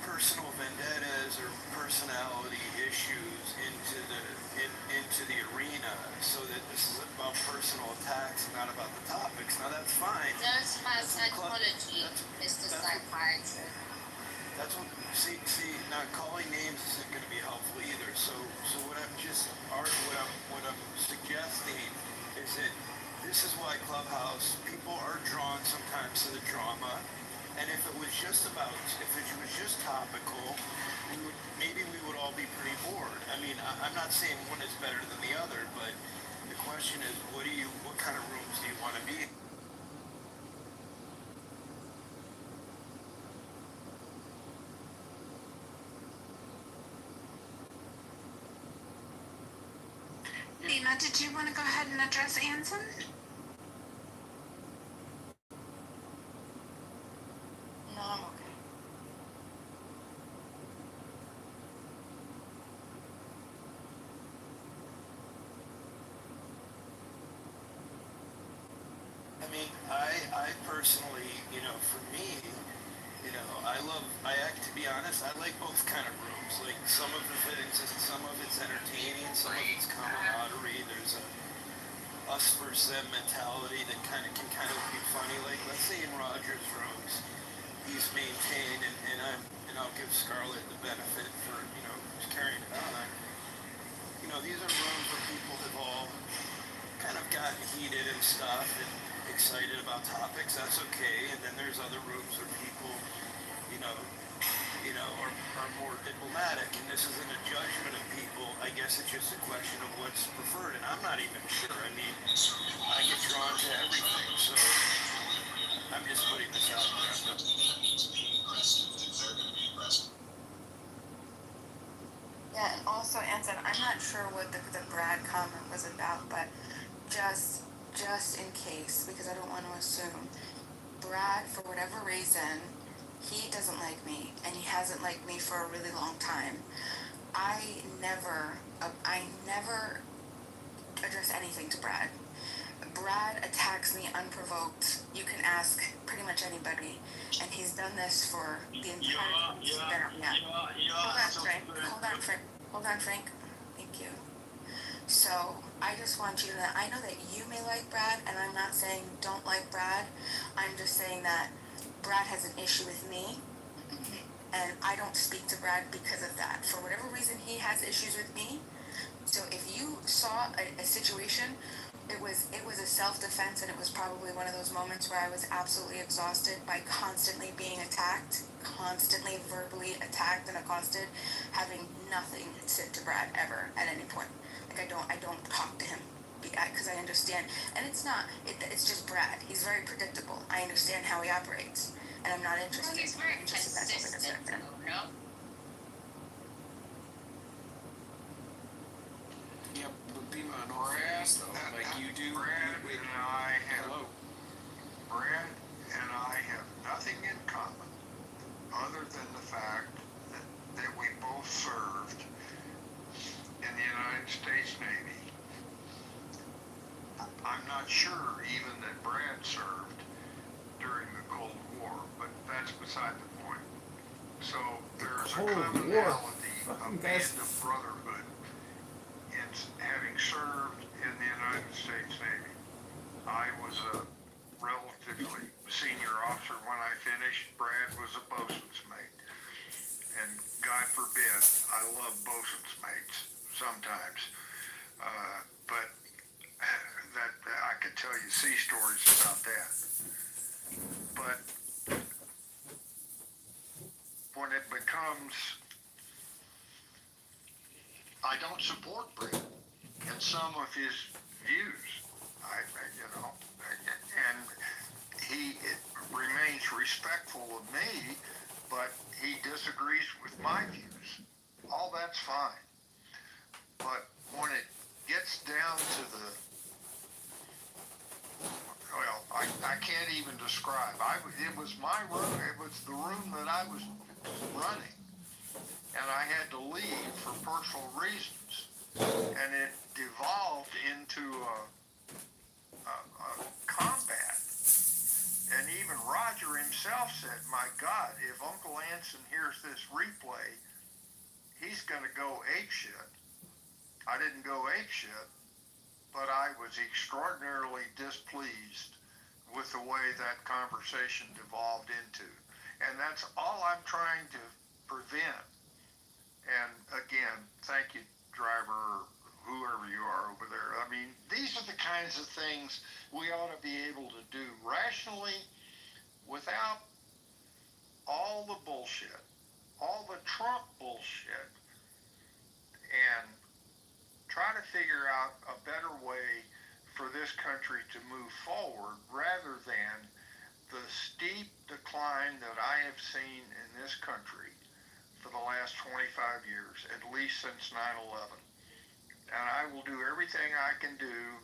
personal vendettas or personality issues into the arena, so that this is about personal attacks and not about the topics. Now that's fine. That's my psychology, Mr. Psychiatrist. That's what, see, not calling names isn't going to be helpful either. So what I'm suggesting is that this is why Clubhouse, people are drawn sometimes to the drama. And if it was just topical, maybe we would all be pretty bored. I mean, I'm not saying one is better than the other, but the question is, what kind of rooms do you want to be in? Dina, did you want to go ahead and address Anson? No, I'm okay. I mean, I personally, for me, to be honest, I like both kind of rooms. Like some of it's entertaining, some of it's camaraderie. There's a us versus them mentality that can be funny. Like let's say in Roger's rooms, he's maintained, and I'll give Scarlett the benefit for carrying it on. These are rooms where people have all kind of gotten heated and stuff and excited about topics. That's okay. And then there's other rooms where people, are more diplomatic. And this isn't a judgment of guess it's just a question of what's preferred, and I'm not even sure. I mean, I get drawn to everything, so I'm just putting this out there. Yeah, and also, Anson, I'm not sure what the Brad comment was about, but just in case, because I don't want to assume, Brad, for whatever reason, he doesn't like me, and he hasn't liked me for a really long time. I never address anything to Brad. Brad attacks me unprovoked. You can ask pretty much anybody, and he's done this for the entire Hold on, Frank. Thank you. So I just want you to know, I know that you may like Brad, and I'm not saying don't like Brad. I'm just saying that Brad has an issue with me, and I don't speak to Brad because of that. For whatever reason, he has issues with me. So if you saw a situation, it was a self-defense, and it was probably one of those moments where I was absolutely exhausted by constantly being attacked, constantly verbally attacked and accosted, having nothing said to Brad ever at any point. Like I don't talk to him because I understand, and it's just Brad. He's very predictable. I understand how he operates, and I'm not interested. Well, he's very consistent, no? Yep, but Pima and all things though, like you do. Brad and I have nothing in common other than the fact that we both served in the United States Navy. I'm not sure even that Brad served during the Cold War, but that's beside the point. So there's a commonality of band of brotherhood in having served in the United States Navy. I was a relatively senior officer when I finished. Brad was a bosun's mate. And God forbid, I love bosun's mates sometimes. But that I could tell you sea stories about that. But when it becomes, I don't support Brad in some of his views. And he remains respectful of me, but he disagrees with my views. All that's fine. But when it gets down to I can't even describe. It was my room. It was the room that I was running. And I had to leave for personal reasons. And it devolved into a combat. And even Roger himself said, my God, if Uncle Anson hears this replay, he's going to go apeshit. I didn't go apeshit, but I was extraordinarily displeased with the way that conversation devolved into. And that's all I'm trying to prevent. And again, thank you, driver, whoever you are over there. I mean, these are the kinds of things we ought to be able to do rationally without all the bullshit, all the Trump bullshit, and try to figure out a better way for this country to move forward rather than the steep decline that I have seen in this country for the last 25 years, at least since 9/11. And I will do everything I can do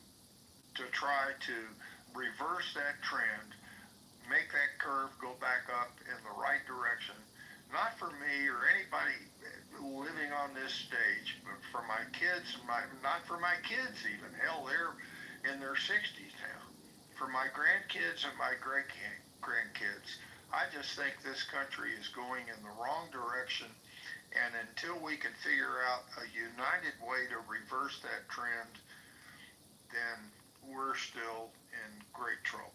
to try to reverse that trend, make that curve go back up in the right direction, not for me or anybody living on this stage, but for my kids, not for my kids even. Hell, they're in their 60s now. For my grandkids and my great-grandkids. I just think this country is going in the wrong direction, and until we can figure out a united way to reverse that trend, then we're still in great trouble.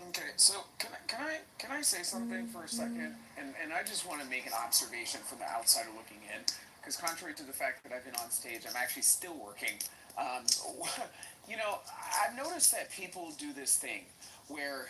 Okay, so can I say something for a second? And I just want to make an observation from the outsider looking in, because contrary to the fact that I've been on stage, I'm actually still working. I've noticed that people do this thing where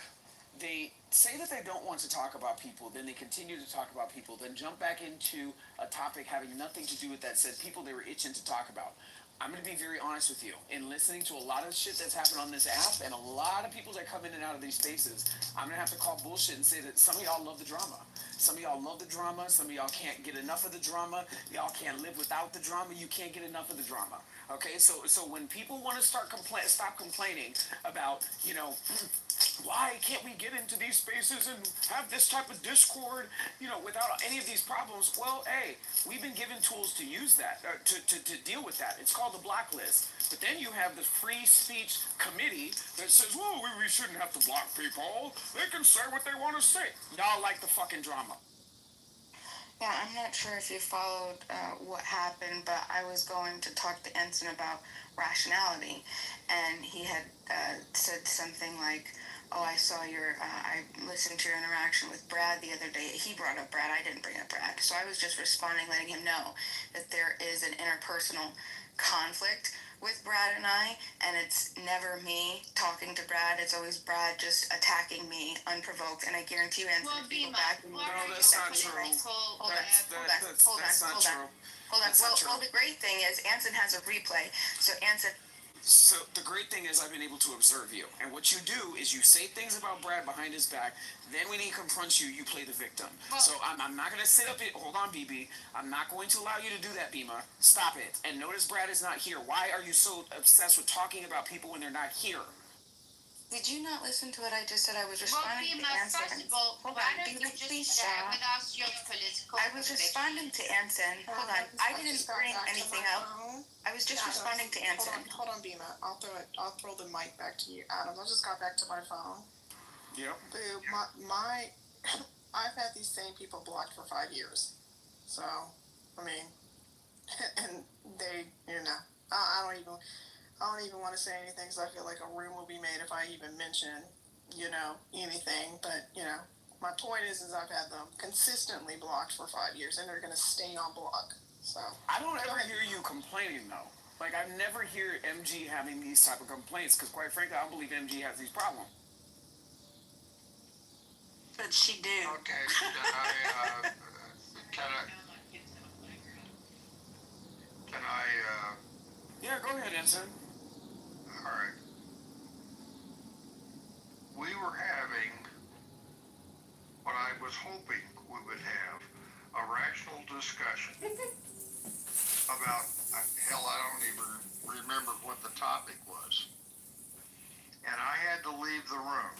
they say that they don't want to talk about people, then they continue to talk about people, then jump back into a topic having nothing to do with that said people they were itching to talk about. I'm going to be very honest with you. In listening to a lot of shit that's happened on this app and a lot of people that come in and out of these spaces, I'm going to have to call bullshit and say that some of y'all love the drama. Some of y'all love the drama. Some of y'all can't get enough of the drama. Y'all can't live without the drama. You can't get enough of the drama. Okay, so when people want to stop complaining about, why can't we get into these spaces and have this type of discord, without any of these problems? Well, hey, we've been given tools to use that, to deal with that. It's called the blacklist. But then you have the free speech committee that says, well, we shouldn't have to block people. They can say what they want to say. Y'all like the fucking drama. Yeah, I'm not sure if you followed what happened, but I was going to talk to Ensign about rationality, and he had said something like, oh, I listened to your interaction with Brad the other day. He brought up Brad, I didn't bring up Brad. So I was just responding, letting him know that there is an interpersonal conflict with Brad and I, and it's never me talking to Brad. It's always Brad just attacking me unprovoked, and I guarantee you, Anson, if you go back and No, that's not true. Hold on. Well, the great thing is Anson has a replay, so Anson. So the great thing is I've been able to observe you. And what you do is you say things about Brad behind his back. Then when he confronts you, you play the victim. So I'm not going to sit up here. Hold on, BB. I'm not going to allow you to do that, Bima. Stop it. And notice Brad is not here. Why are you so obsessed with talking about people when they're not here? Did you not listen to what I just said? I was responding to Anson. First of all, why don't you just share with us your political I was responding to Anson. Hold on. I didn't bring anything up. I was just responding to Anson. Hold on, Bima. I'll throw the mic back to you. Adam, I just got back to my phone. Yep. Dude, I've had these same people blocked for 5 years. So, I mean, and they, I don't even want to say anything because I feel like a room will be made if I even mention, anything. But, my point is I've had them consistently blocked for 5 years, and they're going to stay on block. So I don't ever hear you complaining, though. Like, I never hear MG having these type of complaints because, quite frankly, I don't believe MG has these problems. But she did. Okay, can I, Yeah, go ahead, Ensign. all right. We were having what I was hoping we would have, a rational discussion about, hell, I don't even remember what the topic was. And I had to leave the room.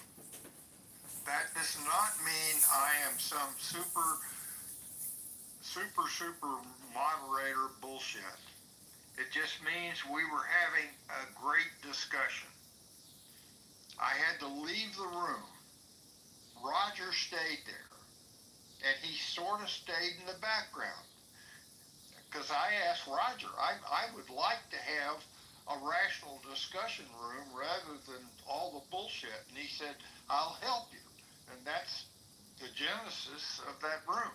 That does not mean I am some super moderator bullshit. It just means we were having a great discussion. I had to leave the room. Roger stayed there, and he sort of stayed in the background. Because I asked Roger, I would like to have a rational discussion room rather than all the bullshit. And he said, I'll help you. And that's the genesis of that room.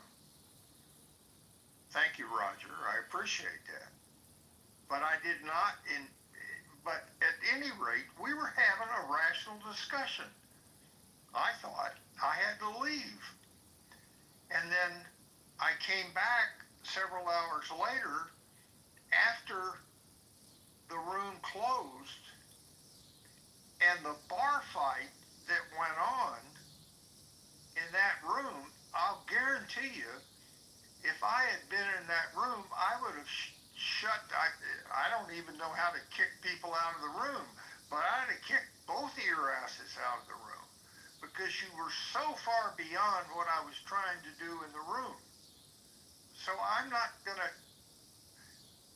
Thank you, Roger. I appreciate that. But I did not, but at any rate, we were having a rational discussion. I thought I had to leave. And then I came back several hours later after the room closed, and the bar fight that went on in that room, I'll guarantee you, if I had been in that room, I would have I don't even know how to kick people out of the room, but I'd have kicked both of your asses out of the room because you were so far beyond what I was trying to do in the room. So I'm not going to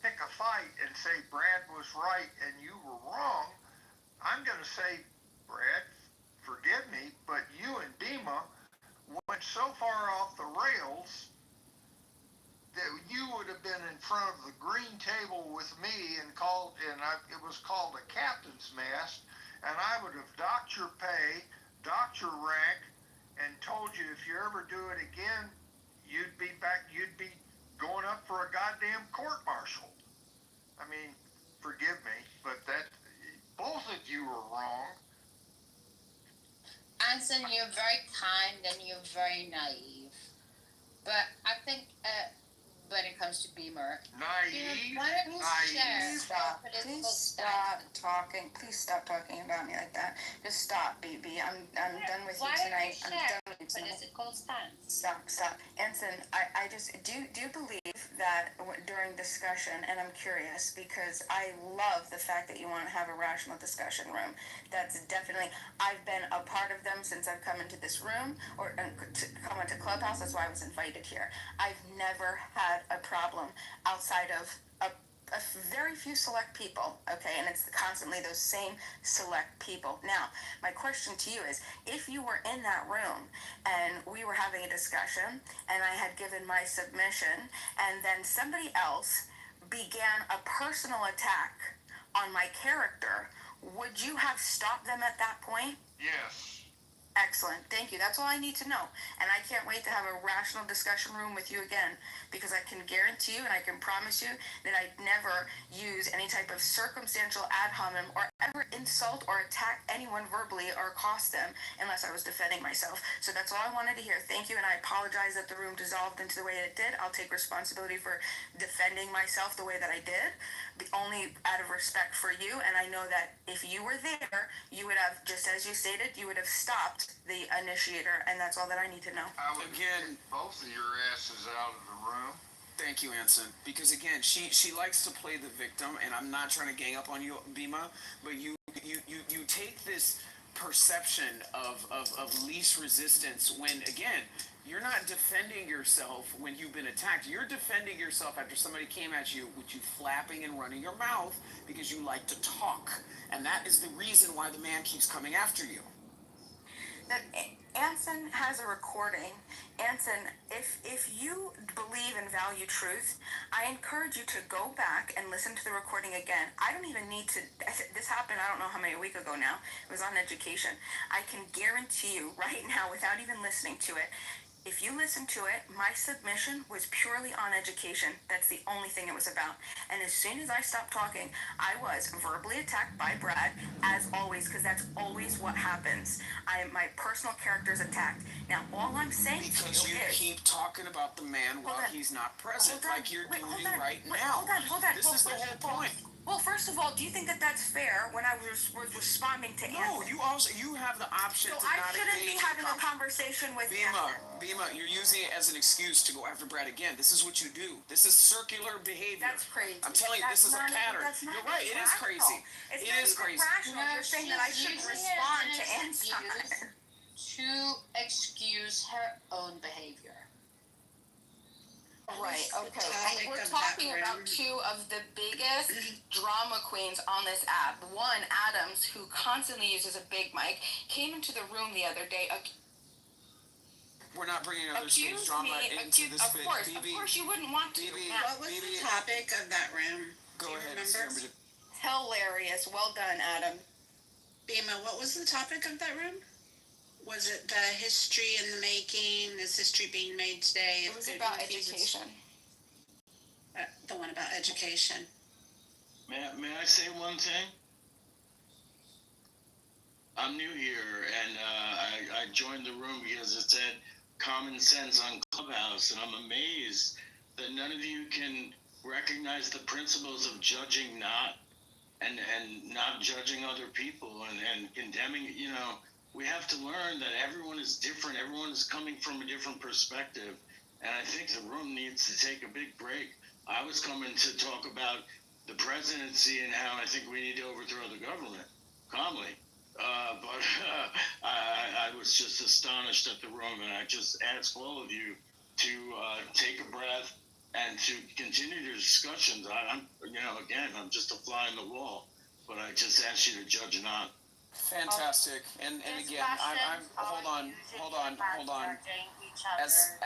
pick a fight and say Brad was right and you were wrong. I'm going to say, Brad, forgive me, but you and Dima went so far off the rails that you would have been in front of the green table with me and it was called a captain's mast, and I would have docked your pay, docked your rank, and told you if you ever do it again, you'd be going up for a goddamn court-martial. I mean, forgive me, but both of you were wrong. Anson, you're very kind and you're very naive. But I think when it comes to Beamer, Naive? why don't you share Stop. your political Please stop talking. Please stop talking about me like that. Just stop, BB. I'm done with you tonight. I'm done with you tonight. political stance? Stop. Anson, I just do you believe that during discussion, and I'm curious because I love the fact that you want to have a rational discussion room. That's definitely, I've been a part of them since I've come into this room or to come into Clubhouse. That's why I was invited here. I've never had a problem outside of a very few select people, okay, and it's constantly those same select people. Now, my question to you is, if you were in that room and we were having a discussion and I had given my submission and then somebody else began a personal attack on my character, would you have stopped them at that point? Yes. Excellent. Thank you. That's all I need to know. And I can't wait to have a rational discussion room with you again because I can guarantee you and I can promise you that I'd never use any type of circumstantial ad hominem or ever insult or attack anyone verbally or accost them unless I was defending myself. So that's all I wanted to hear. Thank you. And I apologize that the room dissolved into the way it did. I'll take responsibility for defending myself the way that I did, only out of respect for you. And I know that if you were there, you would have, just as you stated, you would have stopped the initiator, and that's all that I need to know. I would get both of your asses out of the room. Thank you, Anson. Because again, she likes to play the victim, and I'm not trying to gang up on you, Bima, but you take this perception of least resistance when, again, you're not defending yourself when you've been attacked. You're defending yourself after somebody came at you with you flapping and running your mouth because you like to talk. And that is the reason why the man keeps coming after you. That Anson has a recording. Anson, if you believe and value truth, I encourage you to go back and listen to the recording again. I don't even need to, this happened, I don't know how many, a week ago now. It was on education. I can guarantee you right now, without even listening to it, if you listen to it, my submission was purely on education. That's the only thing it was about. And as soon as I stopped talking, I was verbally attacked by Brad, as always, because that's always what happens. My personal character is attacked. Now, all I'm saying because to you is... keep talking about the man while he's not present, like you're doing right now. Hold on. This is the whole point. Well, first of all, do you think that that's fair when I was responding to Anson? No, you have the option to I not shouldn't be having a conversation with Bima, you're using it as an excuse to go after Brad again. This is what you do. This is circular behavior. That's crazy. I'm telling you, this is a pattern. You're right, it is crazy. It is crazy. Rational. You're saying that I shouldn't respond to Anson. To excuse her own behavior. Right, okay. And we're talking about two of the biggest drama queens on this app. One, Adams, who constantly uses a big mic, came into the room the other day. We're not bringing other people's drama into this Of course, you wouldn't want to. What was the topic of that room? Go ahead. Remember? Hilarious. Well done, Adam. Bima, what was the topic of that room? Was it the history in the making? Is history being made today? It was about education. The one about education. May I say one thing? I'm new here, and I joined the room because it said common sense on Clubhouse, and I'm amazed that none of you can recognize the principles of judging not, and not judging other people, and condemning, we have to learn that everyone is different. Everyone is coming from a different perspective. And I think the room needs to take a big break. I was coming to talk about the presidency and how I think we need to overthrow the government calmly. But I was just astonished at the room. And I just ask all of you to take a breath and to continue your discussions. I'm just a fly in the wall. But I just ask you to judge not. Fantastic. And again, I'm hold on.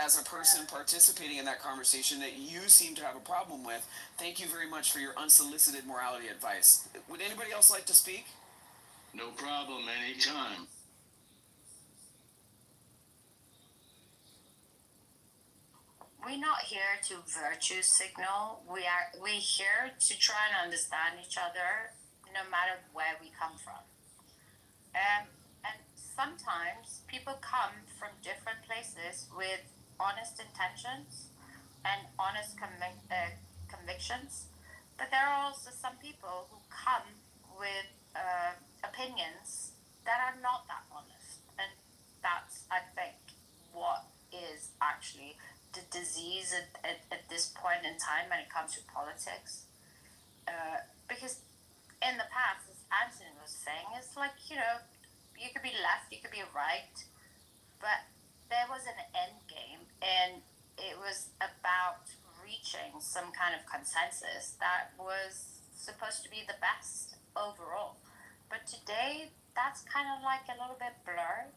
As a person participating in that conversation that you seem to have a problem with, thank you very much for your unsolicited morality advice. Would anybody else like to speak? No problem, anytime. We're not here to virtue signal. We're here to try and understand each other, no matter where we come from. And sometimes people come from different places with honest intentions and honest convictions, but there are also some people who come with opinions that are not that honest, and that's, I think, what is actually the disease at this point in time when it comes to politics. Because in the past, as Anthony was saying, it's like, you could be left, you could be right, but there was an end game, and it was about reaching some kind of consensus that was supposed to be the best overall. But today, that's kind of like a little bit blurred.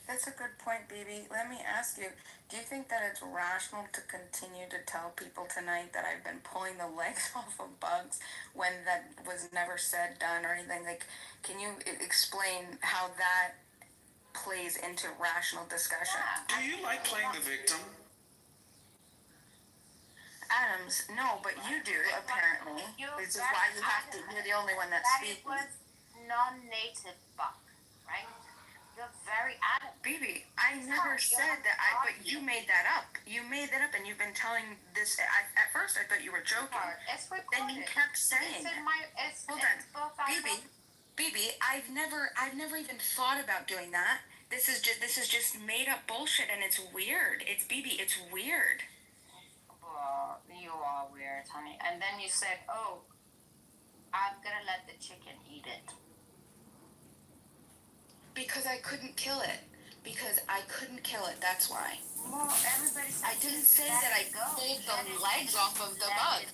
That's a good point, BB. Let me ask you, do you think that it's rational to continue to tell people tonight that I've been pulling the legs off of bugs when that was never said, done, or anything? Like, can you explain how that plays into rational discussion? Do you like playing the victim? Adams, no, but you do, apparently. Which is why you're the only one that's speaking. That it was non-native buck, right? You're very adamant. BB, I never said that. But you made that up. You made that up, and you've been telling this. At first, I thought you were joking. It's recorded. Then you kept saying. Hold on, BB. I've never even thought about doing that. This is just made up bullshit, and it's weird. It's BB. It's weird. Well, you are weird, honey. And then you said, "Oh, I'm gonna let the chicken eat it." Because I couldn't kill it. That's why. Well, everybody says I didn't say that I pulled the legs off of the bug.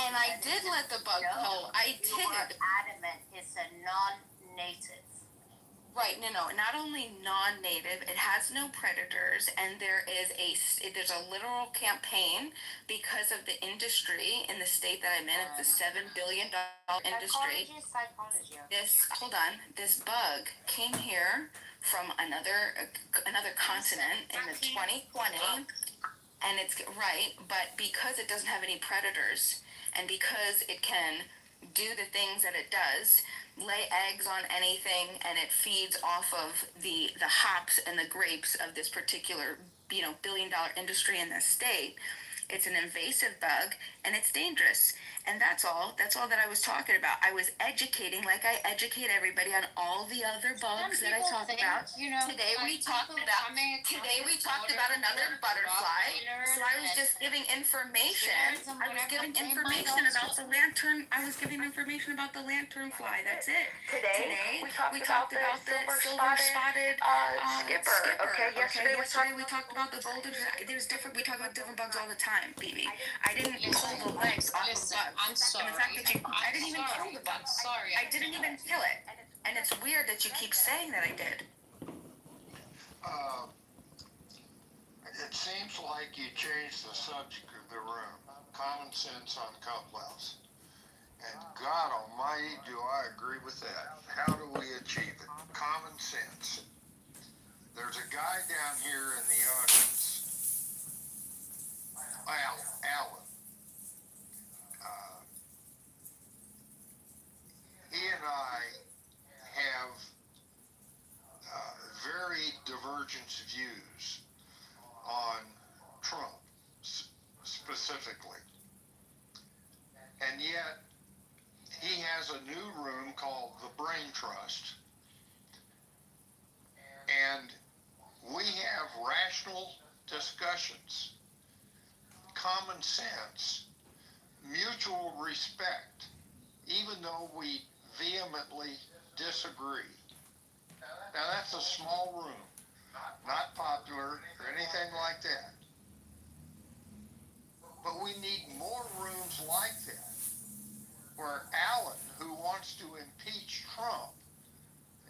And I did let the bug go. I did. You are adamant it's a non-native. Right, no. Not only non-native, it has no predators, and there's a literal campaign because of the industry in the state that I'm in. It's the $7 billion industry. This bug came here from another continent in the 2020, and it's right, but because it doesn't have any predators, and because it can do the things that it does, lay eggs on anything, and it feeds off of the hops and the grapes of this particular billion-dollar industry in this state. It's an invasive bug, and it's dangerous. And that's all that I was talking about. I was educating, like I educate everybody on all the other bugs that I talk about. Today we talked about another butterfly. So I was just giving information. I was giving information about the lantern. I was giving information about the lanternfly. That's it. Today we talked about the silver-spotted skipper. Okay. Yesterday we talked about the golden. We talk about different bugs all the time, BB. I didn't pull the legs off of bugs. I'm sorry. And the fact that I didn't even kill the bug. Sorry. I didn't even kill it. And it's weird that you keep saying that I did. It seems like you changed the subject of the room. Common sense on Clubhouse. And God Almighty, do I agree with that. How do we achieve it? Common sense. There's a guy down here in the audience, Alan. He and I have very divergent views on Trump specifically. And yet, he has a new room called the Brain Trust. And we have rational discussions, common sense, mutual respect, even though we vehemently disagree. Now that's a small room, not popular or anything like that. But we need more rooms like that, where Alan, who wants to impeach Trump,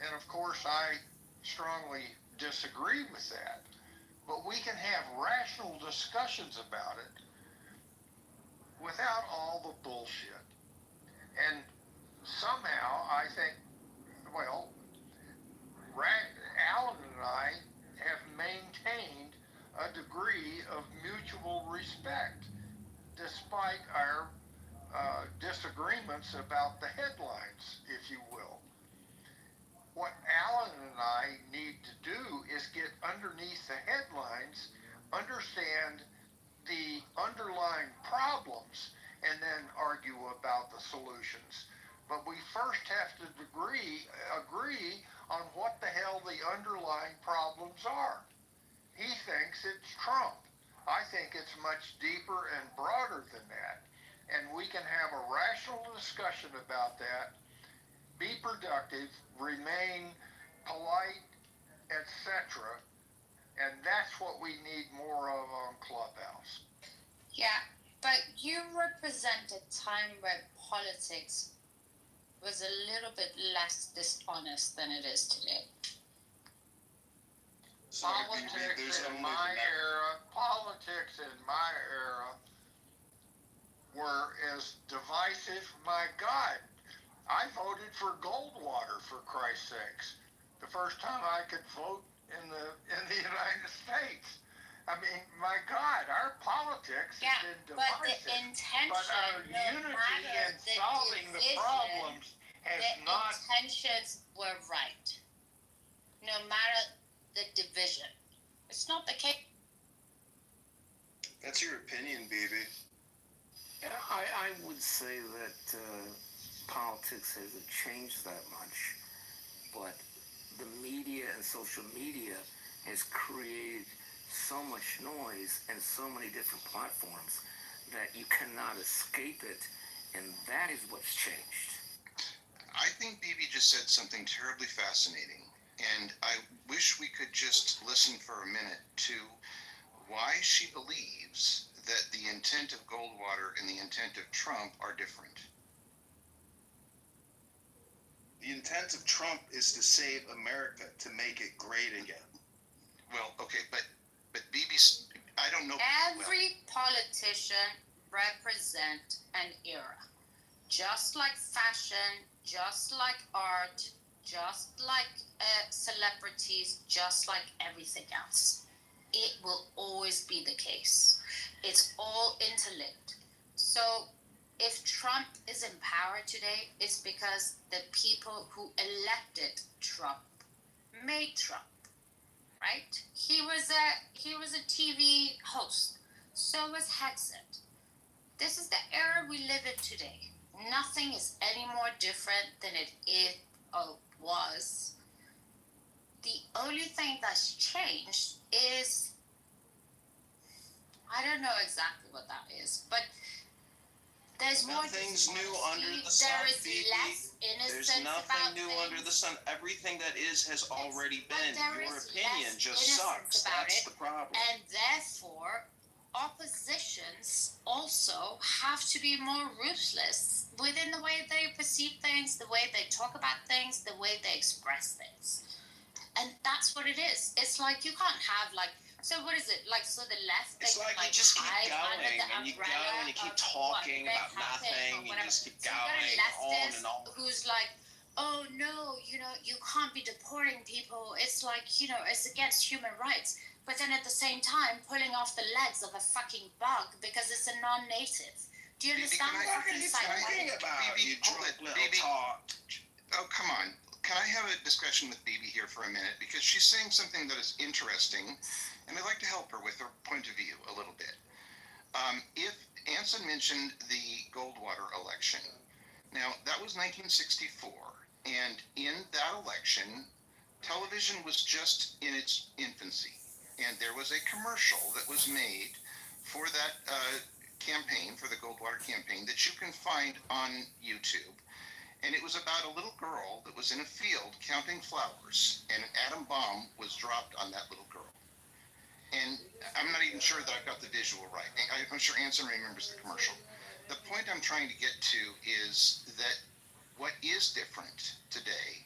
and of course I strongly disagree with that, but we can have rational discussions about it without all the bullshit. And somehow I think, well, Alan and I have maintained a degree of mutual respect despite our disagreements about the headlines, if you will. What Alan and I need to do is get underneath the headlines, understand the underlying problems, and then argue about the solutions. But we first have to agree on what the hell the underlying problems are. He thinks it's Trump. I think it's much deeper and broader than that. And we can have a rational discussion about that, be productive, remain polite, etc. And that's what we need more of on Clubhouse. Yeah, but you represent a time where politics was a little bit less dishonest than it is today. Politics in my era were as divisive. My God, I voted for Goldwater, for Christ's sakes. The first time I could vote in the United States. I mean, my God, our politics has been divisive. But the intention, but our unity in solving the problems has not. The intentions were right, no matter the division. It's not the case. That's your opinion, baby. Yeah, I would say that politics hasn't changed that much, but the media and social media has created so much noise and so many different platforms that you cannot escape it, and that is what's changed. I think Bibi just said something terribly fascinating, and I wish we could just listen for a minute to why she believes that the intent of Goldwater and the intent of Trump are different. The intent of Trump is to save America, to make it great again. Well, okay, but Bibi, I don't know. Every politician represents an era. Just like fashion, just like art, just like celebrities, just like everything else. It will always be the case. It's all interlinked. So if Trump is in power today, it's because the people who elected Trump made Trump, right? He was a TV host. So was Hexet. This is the era we live in today. Nothing is any more different than it was. The only thing that's changed is, I don't know exactly what that is, but there's more. Nothing's new under the sun. There is less innocence. There's nothing new under the sun. Everything that is has already been. Your opinion just sucks. That's the problem. And therefore, oppositions also have to be more ruthless within the way they perceive things, the way they talk about things, the way they express things. And that's what it is. It's like you can't have so what is it? So the left, it's like you just keep going and you go and you keep talking about nothing, you just keep going on and on. Who's like, oh no, you can't be deporting people. It's like, it's against human rights. But then at the same time, pulling off the legs of a fucking bug because it's a non-native. Do you understand what I'm saying? Oh, come on. Can I have a discussion with Bibi here for a minute? Because she's saying something that is interesting, and I'd like to help her with her point of view a little bit. If Anson mentioned the Goldwater election, now that was 1964, and in that election, television was just in its infancy, and there was a commercial that was made for that campaign, for the Goldwater campaign, that you can find on YouTube. And it was about a little girl that was in a field counting flowers, and an atom bomb was dropped on that little girl. And I'm not even sure that I've got the visual right. I'm sure Anson remembers the commercial. The point I'm trying to get to is that what is different today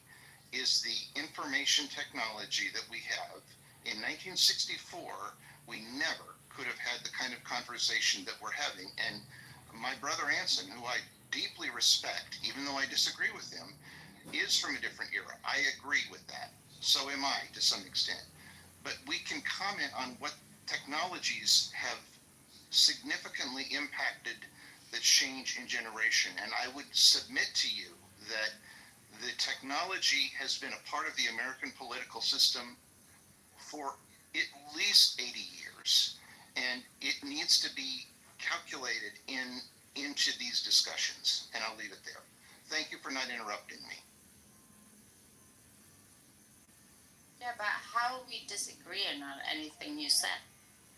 is the information technology that we have. In 1964, we never could have had the kind of conversation that we're having. And my brother Anson, who I deeply respect, even though I disagree with him, is from a different era. I agree with that. So am I, to some extent. But we can comment on what technologies have significantly impacted the change in generation. And I would submit to you that the technology has been a part of the American political system for at least 80 years, and it needs to be calculated into these discussions, and I'll leave it there. Thank you for not interrupting me. Yeah, but how are we disagreeing on anything you said?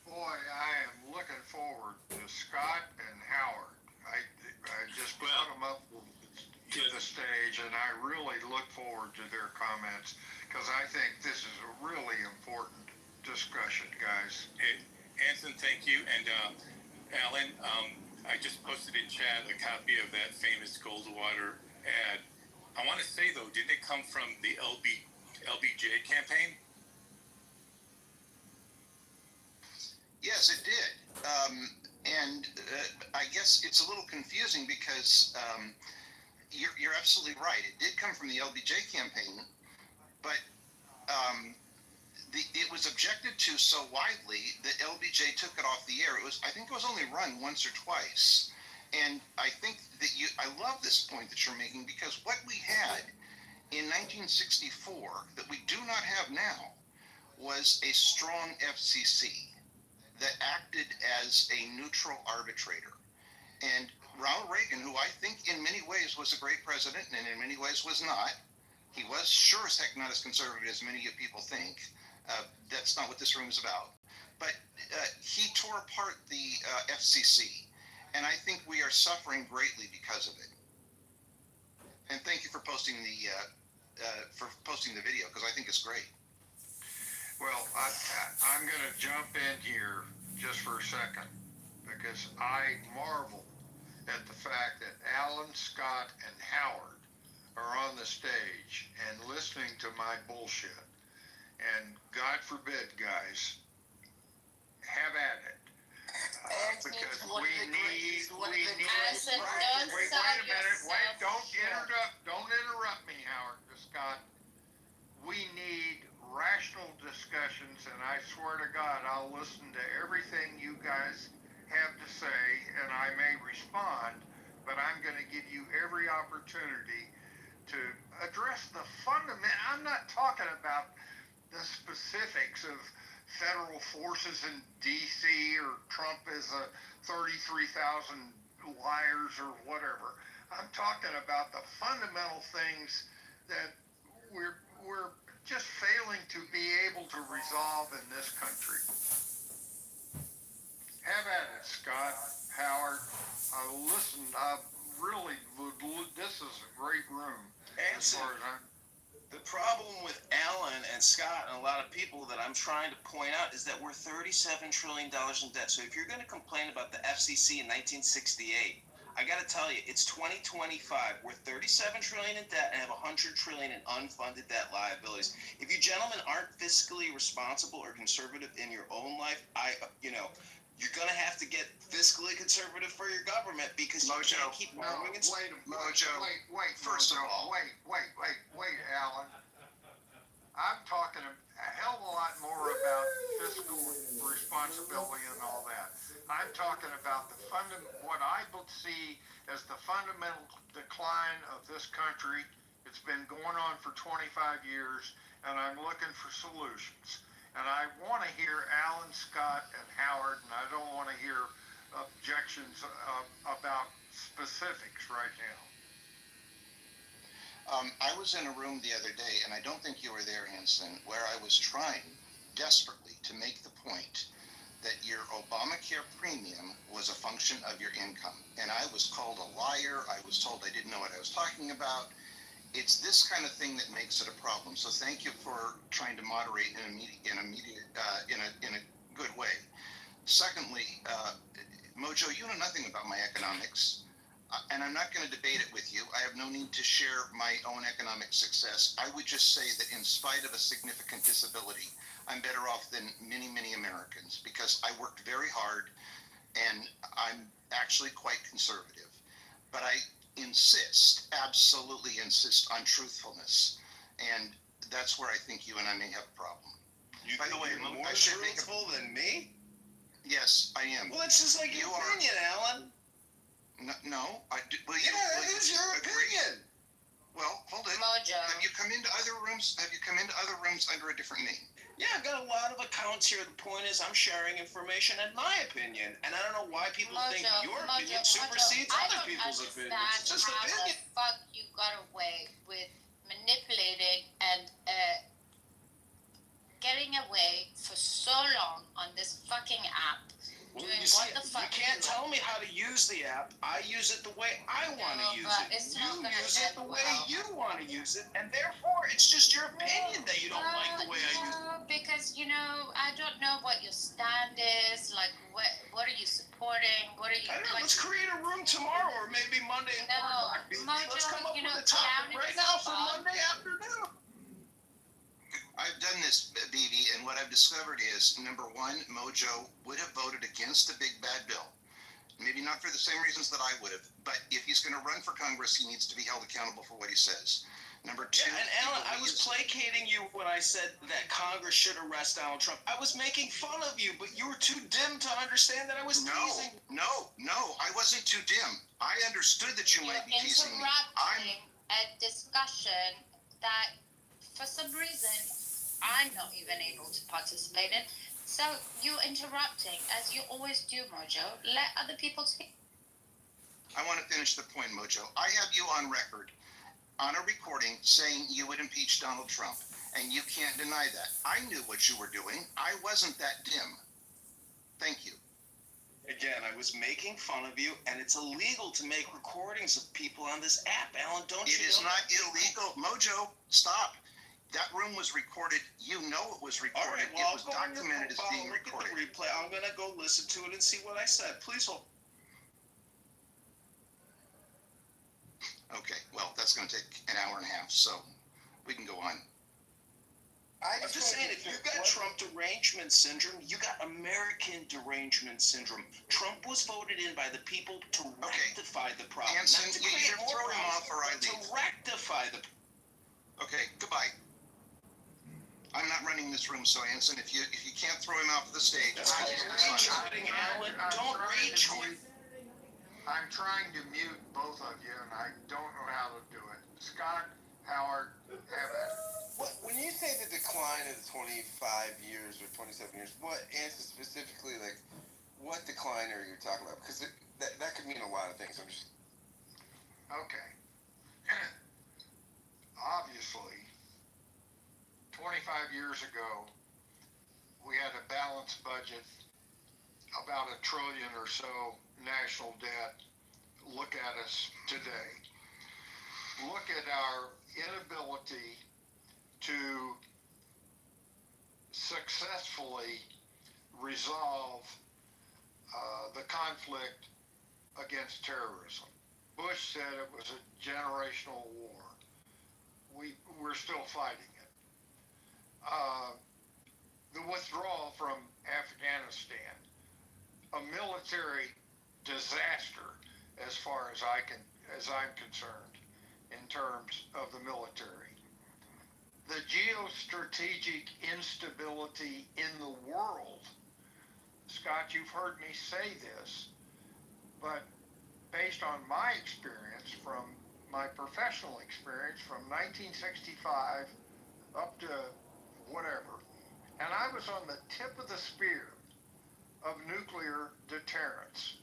Boy, I am looking forward to Scott and Howard. I just put them up to the stage, and I really look forward to their comments, because I think this is a really important discussion, guys. Hey, Anson, thank you. And Alan, I just posted in chat a copy of that famous Goldwater ad. I want to say, though, didn't it come from the LBJ campaign? Yes, it did. I guess it's a little confusing because you're absolutely right. It did come from the LBJ campaign, but it was objected to so widely that LBJ took it off the air. I think it was only run once or twice. And I think that I love this point that you're making, because what we had in 1964 that we do not have now was a strong FCC that acted as a neutral arbitrator. And Ronald Reagan, who I think in many ways was a great president and in many ways was not, he was sure as heck not as conservative as many people think. That's not what this room is about. But he tore apart the FCC, and I think we are suffering greatly because of it. And thank you for posting the video, because I think it's great. Well, I'm going to jump in here just for a second, because I marvel at the fact that Alan, Scott, and Howard are on the stage and listening to my bullshit. And God forbid, guys, have at it. Because we need, wait a minute, don't interrupt me, Howard, Scott. We need rational discussions, and I swear to God, I'll listen to everything you guys have to say, and I may respond, but I'm going to give you every opportunity to address the fundamental. I'm not talking about the specifics of federal forces in D.C. or Trump is a 33,000 liars or whatever. I'm talking about the fundamental things that we're just failing to be able to resolve in this country. Have at it, Scott, Howard. Listen, I really would. This is a great room. Anson, the problem with Alan and Scott and a lot of people that I'm trying to point out is that we're $37 trillion in debt. So if you're going to complain about the FCC in 1968, I got to tell you, it's 2025. We're $37 trillion in debt and have $100 trillion in unfunded debt liabilities. If you gentlemen aren't fiscally responsible or conservative in your own life, you're going to have to get fiscally conservative for your government, because you can't keep borrowing and First of all, wait, Alan. I'm talking a hell of a lot more about fiscal responsibility and all that. I'm talking about what I see as the fundamental decline of this country. It's been going on for 25 years, and I'm looking for solutions. And I want to hear Alan, Scott, and Howard, and I don't want to hear objections about specifics right now. I was in a room the other day, and I don't think you were there, Hanson, where I was trying desperately to make the point that your Obamacare premium was a function of your income. And I was called a liar. I was told I didn't know what I was talking about. It's this kind of thing that makes it a problem. So thank you for trying to moderate in a good way. Secondly, Mojo, you know nothing about my economics, and I'm not going to debate it with you. I have no need to share my own economic success. I would just say that in spite of a significant disability, I'm better off than many, many Americans, because I worked very hard and I'm actually quite conservative. But I absolutely insist on truthfulness. And that's where I think you and I may have a problem. By the way, more truthful than me? Yes, I am. Well, it's just like your opinion, Alan. No, I do. That is your opinion. Well, hold it. Mojo. Have you come into other rooms? Have you come into other rooms under a different name? Yeah, I've got a lot of accounts here. The point is, I'm sharing information and my opinion, and I don't know why people think your opinion supersedes other people's opinions. It's just how opinion. the fuck you got away with manipulating and getting away for so long on this fucking app. Well, Doing you see, what the fuck you can't you tell me how to use the app. I use it the way I want to use but it. it's You not gonna use it end the way well. you want to use it, and therefore it's just your opinion that you don't like the way I use it. No, because I don't know what your stand is. Like, what are you supporting? What are you? I don't know. Like, Let's create a room tomorrow, or maybe Monday. No, Let's come up with a down topic in right the now for spot. Monday afternoon. I've done this, BB, and what I've discovered is, number one, Mojo would have voted against the big bad bill. Maybe not for the same reasons that I would have, but if he's going to run for Congress, he needs to be held accountable for what he says. Number two, Yeah, and Alan, I was placating you when I said that Congress should arrest Donald Trump. I was making fun of you, but you were too dim to understand that I was teasing. No, I wasn't too dim. I understood that you might be teasing me. Interrupting a discussion that, for some reason, I'm not even able to participate in. So you're interrupting, as you always do, Mojo. Let other people speak. I want to finish the point, Mojo. I have you on record, on a recording, saying you would impeach Donald Trump, and you can't deny that. I knew what you were doing. I wasn't that dim. Thank you. Again, I was making fun of you, and it's illegal to make recordings of people on this app, Alan. Don't you know? It is not illegal. Mojo, stop. That room was recorded. You know it was recorded. All right, well, it was documented as being recorded. Look at the replay. I'm going to go listen to it and see what I said. Please hold. Okay, well, that's going to take an hour and a half, so we can go on. I'm just saying, if you got Trump derangement syndrome, you got American derangement syndrome. Trump was voted in by the people to rectify the problem. Anson, not to you create either more throw him problems, off or I but to leave. rectify the. Okay, goodbye. I'm not running this room, so Anson, if you can't throw him off the stage, That's fine. rage quitting, Alan. Don't rage quit. I'm trying to mute both of you, and I don't know how to do it. Scott, Howard, Evan. When you say the decline of 25 years or 27 years, what answer specifically, like, what decline are you talking about? Because that could mean a lot of things. I'm just... Okay. Obviously, 25 years ago, we had a balanced budget, about $1 trillion or so national debt. Look at us today. Look at our inability to successfully resolve the conflict against terrorism. Bush said it was a generational war. We're still fighting it. The withdrawal from Afghanistan, a military disaster as far as I'm concerned in terms of the military. The geostrategic instability in the world. Scott, you've heard me say this, but based on my experience, from my professional experience from 1965 up to whatever, and I was on the tip of the spear of nuclear deterrence.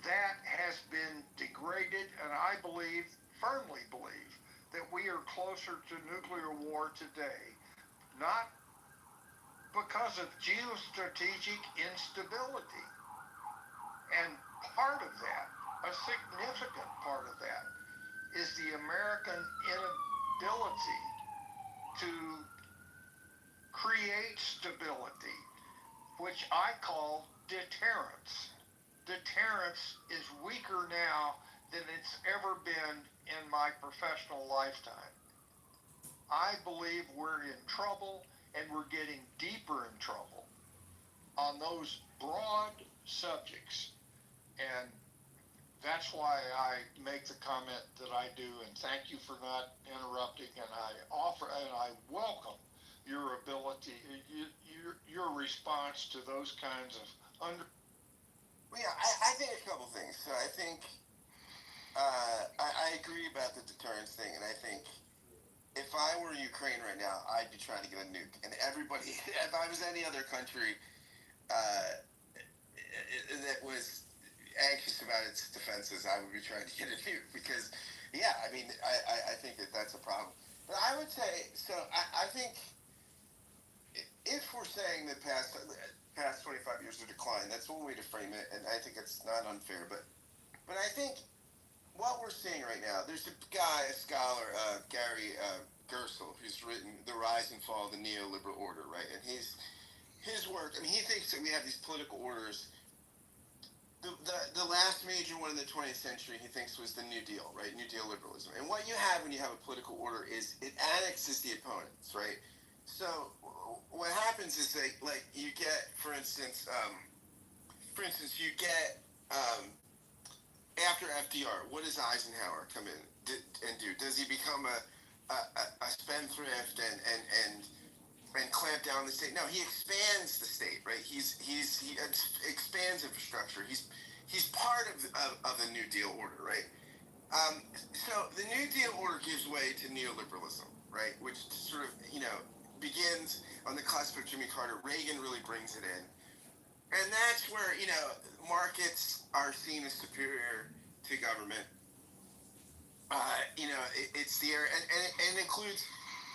That has been degraded, and I firmly believe, that we are closer to nuclear war today, not because of geostrategic instability. And part of that, a significant part of that, is the American inability to create stability, which I call deterrence. Deterrence is weaker now than it's ever been in my professional lifetime. I believe we're in trouble, and we're getting deeper in trouble on those broad subjects. And that's why I make the comment that I do, and thank you for not interrupting, and I welcome your ability, your response to those kinds of Well, yeah, I think a couple things. So I think I agree about the deterrence thing, and I think if I were Ukraine right now, I'd be trying to get a nuke. And everybody, if I was any other country that was anxious about its defenses, I would be trying to get a nuke because, yeah, I mean, I think that that's a problem. But I would say, so I think if we're saying that past 25 years of decline, that's one way to frame it, and I think it's not unfair. But I think what we're seeing right now, there's a guy, a scholar, Gary Gersel, who's written The Rise and Fall of the Neoliberal Order, right? And his work, I mean, he thinks that we have these political orders. The last major one in the 20th century, he thinks, was the New Deal, right? New Deal liberalism. And what you have when you have a political order is it annexes the opponents, right? So what happens is that, like, you get, for instance, you get after FDR, what does Eisenhower come in and do? Does he become a spendthrift and clamp down the state? No, he expands the state, right? He expands infrastructure. He's part of the New Deal order, right? So the New Deal order gives way to neoliberalism, right? Which sort of, begins on the cusp of Jimmy Carter. Reagan really brings it in. And that's where, markets are seen as superior to government. It's the area, and it includes,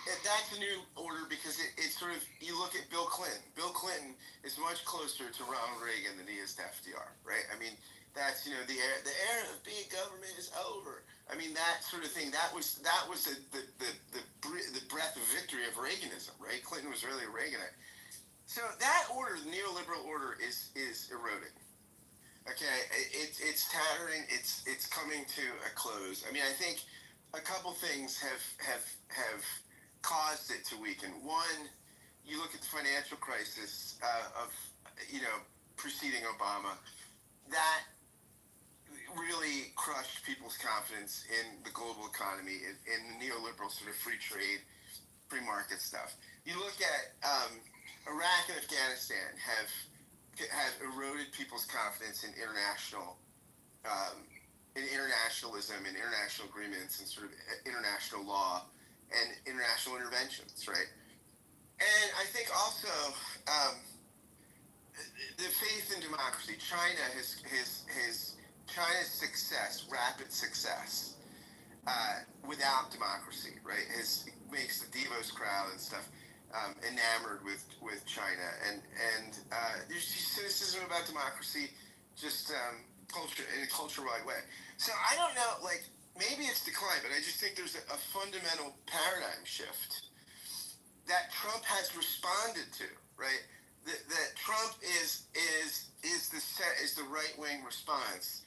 that's the new order because it sort of, you look at Bill Clinton. Bill Clinton is much closer to Ronald Reagan than he is to FDR, right? I mean, that's, the era of big government is over. I mean, that sort of thing, that was the breath of victory of Reaganism, right? Clinton was really a Reaganite. So that order, the neoliberal order, is eroding. Okay, it's tattering. It's coming to a close. I mean, I think a couple things have caused it to weaken. One, you look at the financial crisis of preceding Obama, that really crushed people's confidence in the global economy, in the neoliberal sort of free trade, free market stuff. You look at Iraq and Afghanistan have eroded people's confidence in internationalism, in international agreements, and sort of international law and international interventions, right? And I think also the faith in democracy. China's success, rapid success, without democracy, right, makes the Davos crowd and stuff enamored with China, and there's cynicism about democracy, just culture in a culture-wide way. So I don't know, like, maybe it's decline, but I just think there's a fundamental paradigm shift that Trump has responded to, right? That Trump is the right-wing response,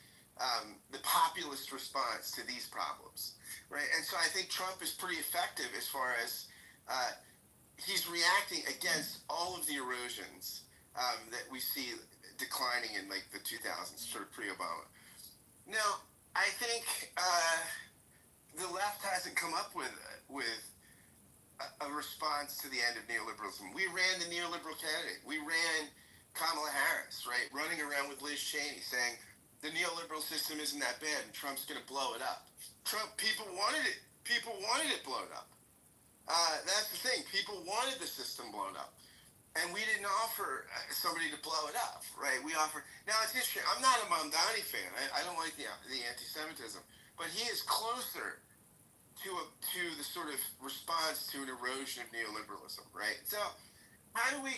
the populist response to these problems, right? And so I think Trump is pretty effective as far as he's reacting against all of the erosions that we see declining in, like, the 2000s, sort of pre-Obama. Now, I think the left hasn't come up with a response to the end of neoliberalism. We ran the neoliberal candidate. We ran Kamala Harris, right, running around with Liz Cheney saying the neoliberal system isn't that bad and Trump's going to blow it up. People wanted it. People wanted it blown up. That's the thing. People wanted the system blown up. And we didn't offer somebody to blow it up, right? We offered. Now, it's interesting. I'm not a Mamdani fan. I don't like the anti-Semitism. But he is closer to the sort of response to an erosion of neoliberalism, right? So how do we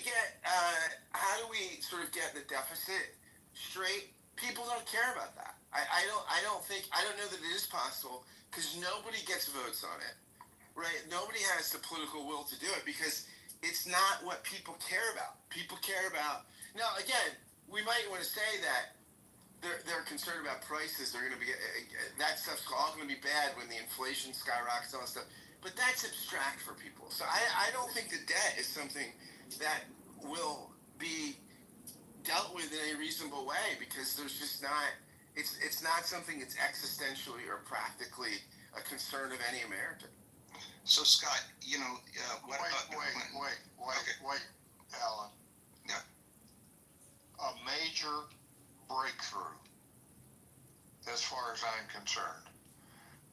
sort of get the deficit straight? People don't care about that. I don't know that it is possible because nobody gets votes on it, right? Nobody has the political will to do it because it's not what people care about. People care about, now again, we might want to say that they're concerned about prices. They're going to be, that stuff's all going to be bad when the inflation skyrockets, all that stuff. But that's abstract for people. So I don't think the debt is something that will be dealt with in a reasonable way because there's just not, it's not something that's existentially or practically a concern of any American. So Scott, what Wait, Alan. Yeah. A major breakthrough, as far as I'm concerned.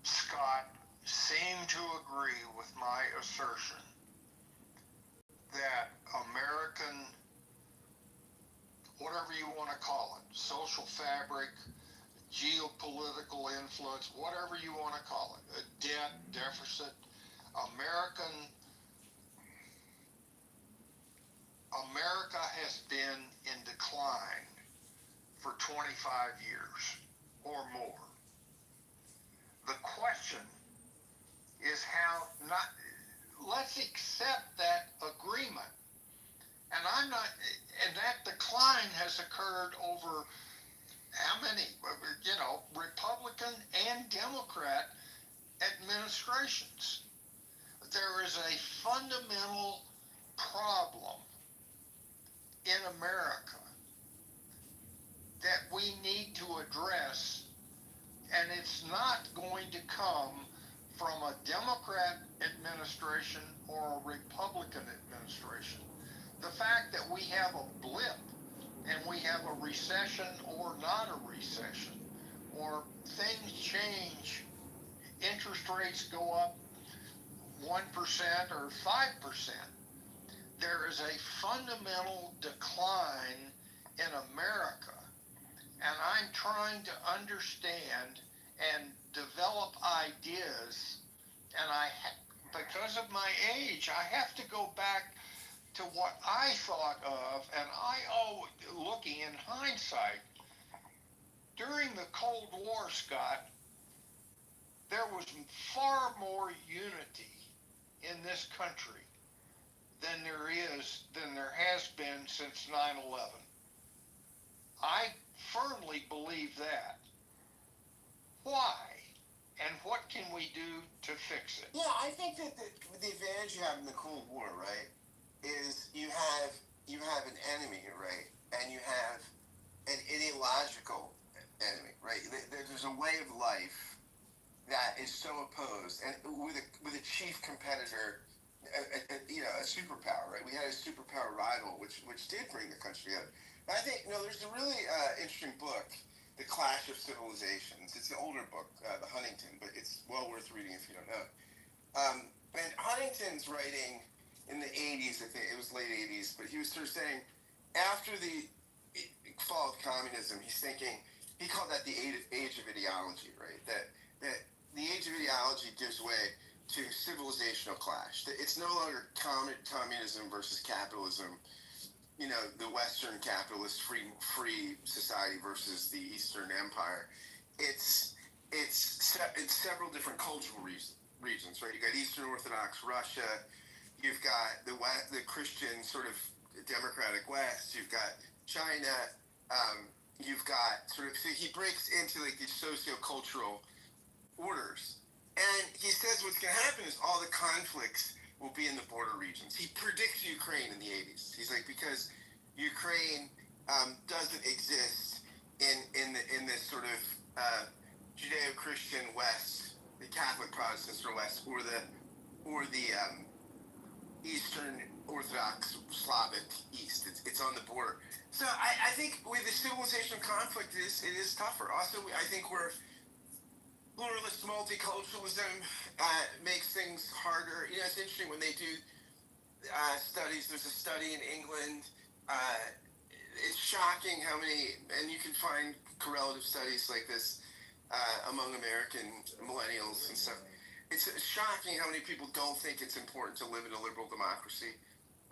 Scott seemed to agree with my assertion that American, whatever you want to call it, social fabric, geopolitical influence, whatever you want to call it, a debt deficit, America has been in decline for 25 years or more. The question is how not, let's accept that agreement. And that decline has occurred over how many, Republican and Democrat administrations. There is a fundamental problem in America that we need to address, and it's not going to come from a Democrat administration or a Republican administration. The fact that we have a blip and we have a recession or not a recession, or things change, interest rates go up 1% or 5%, there is a fundamental decline in America. And I'm trying to understand and develop ideas, and because of my age, I have to go back to what I thought of, and looking in hindsight, during the Cold War, Scott, there was far more unity in this country than there has been since 9/11. I firmly believe that. Why? And what can we do to fix it? Yeah, I think that the advantage you have in the Cold War, right, is you have an enemy, right, and you have an ideological enemy, right? There's a way of life that is so opposed, and with a chief competitor, a superpower, right? We had a superpower rival, which did bring the country together. And I think there's a really interesting book, The Clash of Civilizations. It's an older book, the Huntington, but it's well worth reading if you don't know it. And Huntington's writing in the 80s, I think it was late 80s, but he was sort of saying after the fall of communism, he's thinking, he called that the age of ideology, right? That the age of ideology gives way to civilizational clash. It's no longer communism versus capitalism, the Western capitalist free society versus the Eastern Empire. It's several different cultural regions, right? You got Eastern Orthodox Russia, you've got the Christian sort of democratic West, you've got China, you've got so he breaks into like these socio-cultural orders. And he says what's going to happen is all the conflicts will be in the border regions. He predicts Ukraine in the 80s. He's like, because Ukraine doesn't exist in this sort of Judeo-Christian West, the Catholic Protestants or West, or the Eastern Orthodox Slavic East. It's on the border. So I think with the civilizational conflict, it is tougher. Also, I think we're pluralist multiculturalism makes things harder. It's interesting when they do studies. There's a study in England. It's shocking how many, and you can find correlative studies like this among American millennials and stuff. It's shocking how many people don't think it's important to live in a liberal democracy,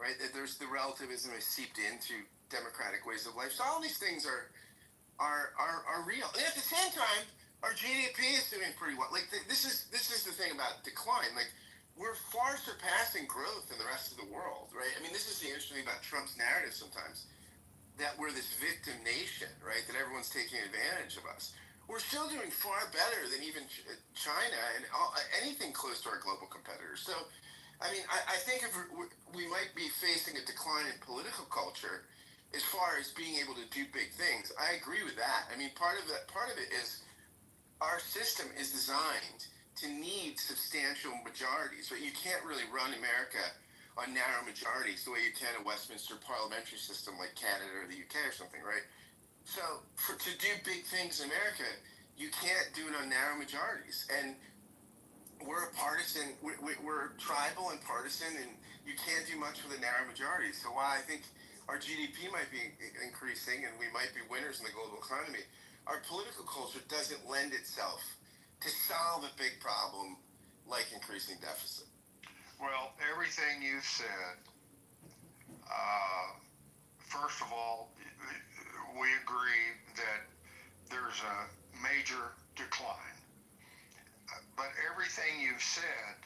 right? That there's the relativism is seeped into democratic ways of life. So all these things are real. And at the same time, our GDP is doing pretty well. Like this is the thing about decline. Like we're far surpassing growth in the rest of the world, right? I mean, this is the interesting thing about Trump's narrative sometimes, that we're this victim nation, right? That everyone's taking advantage of us. We're still doing far better than even China and anything close to our global competitors. So, I mean, I think if we might be facing a decline in political culture as far as being able to do big things. I agree with that. I mean, part of it is our system is designed to need substantial majorities, right? You can't really run America on narrow majorities the way you can a Westminster parliamentary system like Canada or the UK or something, right? So to do big things in America, you can't do it on narrow majorities. And we're a partisan, we're tribal and partisan, and you can't do much with a narrow majority. So while I think our GDP might be increasing and we might be winners in the global economy, our political culture doesn't lend itself to solve a big problem like increasing deficit. Well, everything you've said, first of all, we agree that there's a major decline. But everything you've said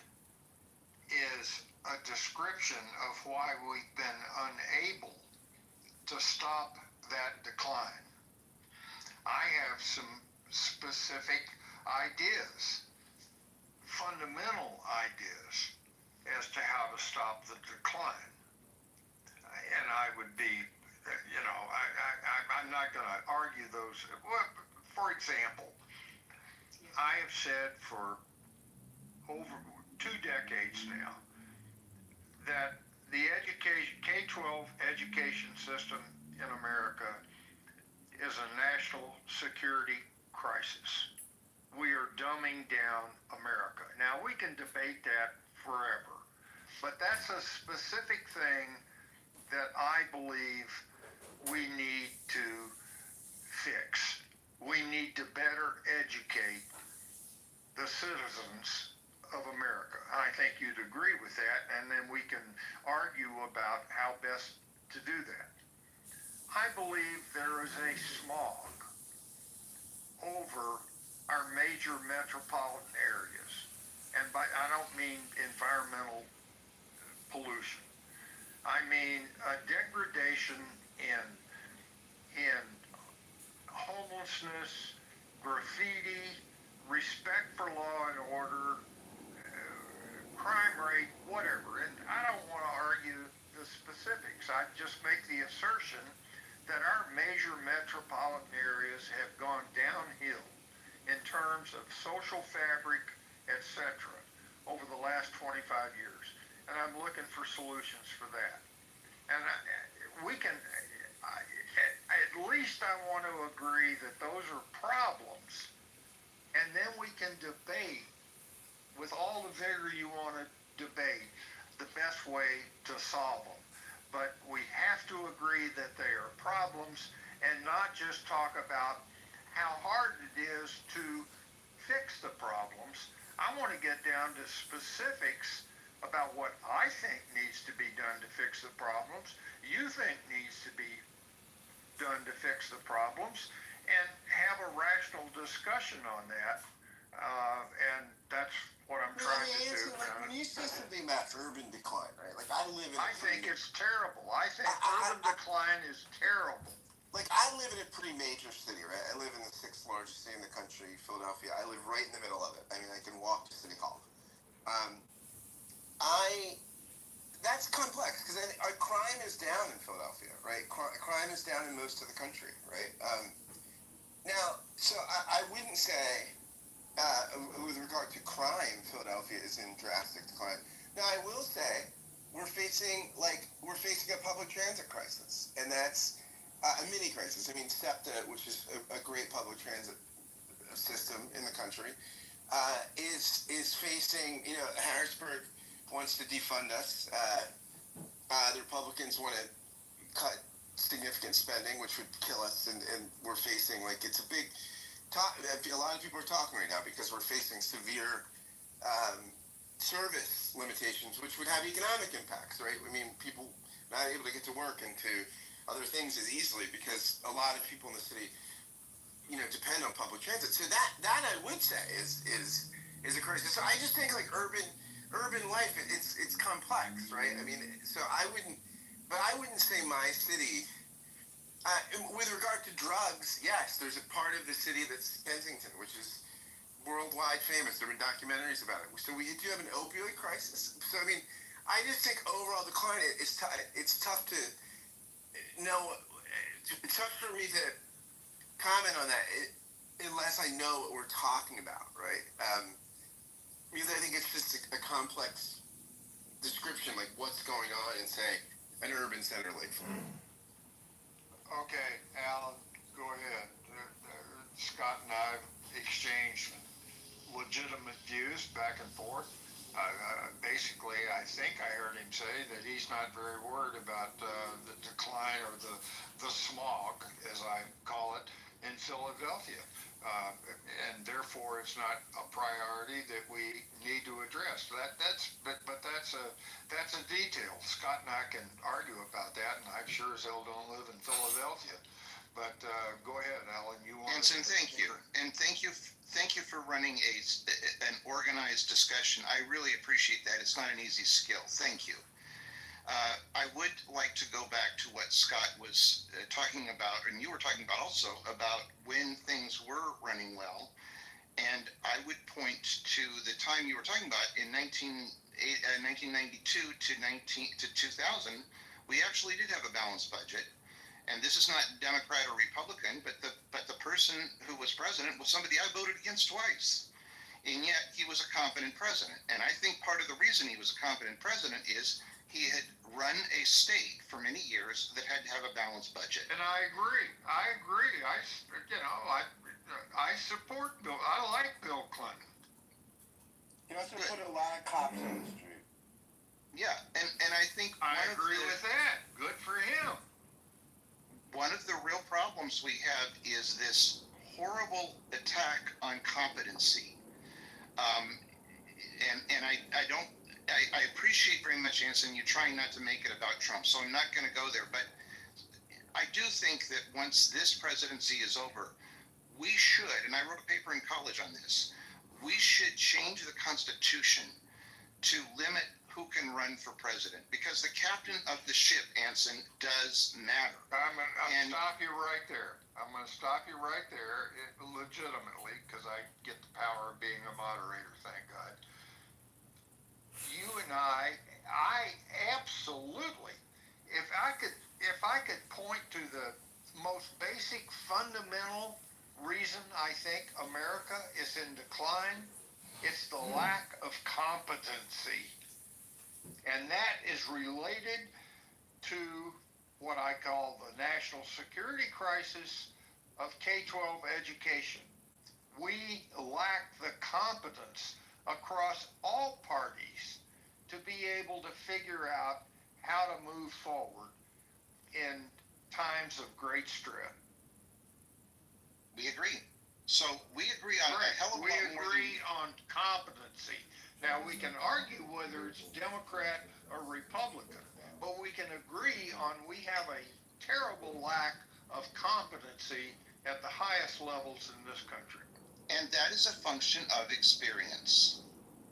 is a description of why we've been unable to stop that decline. I have some specific ideas, fundamental ideas, as to how to stop the decline. And I would be, I'm not going to argue those. For example, I have said for over 2 decades now that the K-12 education system in America is a national security crisis. We are dumbing down America. Now, we can debate that forever, but that's a specific thing that I believe we need to fix. We need to better educate the citizens of America. I think you'd agree with that, and then we can argue about how best to do that. I believe there is a smog over our major metropolitan areas, and I don't mean environmental pollution. I mean a degradation in homelessness, graffiti, respect for law and order, crime rate, whatever. And I don't want to argue the specifics. I just make the assertion that our major metropolitan areas have gone downhill in terms of social fabric, etc., over the last 25 years. And I'm looking for solutions for that. And we can, at least I want to agree that those are problems, and then we can debate with all the vigor you want to debate the best way to solve them. But we have to agree that they are problems and not just talk about how hard it is to fix the problems. I want to get down to specifics about what I think needs to be done to fix the problems, you think needs to be done to fix the problems, and have a rational discussion on that. And that's what I'm trying to do. Like, when you say something about urban decline, right? Like, I live in I think it's terrible. I think urban decline is terrible. Like, I live in a pretty major city, right? I live in the 6th largest city in the country, Philadelphia. I live right in the middle of it. I mean, I can walk to City Hall. That's complex, because our crime is down in Philadelphia, right? Crime is down in most of the country, right? Now, so I wouldn't say, with regard to crime, Philadelphia is in drastic decline. Now, I will say, we're facing a public transit crisis, and that's a mini crisis. I mean, SEPTA, which is a great public transit system in the country, is facing, Harrisburg wants to defund us. The Republicans want to cut significant spending, which would kill us, and we're facing, it's a big a lot of people are talking right now because we're facing severe service limitations, which would have economic impacts, right? I mean, people not able to get to work and to other things as easily because a lot of people in the city, depend on public transit. So that I would say is a crisis. So I just think urban life, it's complex, right? I mean, so I wouldn't say my city. With regard to drugs, yes, there's a part of the city that's Kensington, which is worldwide famous. There have been documentaries about it. So we do have an opioid crisis. So, I mean, I just think overall decline, it's tough to know. It's tough for me to comment on that unless I know what we're talking about, right? Because I think it's just a complex description, like what's going on in, say, an urban center like Florida. Okay, Alan, go ahead. Scott and I have exchanged legitimate views back and forth. Basically, I think I heard him say that he's not very worried about the decline or the smog, as I call it, in Philadelphia. And therefore, it's not a priority that we need to address. But that's a detail. Scott and I can argue about that, and I sure as hell don't live in Philadelphia. But go ahead, Alan. You want? Anson, thank you, and thank you for running an organized discussion. I really appreciate that. It's not an easy skill. Thank you. I would like to go back to what Scott was talking about, and you were talking about also, about when things were running well. And I would point to the time you were talking about in 1992 to 2000, we actually did have a balanced budget. And this is not Democrat or Republican, but the person who was president was somebody I voted against twice. And yet he was a competent president. And I think part of the reason he was a competent president is he had run a state for many years that had to have a balanced budget. And I agree. I support Bill. I like Bill Clinton. He also put a lot of cops on the street. Yeah, and I think I agree with that. Good for him. One of the real problems we have is this horrible attack on competency. And I appreciate very much, Anson, you trying not to make it about Trump, so I'm not going to go there. But I do think that once this presidency is over, we should, and I wrote a paper in college on this, we should change the Constitution to limit who can run for president, because the captain of the ship, Anson, does matter. I'm going to stop you right there. I'm going to stop you right there, legitimately, because I get the power of being a moderator, thank God. You and I absolutely, if I could point to the most basic fundamental reason I think America is in decline, it's the lack of competency. And that is related to what I call the national security crisis of K-12 education. We lack the competence across all parties to be able to figure out how to move forward in times of great stress. We agree. So we agree on a hell of a lot more. We agree on competency. Now, we can argue whether it's Democrat or Republican, but we can agree on we have a terrible lack of competency at the highest levels in this country. And that is a function of experience.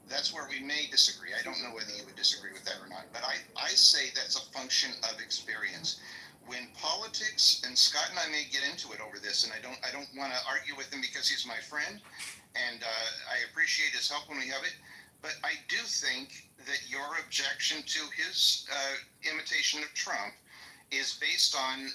That's where we may disagree. I don't know whether you would disagree with that or not, but I say that's a function of experience. When politics, and Scott and I may get into it over this, and I don't want to argue with him because he's my friend, and I appreciate his help when we have it, but I do think that your objection to his imitation of Trump is based on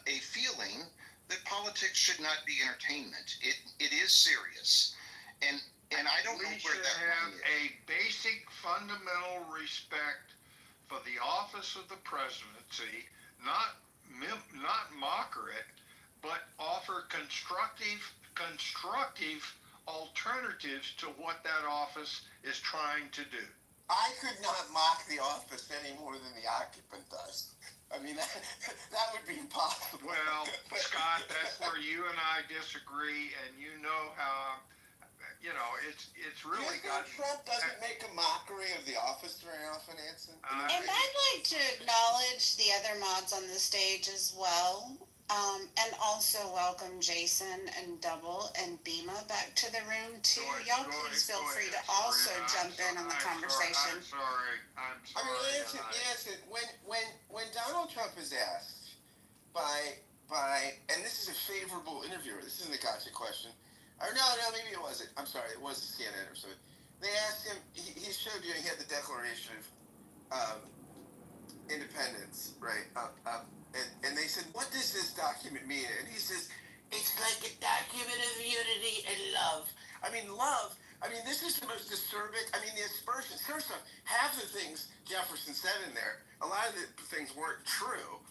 a feeling that politics should not be entertainment. It is serious, and I don't know where that have is. a basic fundamental respect for the office of the presidency, not mocker it, but offer constructive alternatives to what that office is trying to do. I could not mock the office any more than the occupant does. I mean, that would be impossible. Well, Scott, that's where you and I disagree, and you know how, it's really got... Trump doesn't make a mockery of the office very often, Anson? And I'd like to acknowledge the other mods on the stage as well. And also welcome Jason and Double and Bima back to the room too. Y'all please feel free to also jump in on the conversation. I'm sorry. I mean, Anson, when Donald Trump is asked by, and this is a favorable interviewer, this isn't a gotcha question, or no, maybe it wasn't. I'm sorry, it was a CNN or something. They asked him, he showed you, he had the Declaration of Independence, right, up. And they said, what does this document mean? And he says, it's like a document of unity and love. I mean, love, this is the most acerbic, the aspersion. First off, half the things Jefferson said in there, a lot of the things weren't true.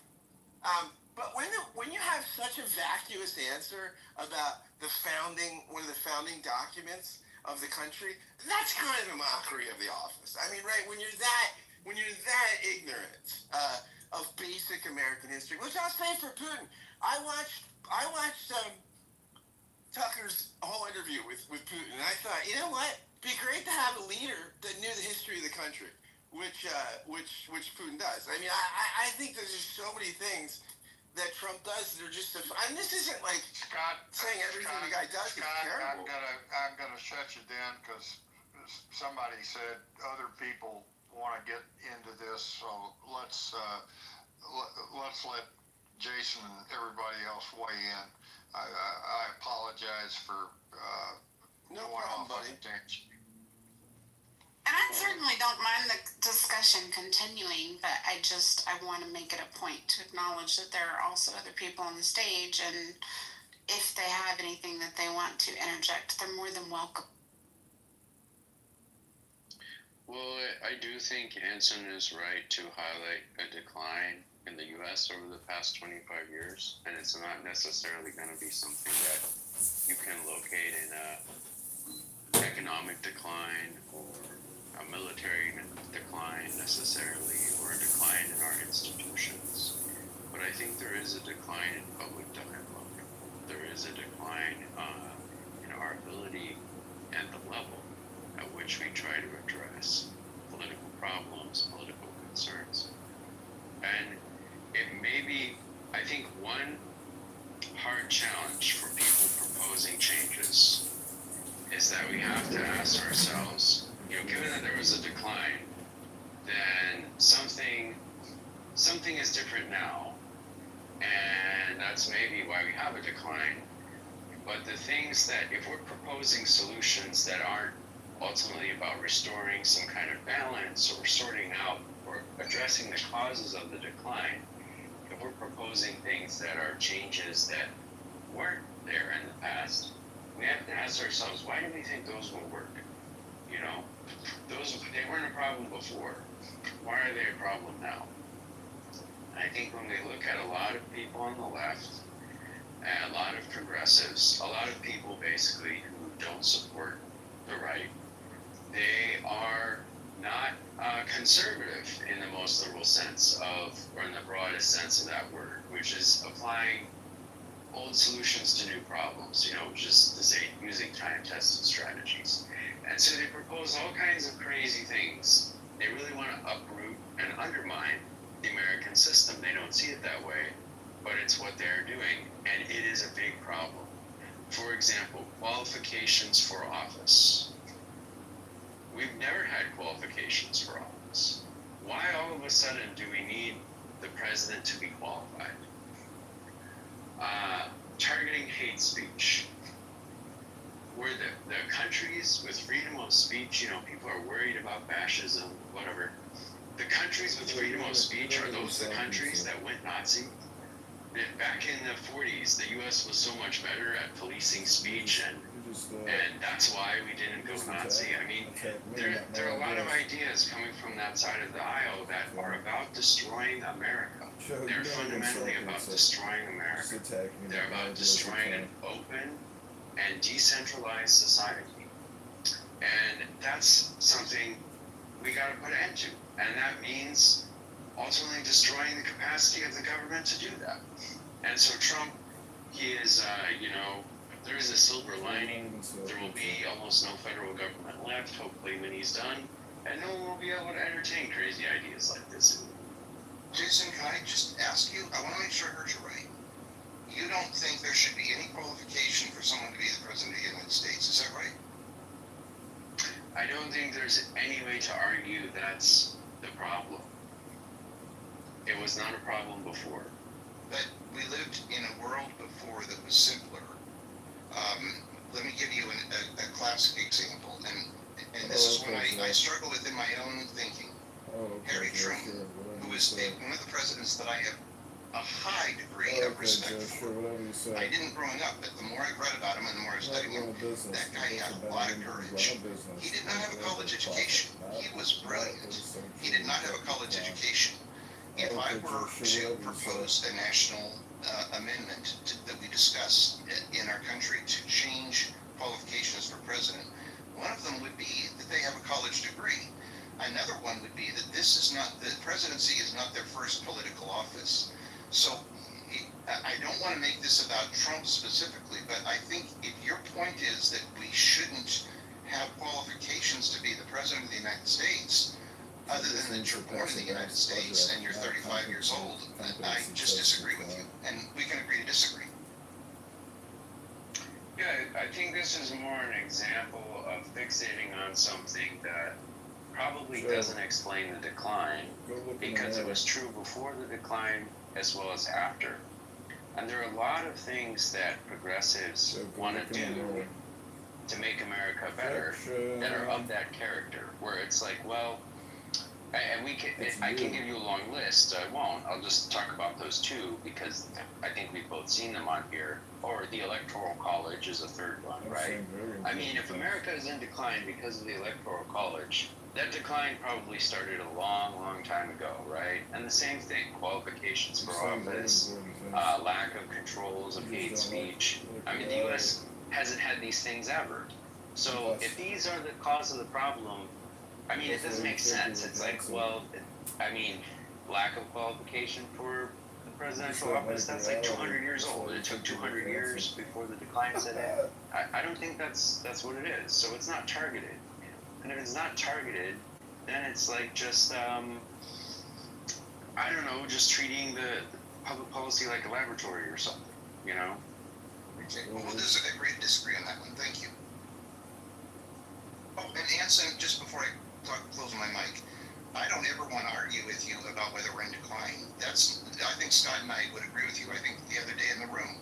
But when you have such a vacuous answer about one of the founding documents, of the country, that's kind of a mockery of the office. I mean, right, when you're that ignorant of basic American history, which I'll say for Putin, I watched Tucker's whole interview with Putin, and I thought, you know what? It'd be great to have a leader that knew the history of the country, which Putin does. I mean, I think there's just so many things that Trump does that are just. I mean, this isn't like Scott saying everything the guy does is terrible. I'm gonna shut you down because somebody said other people want to get into this, so let's let Jason and everybody else weigh in. I apologize for no going problem, off on buddy. a tangent. And I certainly don't mind the discussion continuing, but I want to make it a point to acknowledge that there are also other people on the stage, and if they have anything that they want to interject, they're more than welcome. Well, I do think Anson is right to highlight a decline in the U.S. over the past 25 years, and it's not necessarily going to be something that you can locate in a economic decline or a military decline necessarily, or a decline in our institutions. But I think there is a decline in public dialogue. There is a decline in our ability and the level at which we try to address political problems, political concerns. And it may be, I think, one hard challenge for people proposing changes is that we have to ask ourselves, given that there was a decline, then something is different now, and that's maybe why we have a decline. But the things that, if we're proposing solutions that aren't ultimately about restoring some kind of balance or sorting out or addressing the causes of the decline, if we're proposing things that are changes that weren't there in the past, we have to ask ourselves, why do we think those will work? They weren't a problem before. Why are they a problem now? And I think when we look at a lot of people on the left, and a lot of progressives, a lot of people basically who don't support the right, they are not conservative in the most liberal sense or in the broadest sense of that word, which is applying old solutions to new problems, which is to say using time-tested strategies. And so they propose all kinds of crazy things. They really want to uproot and undermine the American system. They don't see it that way, but it's what they're doing, and it is a big problem. For example, qualifications for office. We've never had qualifications for office. Why all of a sudden do we need the president to be qualified? Targeting hate speech. Where the countries with freedom of speech, people are worried about fascism, whatever. The countries with freedom of speech, are those the countries that went Nazi? Back in the 40s, the U.S. was so much better at policing speech, and that's why we didn't go Nazi. I mean, there are a lot of ideas coming from that side of the aisle that are about destroying America. They're fundamentally about destroying America. They're about destroying an open and decentralized society. And that's something we got to put an end to. And that means ultimately destroying the capacity of the government to do that. And so Trump, he is, there is a silver lining. There will be almost no federal government left, hopefully, when he's done. And no one will be able to entertain crazy ideas like this. Jason, can I just ask you, I want to make sure I heard you right. You don't think there should be any qualification for someone to be the President of the United States, is that right? I don't think there's any way to argue that's the problem. It was not a problem before. But we lived in a world before that was simpler. Let me give you a classic example, and this is what I struggle with in my own thinking. Harry Truman, who was one of the presidents that I have a high degree of respect for. I didn't growing up, but the more I've read about him and the more I've studied him, that guy had a lot of courage. He did not have a college education. He was brilliant. He did not have a college education. If I were to propose a national amendment that we discuss in our country to change qualifications for president, One of them would be that they have a college degree. Another one would be that this is not, the presidency is not their first political office. So I don't want to make this about Trump specifically, but I think if your point is that we shouldn't have qualifications to be the president of the United States, other than that you're born in the United States and you're 35 years old, I just disagree with you. And we can agree to disagree. Yeah, I think this is more an example of fixating on something that probably doesn't explain the decline, because it was true before the decline as well as after. And there are a lot of things that progressives want to do to make America better that are of that character, where it's like, well, and I can give you a long list. I won't. I'll just talk about those two because I think we've both seen them on here. Or the Electoral College is a third one, right? I mean, if America is in decline because of the Electoral College, that decline probably started a long, long time ago, right? And the same thing, qualifications for office, lack of controls of hate speech. I mean, the U.S. hasn't had these things ever. So if these are the cause of the problem, I mean, it doesn't make sense. It's like, well, I mean, lack of qualification for the presidential office, that's like 200 years old. It took 200 years before the decline set in. I don't think that's what it is. So it's not targeted. And if it's not targeted, then it's like just, I don't know, just treating the public policy like a laboratory or something, you know? Okay, well, we'll agree to disagree on that one. Thank you. Oh, and Anson, just before I close my mic, I don't ever want to argue with you about whether we're in decline. I think Scott and I would agree with you. I think the other day in the room,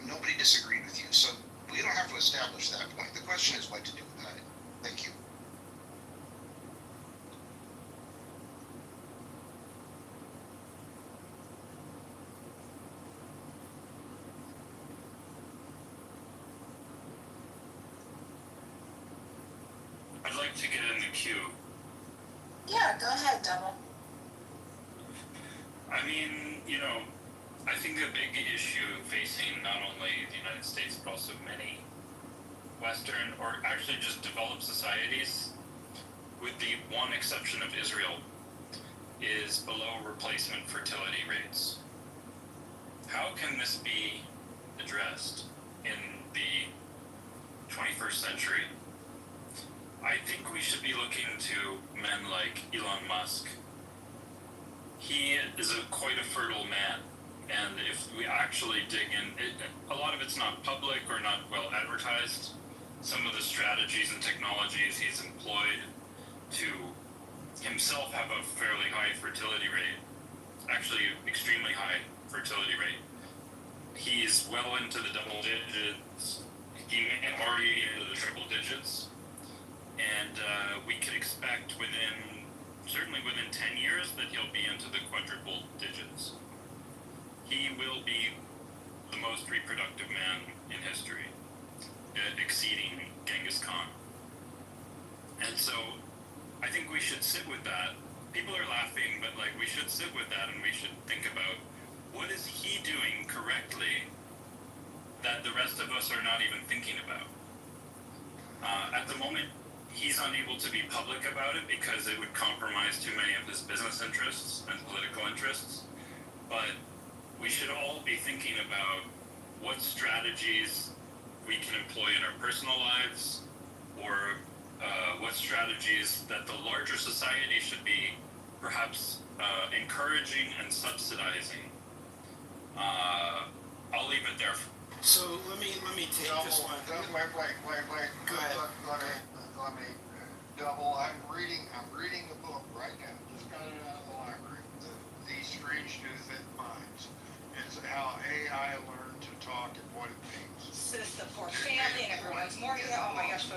nobody disagreed with you. So we don't have to establish that point. The question is what to do about it. Thank you. I'd like to get in the queue. Yeah, go ahead, Double. I mean, you know, I think a big issue facing not only the United States but also many Western or actually just developed societies, with the one exception of Israel, is below replacement fertility rates. How can this be addressed in the 21st century? I think we should be looking to men like Elon Musk. He is quite a fertile man, and if we actually dig in, a lot of it's not public or not well advertised. Some of the strategies and technologies he's employed to himself have a fairly high fertility rate, actually extremely high fertility rate. He's well into the double digits, already into the triple digits. And we could expect certainly within 10 years, that he'll be into the quadruple digits. He will be the most reproductive man in history, exceeding Genghis Khan. And so I think we should sit with that. People are laughing, but like we should sit with that and we should think about what is he doing correctly that the rest of us are not even thinking about. At the moment, he's unable to be public about it because it would compromise too many of his business interests and political interests. But we should all be thinking about what strategies we can employ in our personal lives, or what strategies that the larger society should be perhaps encouraging and subsidizing. I'll leave it there. So let me take this one. Wait. Go ahead. Let me double. I'm reading the book right now. Just got it out of the library. These Strange New Fit Minds. It's how AI learned to talk and what it means. System for family and everyone's morning. Oh my gosh,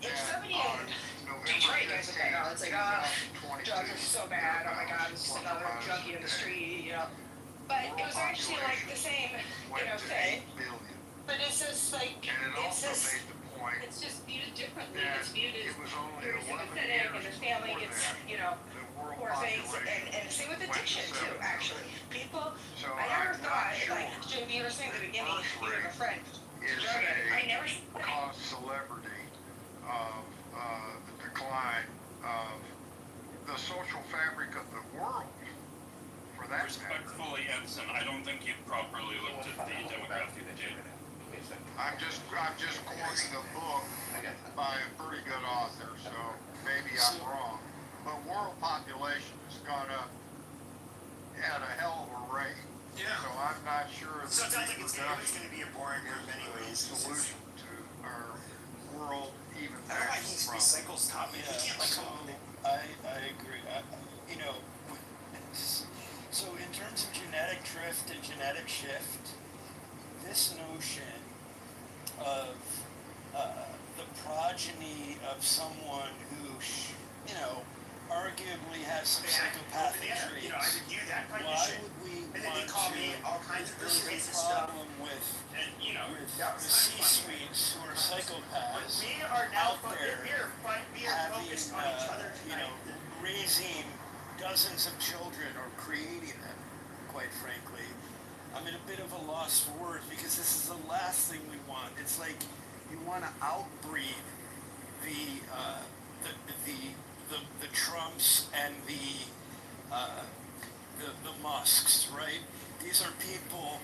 if somebody in Detroit goes to bed, it's like, drugs are so bad. Oh my God, it's just another junkie in the street, you know. But it was actually like the same, thing. But it's just like, it's just viewed differently. It's viewed as very sympathetic, and the family gets, poor things. And same with addiction too, actually. People, I never thought, like JB, you were saying at the beginning, you have a friend, drug addict. I never celebrity of the decline of the social fabric of the world, for that matter. Respectfully, Ensign, I don't think you properly looked at the demographic data. I'm just quoting a book by a pretty good author, so maybe I'm wrong. But world population has gone up at a hell of a rate. Yeah. So I'm not sure So it the sounds like it's going reproduction to be a boring group anyways. solution to our world even I don't like factual these problems. recycle stop. Yeah, You can't like so come up with I agree. You know, so in terms of genetic drift and genetic shift, this notion of the progeny of someone who, you know, arguably has some psychopathic traits. You know, I did you that kind of Why shit. would we And then want they call to? me all kinds of There's a racist stuff. problem with And you know, with that the was kind of funny. C-suites who are psychopaths We are now out there we are having, focused on each other you know, tonight. raising dozens of children or creating them, quite frankly. I'm at a bit of a loss for words because this is the last thing we want. It's like you want to outbreed the Trumps and the Musks, right? These are people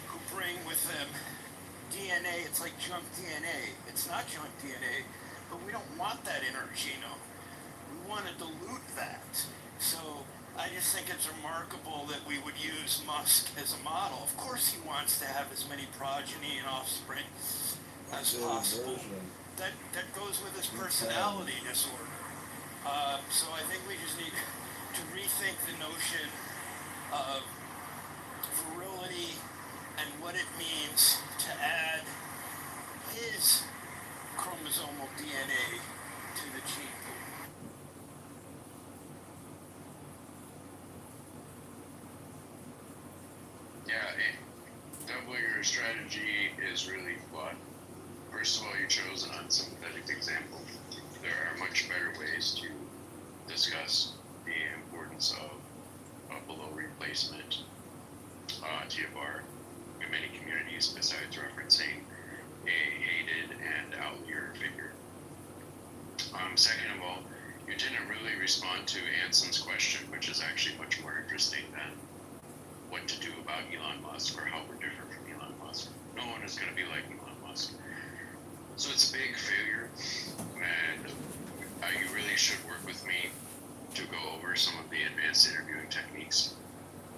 who bring with them DNA. It's like junk DNA. It's not junk DNA, but we don't want that in our genome. We want to dilute that. So I just think it's remarkable that we would use Musk as a model. Of course he wants to have as many progeny and offspring as possible. That goes with his personality disorder. So I think we just need to rethink the notion of virility and what it means to add his chromosomal DNA to the gene pool. Yeah, doubling your strategy is really flawed. First of all, you chose an unsympathetic example. There are much better ways to discuss the importance of below replacement TFR in many communities besides referencing a hated and outlier figure. Second of all, you didn't really respond to Anson's question, which is actually much more interesting than what to do about Elon Musk or how we're different from Elon Musk. No one is going to be like Elon Musk. So it's a big failure, and you really should work with me to go over some of the advanced interviewing techniques.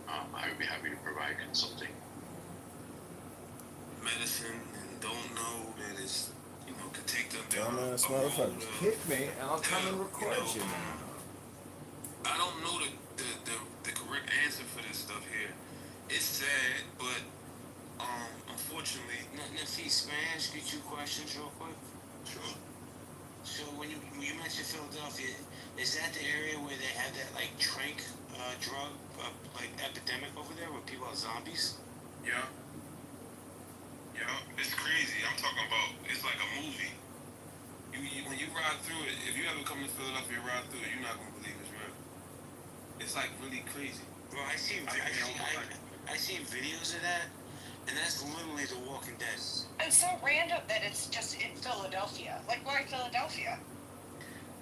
I would be happy to provide consulting. Medicine and don't know that it's, you know, could take them down. Dumbass motherfuckers. Kick me and I'll come and record you now. I don't know the correct answer for this stuff here. It's sad, but unfortunately. Nafis, may I ask you two questions real quick? Sure. So when you mentioned Philadelphia, is that the area where they have that like trank drug like epidemic over there where people are zombies? Yeah. Yeah, it's crazy. I'm talking about, it's like a movie. When you ride through it, if you ever come to Philadelphia and ride through it, you're not gonna believe it's real. It's like really crazy. Bro, I seen videos of that, and that's literally The Walking Dead. It's so random that it's just in Philadelphia. Like, why Philadelphia?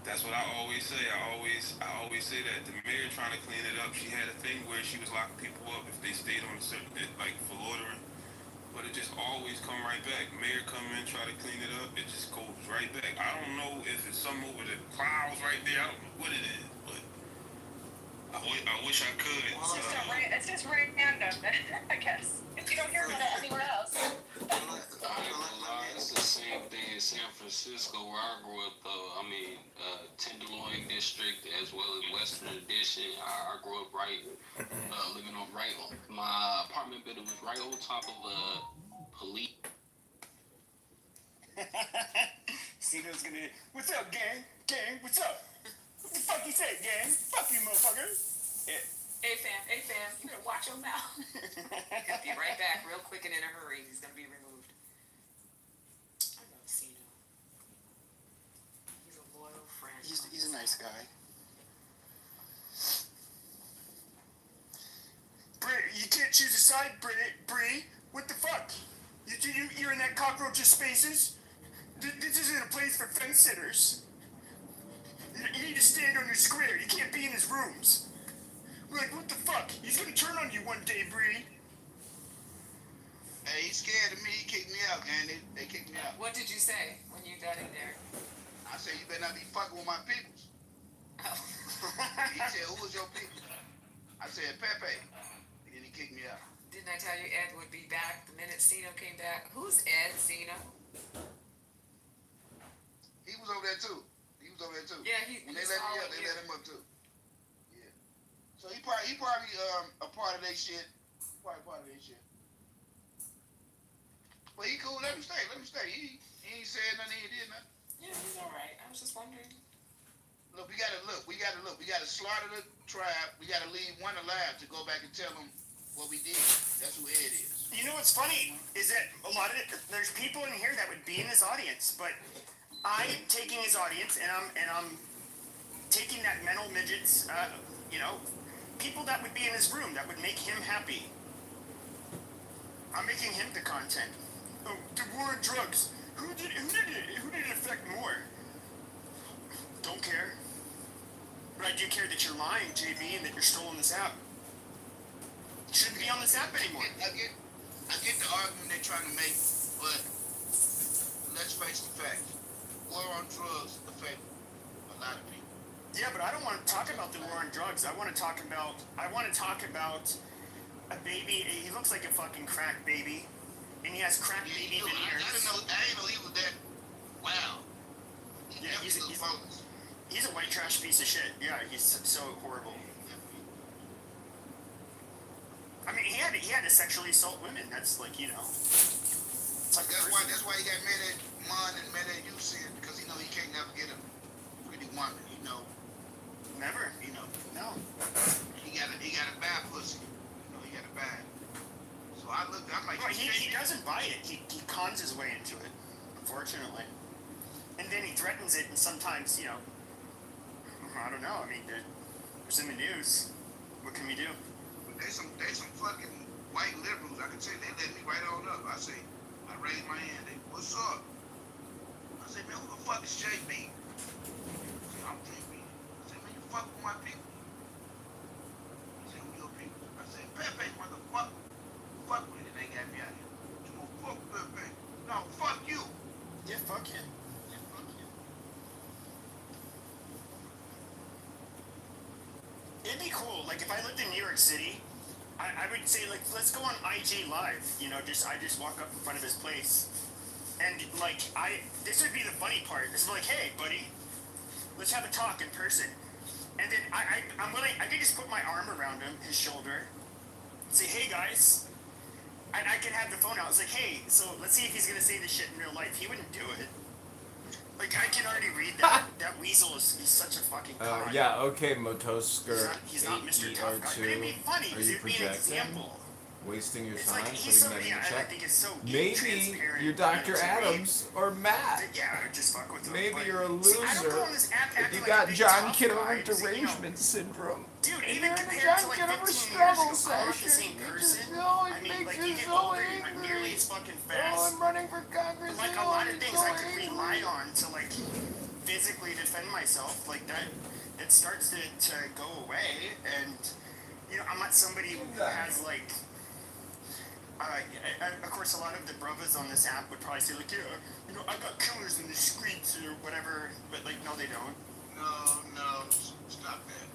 That's what I always say. I always say that the mayor trying to clean it up. She had a thing where she was locking people up if they stayed on a certain, like for loitering. But it just always come right back. Mayor come in, try to clean it up, it just goes right back. I don't know if it's something over the clouds right there. I don't know what it is, but I wish I could. It's just random, I guess. If you don't hear about it anywhere else. It's the same thing in San Francisco where I grew up though. I mean, Tenderloin District as well as Western Addition. I grew up living on my apartment building was right on top of police. Cino's gonna, what's up, gang? Gang, what's up? What the fuck you say, gang? Fuck you, motherfucker. Yeah. Hey fam, you better watch your mouth. He'll be right back real quick and in a hurry. He's gonna be removed. I love Cino. He's a loyal friend. He's a nice guy. You can't choose a side, Bree. What the fuck? You're in that cockroach's spaces? This isn't a place for fence sitters. You need to stand on your square. You can't be in his rooms. We're like, what the fuck? He's gonna turn on you one day, Bree. Hey, he's scared of me. He kicked me out, man. They kicked me out. What did you say when you got in there? I said, you better not be fucking with my peoples. Oh. He said, who was your people? I said, Pepe. And then he kicked me out. Didn't I tell you Ed would be back the minute Zeno came back? Who's Ed, Zeno? He was over there too. Yeah, when they let me up, they let him up too. Yeah. So he probably a part of their shit. Probably part of their shit. But he cool. Let him stay. He ain't said nothing. He did nothing. Yeah, he's all right. I was just wondering. Look. We gotta slaughter the tribe. We gotta leave one alive to go back and tell them what we did. That's who Ed is. You know what's funny is that a lot of there's people in here that would be in his audience, but I'm taking his audience and I'm taking that mental midgets, people that would be in his room that would make him happy. I'm making him the content. Oh, the war on drugs. Who did it affect more? Don't care. But I do care that you're lying, JB, and that you're still on this app. You shouldn't be on this app anymore. I get the argument they're trying to make, but let's face the facts. War on drugs affect a lot of people. Yeah, but I don't want to talk about the war on drugs. I want to talk about a baby. He looks like a fucking crack baby, and he has crack baby veneers. I didn't know he was that. Wow. He's a white trash piece of shit. Yeah, he's so horrible. I mean, he had to sexually assault women. That's like, it's like that's why he got mad at Mon and mad at you, Sid, because he know he can't never get a pretty woman. Never. No. He got a bad pussy. He got a bad. So I'm like, well, he doesn't buy it. He cons his way into it, unfortunately. And then he threatens it, and sometimes, I don't know. I mean, there's in the news. What can we do? They some fucking white liberals. I can say they let me right on up. I raise my hand. They, what's up? I say, man, who the fuck is JB? I say, I'm JB. I say, man, you fuck with my people. I say, who your people? I say, Pepe, motherfucker. Fuck with it. They got me out here. You gonna fuck Pepe? No, fuck you. Yeah, fuck him. It'd be cool. Like, if I lived in New York City, I would say, like, let's go on IG Live. I just walk up in front of his place. And, like, this would be the funny part. It's like, hey, buddy, let's have a talk in person. And then I'm willing, I could just put my arm around him, his shoulder, say, hey, guys. And I could have the phone out. I was like, hey, so let's see if he's going to say this shit in real life. He wouldn't do it. Like, I can already read that. That weasel he's such a fucking con. Yeah, okay, Motosker. He's not Mr. Tough Guy. But it'd be funny because it'd be an example. Wasting your It's time like, putting that in the I chat. think it's so Maybe you're Dr. Adams or Matt. Yeah, I would just fuck with him. Maybe you're a See, I don't go loser. on this app If acting you like got a big John tough Kitover guy, derangement syndrome. Dude, And even you're in a compared John to like Kitover 15 struggle years ago, I'm not the session. same It person. just always I mean, makes like, you you get so older, you're not angry. nearly as fucking Oh, fast. I'm running for Congress. Like, a lot of things I could rely on to, like, physically defend myself, like, that starts to go away, and, I'm not somebody who has, like, of course, a lot of the brothers on this app would probably say, like, yeah, I got killers in the streets or whatever, but, like, no, they don't. No, stop that.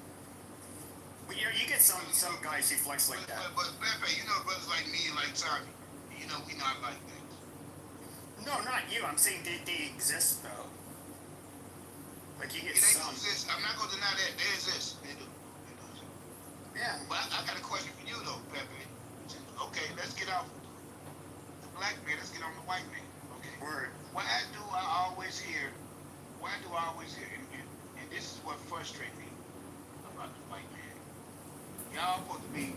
But, you get some guys who flex like that. But Pepe, brothers like me and like Tommy, we not like that. No, not you. I'm saying they exist, though. Like, you get They some. exist. I'm not going to deny that. They exist. They do. Yeah. But I got a question for you, though, Pepe. Okay, let's get off the black man. Let's get on the white man. Okay. Word. Why do I always hear, and this is what frustrates me about the white man. Y'all supposed to be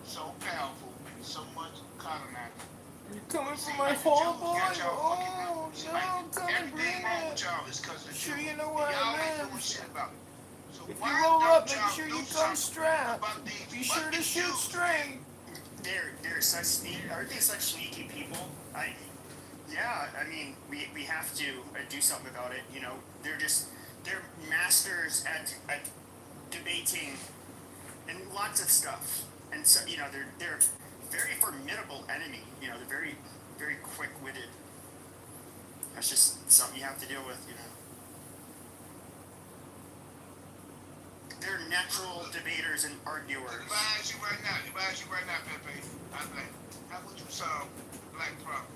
so powerful and so much colonized. You coming for my whole boy? Oh, no, come and bring everything wrong it. with y'all is because of Sure, you. you know what Y'all I ain't meant. doing shit about it. So If you why roll don't up, make y'all sure do you come something strapped. about these Be sure to fucking shoot Jews? straight. They're such aren't they such sneaky people? Yeah, I mean, we have to do something about it. You know, they're masters at debating and lots of stuff. And so, you know, they're very formidable enemy. You know, they're very, very quick-witted. That's just something you have to deal with, you know. They're natural debaters and arguers. If I ask you right now, Pepe, how would you solve the black problem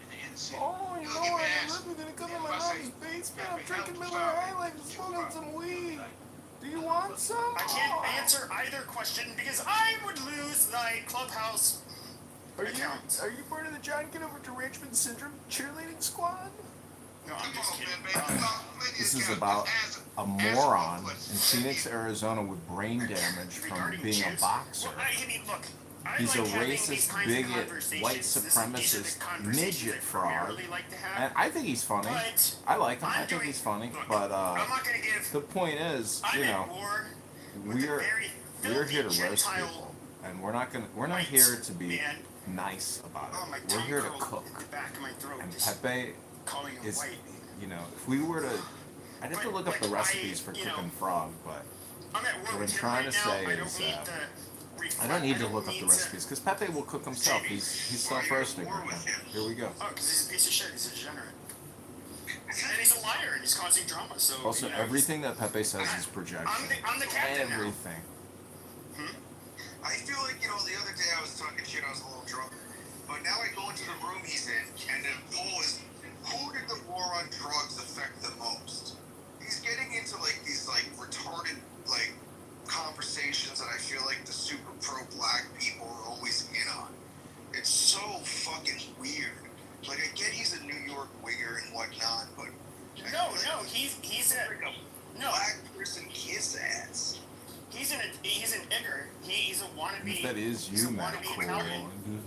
in the inner city? Oh, you know what? I'm literally gonna come in my mom's basement. I'm drinking Miller High Life and smoking some weed. Do you want some? I can't answer either question because I would lose thy clubhouse account. Are you part of the John Kitover derangement syndrome cheerleading squad? No, I'm just kidding. This is about a moron in Phoenix, Arizona with brain damage from being a boxer. I mean, look, He's a racist, bigot, white supremacist, midget fraud. And I think he's funny. I like him. I think he's funny. But the point is, you know, we're here to roast people, and we're not here to be nice about it. We're here to cook. And Pepe is, you know, if we were to, I'd have to look up the recipes for cooking frog, but what I'm trying to say is that I don't need to look up the recipes because Pepe will cook himself. He's self-roasting right now. Here we go. Oh, because he's a piece of shit. He's a degenerate. And he's a liar and he's causing drama. So Also, you know, everything that Pepe says is projection. I'm the captain now. Everything. I feel like, you know, the other day I was talking shit, I was a little drunk. But now I go into the room he's in, and the poll is, who did the war on drugs affect the most? He's getting into, like, these, like, retarded, like, conversations that I feel like the super pro-black people are always in on. It's so fucking weird. Like, I get he's a New York winger and whatnot, but... No, he's a... No. Black person kiss ass. He's an igger. He's a wannabe. If that is you, Matt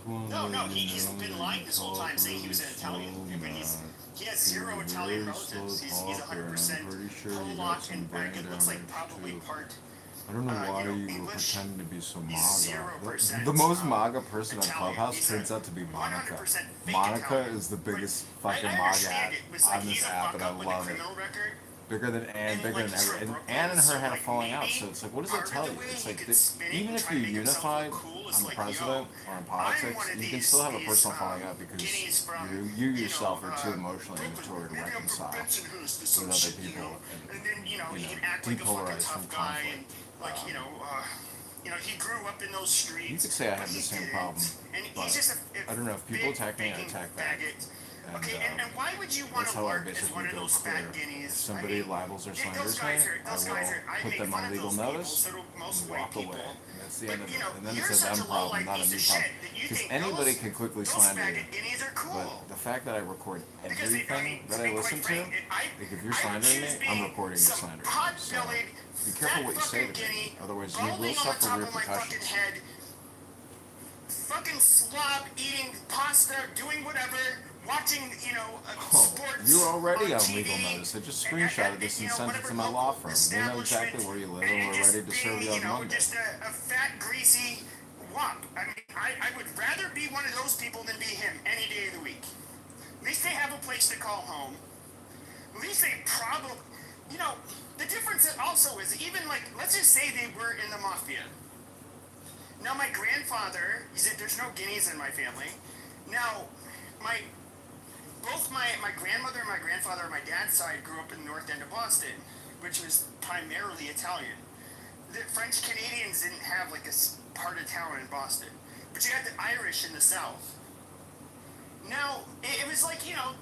No, he's been lying this whole time saying he was an Italian. He has zero Italian relatives. He's 100% Polak and it looks like probably part. I don't know why you were pretending to be so MAGA. The most MAGA person on Clubhouse turns out to be Monica. Monica is the biggest fucking MAGA on this app, and I love it. Bigger than Ann, bigger than every, and Ann and her had a falling out, so it's like, what does that tell you? It's like, even if you unify on the president or in politics, you can still have a personal falling out because you yourself are too emotionally immature to reconcile with other people and, you know, depolarize from conflict. Like, you know, he grew up in those streets. You could say I have the same problem, but I don't know if people attack me, I attack back. And, and why would you want to work as one of those fat guineas? If somebody libels or slanders me, I will put them on legal notice and walk away. And that's the end of it. And then it's a them problem, not a me problem. Because anybody can quickly slander you. But the fact that I record everything that I listen to, like if you're slandering me, I'm recording you slandering me. So be careful what you say to me. Otherwise you will suffer repercussions. Fucking slob, eating pasta, doing whatever. Watching, you know, sports. You're already on legal notice. I just screenshotted this and sent it to my law firm. They know exactly where you live and we're ready to serve you on Monday. Just a fat, greasy wop. I mean, I would rather be one of those people than be him any day of the week. At least they have a place to call home. At least they probably, you know, the difference also is even like, let's just say they were in the mafia. Now my grandfather, there's no guineas in my family. Now, both my grandmother and my grandfather on my dad's side grew up in the north end of Boston, which was primarily Italian. The French Canadians didn't have like a part of town in Boston, but you had the Irish in the south. Now, it was like, you know,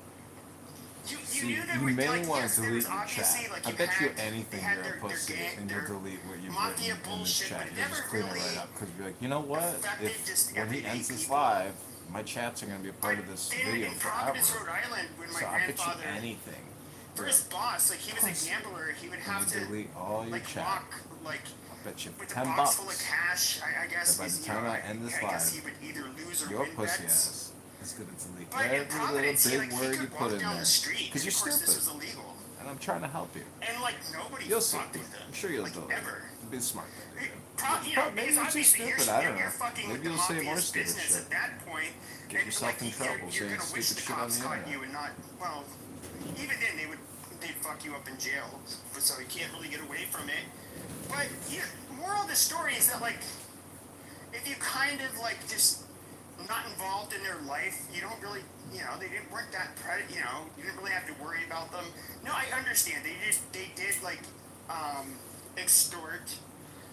you knew there were, may like, want yes, to there was delete your obviously, chat. like, I you bet you had, anything they had you're a pussy and you'll delete what you've mafia written in this bullshit, chat. but it You'll never just clean it really right up because you're like, you know what? If when he ends this people. live, my chats are going to be a part of this video In forever. Providence, Rhode Island, when my So I bet you grandfather, anything. for his boss, like he was a gambler, he would have to delete all your like chat. walk like I bet you with a $10 box full of cash. I guess that by the he's, time you know, I end this I guess he live, would either lose or your win pussy bets. ass is going to delete But in every little Providence, big like, he word could you put walk in down there. the street, Because you're of course, stupid. this was illegal. and I'm trying to help you. And like nobody You'll see. fucked with him. I'm sure you'll like, do it. ever. Be a smart thing. Because Maybe you're too obviously stupid. you're, I don't you're know. fucking Maybe with you'll the say more mafia's stupid business shit. at that point. Get yourself in trouble you're saying gonna wish stupid the shit on cops the caught internet. you and not, well, even then they'd fuck you up in jail, so you can't really get away from it. But moral of the story is that, like, if you kind of like just not involved in their life, you don't really, they weren't that you didn't really have to worry about them. No, I understand. They did like extort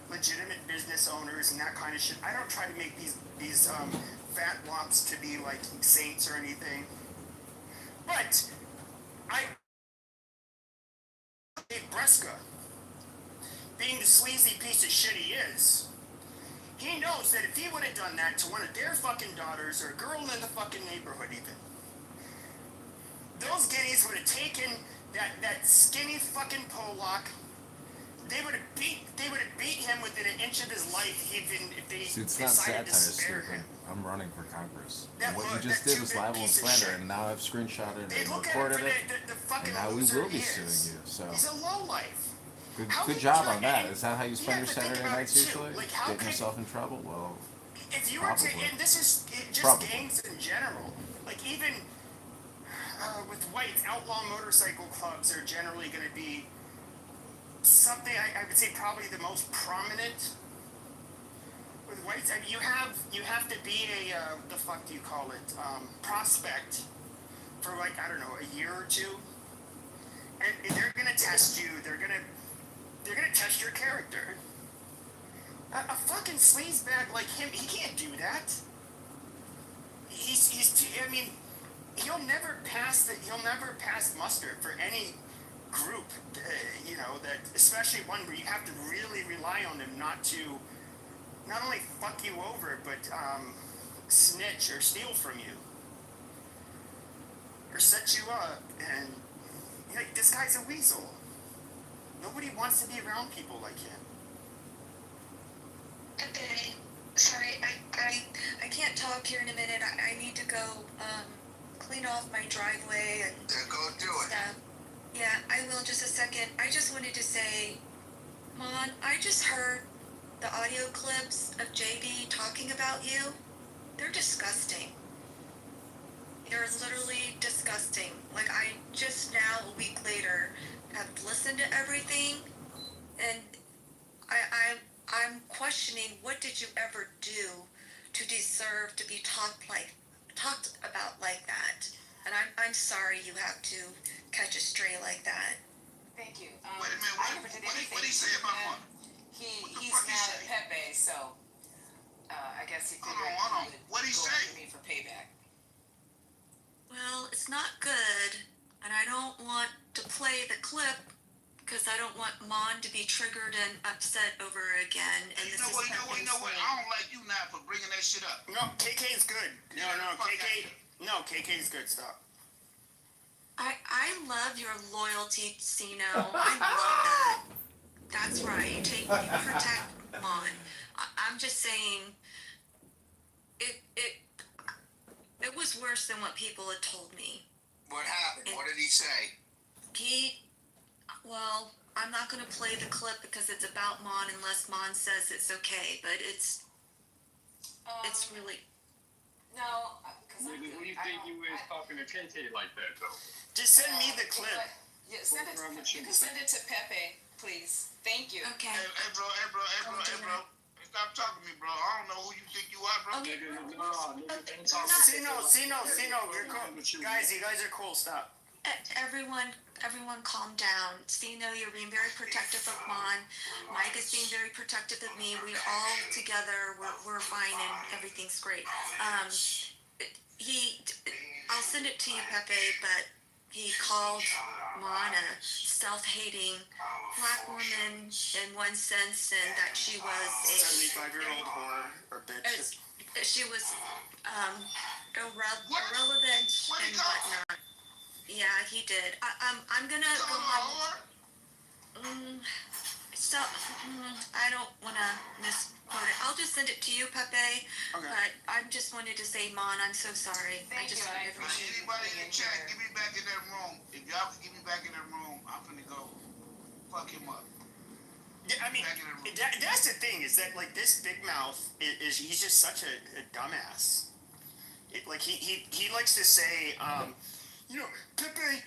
legitimate business owners and that kind of shit. I don't try to make these fat wops to be like saints or anything. But Dave Bresca, being the sleazy piece of shit he is, he knows that if he would have done that to one of their fucking daughters or a girl in the fucking neighborhood even, those guineas would have taken that skinny fucking Pollock. They would have beat him within an inch of his life, even if they See, it's not decided to satire, spare stupid. him. I'm running for Congress. That And what you look- just that did was two-bit libel and piece of slander, shit. and now I've screenshotted They and look at recorded him it, for the fucking and now we loser will be he suing is. you. So, He's a lowlife. good job on that. Is that how you spend your Saturday about nights it, too. usually? Like, how Getting could- yourself in trouble? Well, If you were probably. to, and this is just Probably. gangs in general, like even with whites, outlaw motorcycle clubs are generally going to be something I would say probably the most prominent with whites. I mean, you have to be a the fuck do you call it, prospect for like, I don't know, a year or two, and they're going to test you. They're going to test your character. A fucking sleazebag like him, he can't do that. I mean, he'll never pass muster for any group, that, especially one where you have to really rely on them not only fuck you over, but snitch or steal from you. Or set you up, and this guy's a weasel. Nobody wants to be around people like him. Okay, sorry, I can't talk here in a minute. I need to go clean off my driveway and Go do it. stuff. Yeah, I will in just a second. I just wanted to say, Mon, I just heard the audio clips of JB talking about you. They're disgusting. They're literally disgusting. Like, I just now, a week later, have listened to everything, and I'm questioning, what did you ever do to deserve to be talked about like that? And I'm sorry you have to catch a stray like that. Thank you. Wait a minute, I never did anything. what did he say about one? He's mad at Pepe, so I guess he figured Hold on. he would What'd he go say? after me for payback. Well, it's not good, and I don't want to play the clip because I don't want Mon to be triggered and upset over again. And You know what? I don't like you now for bringing that shit up. No, KK's good. No, KK's good. Stop. I love your loyalty, Sino. I love that. That's right. You protect Mon. I'm just saying, it was worse than what people had told me. What happened? What did he say? Well, I'm not going to play the clip because it's about Mon unless Mon says it's okay, but it's really... No, because Who do you think you is talking to KK like that, though? Just send me the clip. Yeah, send it. You can send it to Pepe, please. Thank you. Okay. Hey, bro. Stop talking to me, bro. I don't know who you think you are, bro. Sino, you're cool. Guys, you guys are cool. Stop. Everyone calm down. Sino, you're being very protective of Mon. Mike is being very protective of me. We're all together. We're fine and everything's great. I'll send it to you, Pepe, but he called Mon a self-hating black woman in one sense, and that she was a 75-year-old whore or bitch. She was irrelevant and whatnot. Yeah, he did. I'm gonna go on. So, I don't want to misquote it. I'll just send it to you, Pepe. Okay. But I just wanted to say, Mon, I'm so sorry. Thank I just you. wanted to Anybody in the chat, get me back in that room. If y'all can get me back in that room, I'm finna go fuck him up. Yeah, I mean, that's the thing is that like this big mouth is he's just such a dumbass. Like he likes to say, you know, Pepe,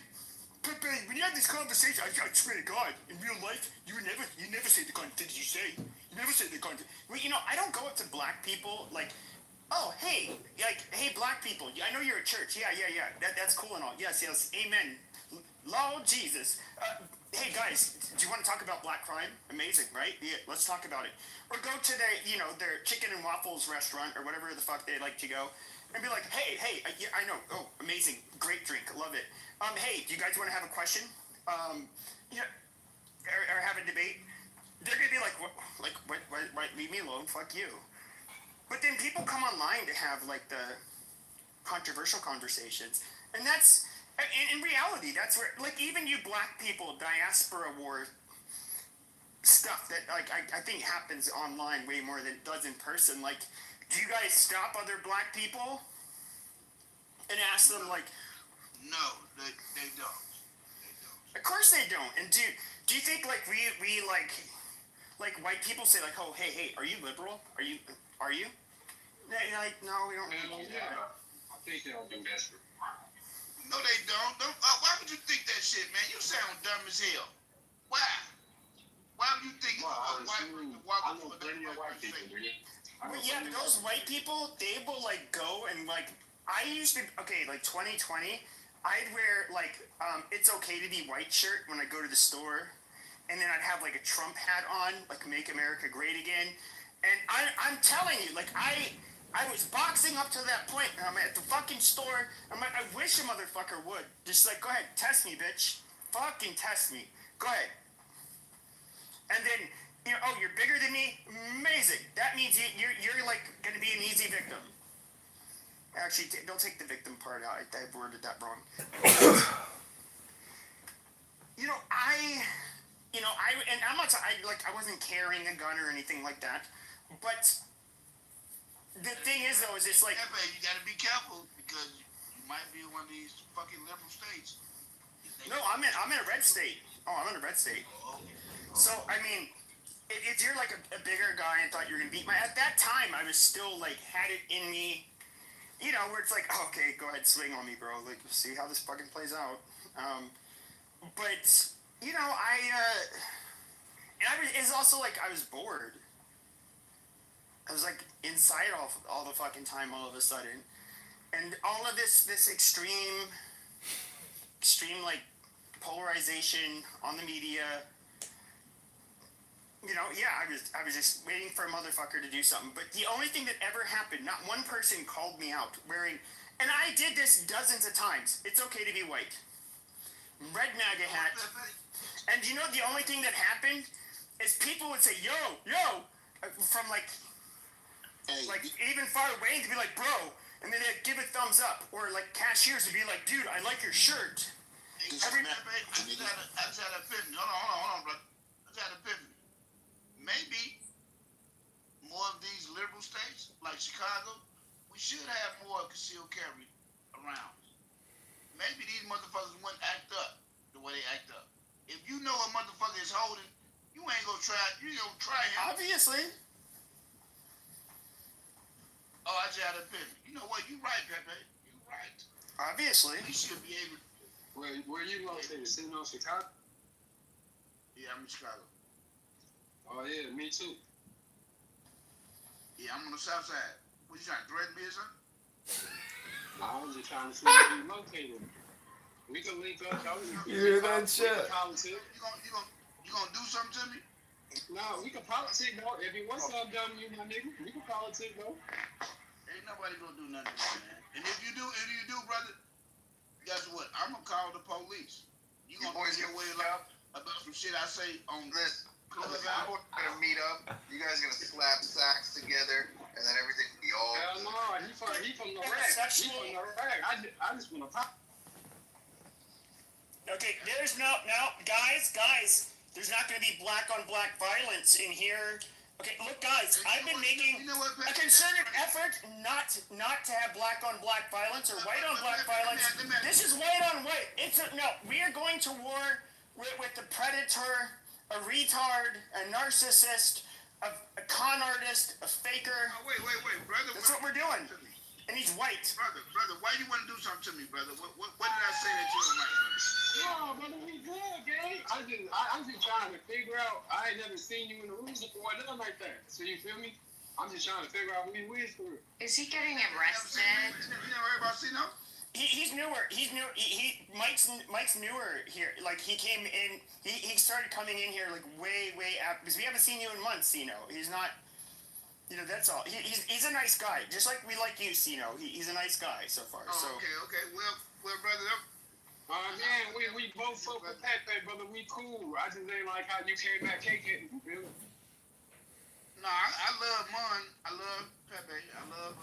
when you have this conversation, I swear to God, in real life, you never say the kind of things you say. You never say the kind of. Well, you know, I don't go up to black people like, oh, hey, black people, I know you're a church. Yeah. That's cool and all. Yes, amen. Lord Jesus. Hey guys, do you want to talk about black crime? Amazing, right? Yeah, let's talk about it. Or go to their chicken and waffles restaurant or whatever the fuck they like to go, and be like, hey, yeah, I know. Oh, amazing, great drink, love it. Hey, do you guys want to have a question? Yeah, or have a debate? They're gonna be like, what? Leave me alone. Fuck you. But then people come online to have like the controversial conversations, and that's in reality that's where like even you black people diaspora war stuff that like I think happens online way more than it does in person. Like, do you guys stop other black people and ask them like? No, they don't. Of course they don't. And do you think like we like white people say like, oh hey, are you liberal? Are you? They're like, no, we don't. Yeah, I think they don't do that. No, they don't. Why would you think that shit, man? You sound dumb as hell. Why? Why would you think a white person walk up to another white person and say, Well, yeah, but those white people, they will like go and like I used to like 2020, I'd wear like it's okay to be white shirt when I go to the store, and then I'd have like a Trump hat on, like Make America Great Again, and I'm telling you, like I was boxing up to that point, and I'm at the fucking store. I'm like, I wish a motherfucker would just like go ahead, test me, bitch, fucking test me, go ahead, and then. Oh, you're bigger than me? Amazing. That means you're like going to be an easy victim. Actually, don't take the victim part out. I worded that wrong. I wasn't carrying a gun or anything like that. But the thing is, though, is it's like... You gotta be careful, because you might be in one of these fucking liberal states. No, I'm in a red state. Oh, I'm in a red state. So, I mean... If you're like a bigger guy and thought you were gonna beat at that time, I was still like had it in me, where it's like, oh, okay, go ahead, swing on me, bro. Like, see how this fucking plays out. But it's also like I was bored. I was like inside all the fucking time all of a sudden, and all of this extreme like polarization on the media. I was just waiting for a motherfucker to do something. But the only thing that ever happened, not one person called me out wearing, and I did this dozens of times. It's okay to be white. Red MAGA hat. And the only thing that happened is people would say, yo, from like even far away, to be like, bro, and then they'd give a thumbs up. Or like cashiers would be like, dude, I like your shirt. I just had a epiphany. Hold on, brother. I just had a epiphany. Maybe more of these liberal states, like Chicago, we should have more concealed carry around. Maybe these motherfuckers wouldn't act up the way they act up. If you know a motherfucker is holding, you ain't gonna try. You ain't gonna try him. Obviously. Oh, I just had a epiphany. You know what? You right, Pepe. You right. Obviously. You should be able. Where you located? Sitting on Chicago? Yeah, I'm in Chicago. Oh yeah, me too. Yeah, I'm on the south side. What, you trying to threaten me or something? I was just trying to see where you located. We can link up. You hear that shit? You gonna do something to me? No, we can politic though. If you want something done, you my nigga, we can politic though. Ain't nobody gonna do nothing to me, man. And if you do, brother, guess what? I'm gonna call the police. You gonna boys your way out about some shit I say on this. We're gonna meet up. You guys are gonna slap sacks together, and then everything will be all. Hell no, he from the rack. He from the rack. I just wanna pop. Okay, there's no, guys. There's not going to be black on black violence in here. Okay, look, guys, I've been making a concerted effort not to have black on black violence or white on black violence. This is white on white. No. We are going to war with the predator, a retard, a narcissist, a con artist, a faker. Oh, wait, brother. That's what we're doing. And he's white. Brother, why do you want to do something to me, brother? What did I say that you don't like, brother? No, brother, we good, gang. I'm just trying to figure out. I ain't never seen you in the room before, nothing like that. So you feel me? I'm just trying to figure out who you is for real. Is he getting arrested? You never heard about Cino? He's newer. Mike's newer here. Like he came in. He started coming in here like way after, because we haven't seen you in months. He's not. That's all. He's a nice guy, just like we like you, Cino. He's a nice guy so far. Oh, okay. Well, brother. Man, we both fuck with Pepe, brother. We cool. I just ain't like how you came back cake hitting. You feel me? No, I love Mon. I love Pepe. I love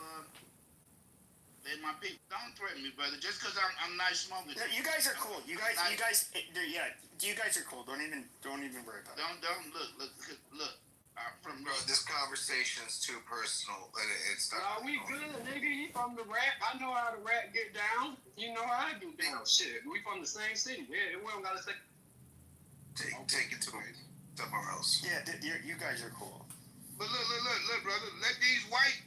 they my people. Don't threaten me, brother. Just because I'm nice smoking. No, you guys are cool. You guys are cool. Don't even worry about it. Don't look. Bro, this conversation's too personal. It's not. Nah, we good, nigga. He from the rap. I know how the rap get down. You know how I get down. Shit, we from the same city. Yeah, we don't gotta say. Take it to somewhere else. Yeah, you guys are cool. But look, brother. Let these white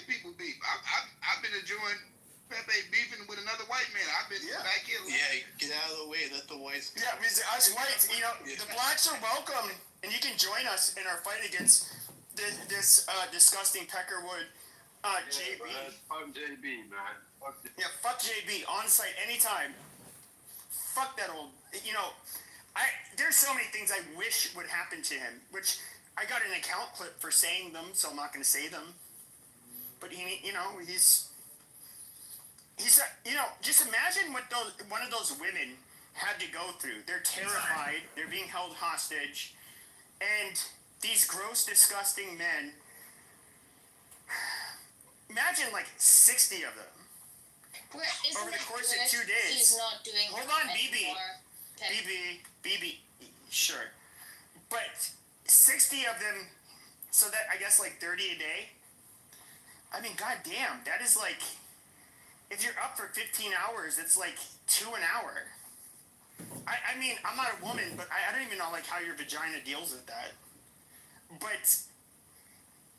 people beef. I've been enjoying Pepe beefing with another white man. I've been back here. Yeah, get out of the way. Let the whites. Yeah, because us whites, the blacks are welcome. And you can join us in our fight against this disgusting Peckerwood JB. Fuck JB, man. Fuck JB. On site anytime. Fuck that old. There's so many things I wish would happen to him, which I got an account clip for saying them, so I'm not going to say them. But he's just imagine what one of those women had to go through. They're terrified. They're being held hostage. And these gross, disgusting men, imagine like 60 of them over the course of 2 days. He's not doing. Hold on, BB, sure. But 60 of them, so that I guess like 30 a day. I mean, goddamn, that is like, if you're up for 15 hours, it's like 2 an hour. I mean, I'm not a woman, but I don't even know like how your vagina deals with that. But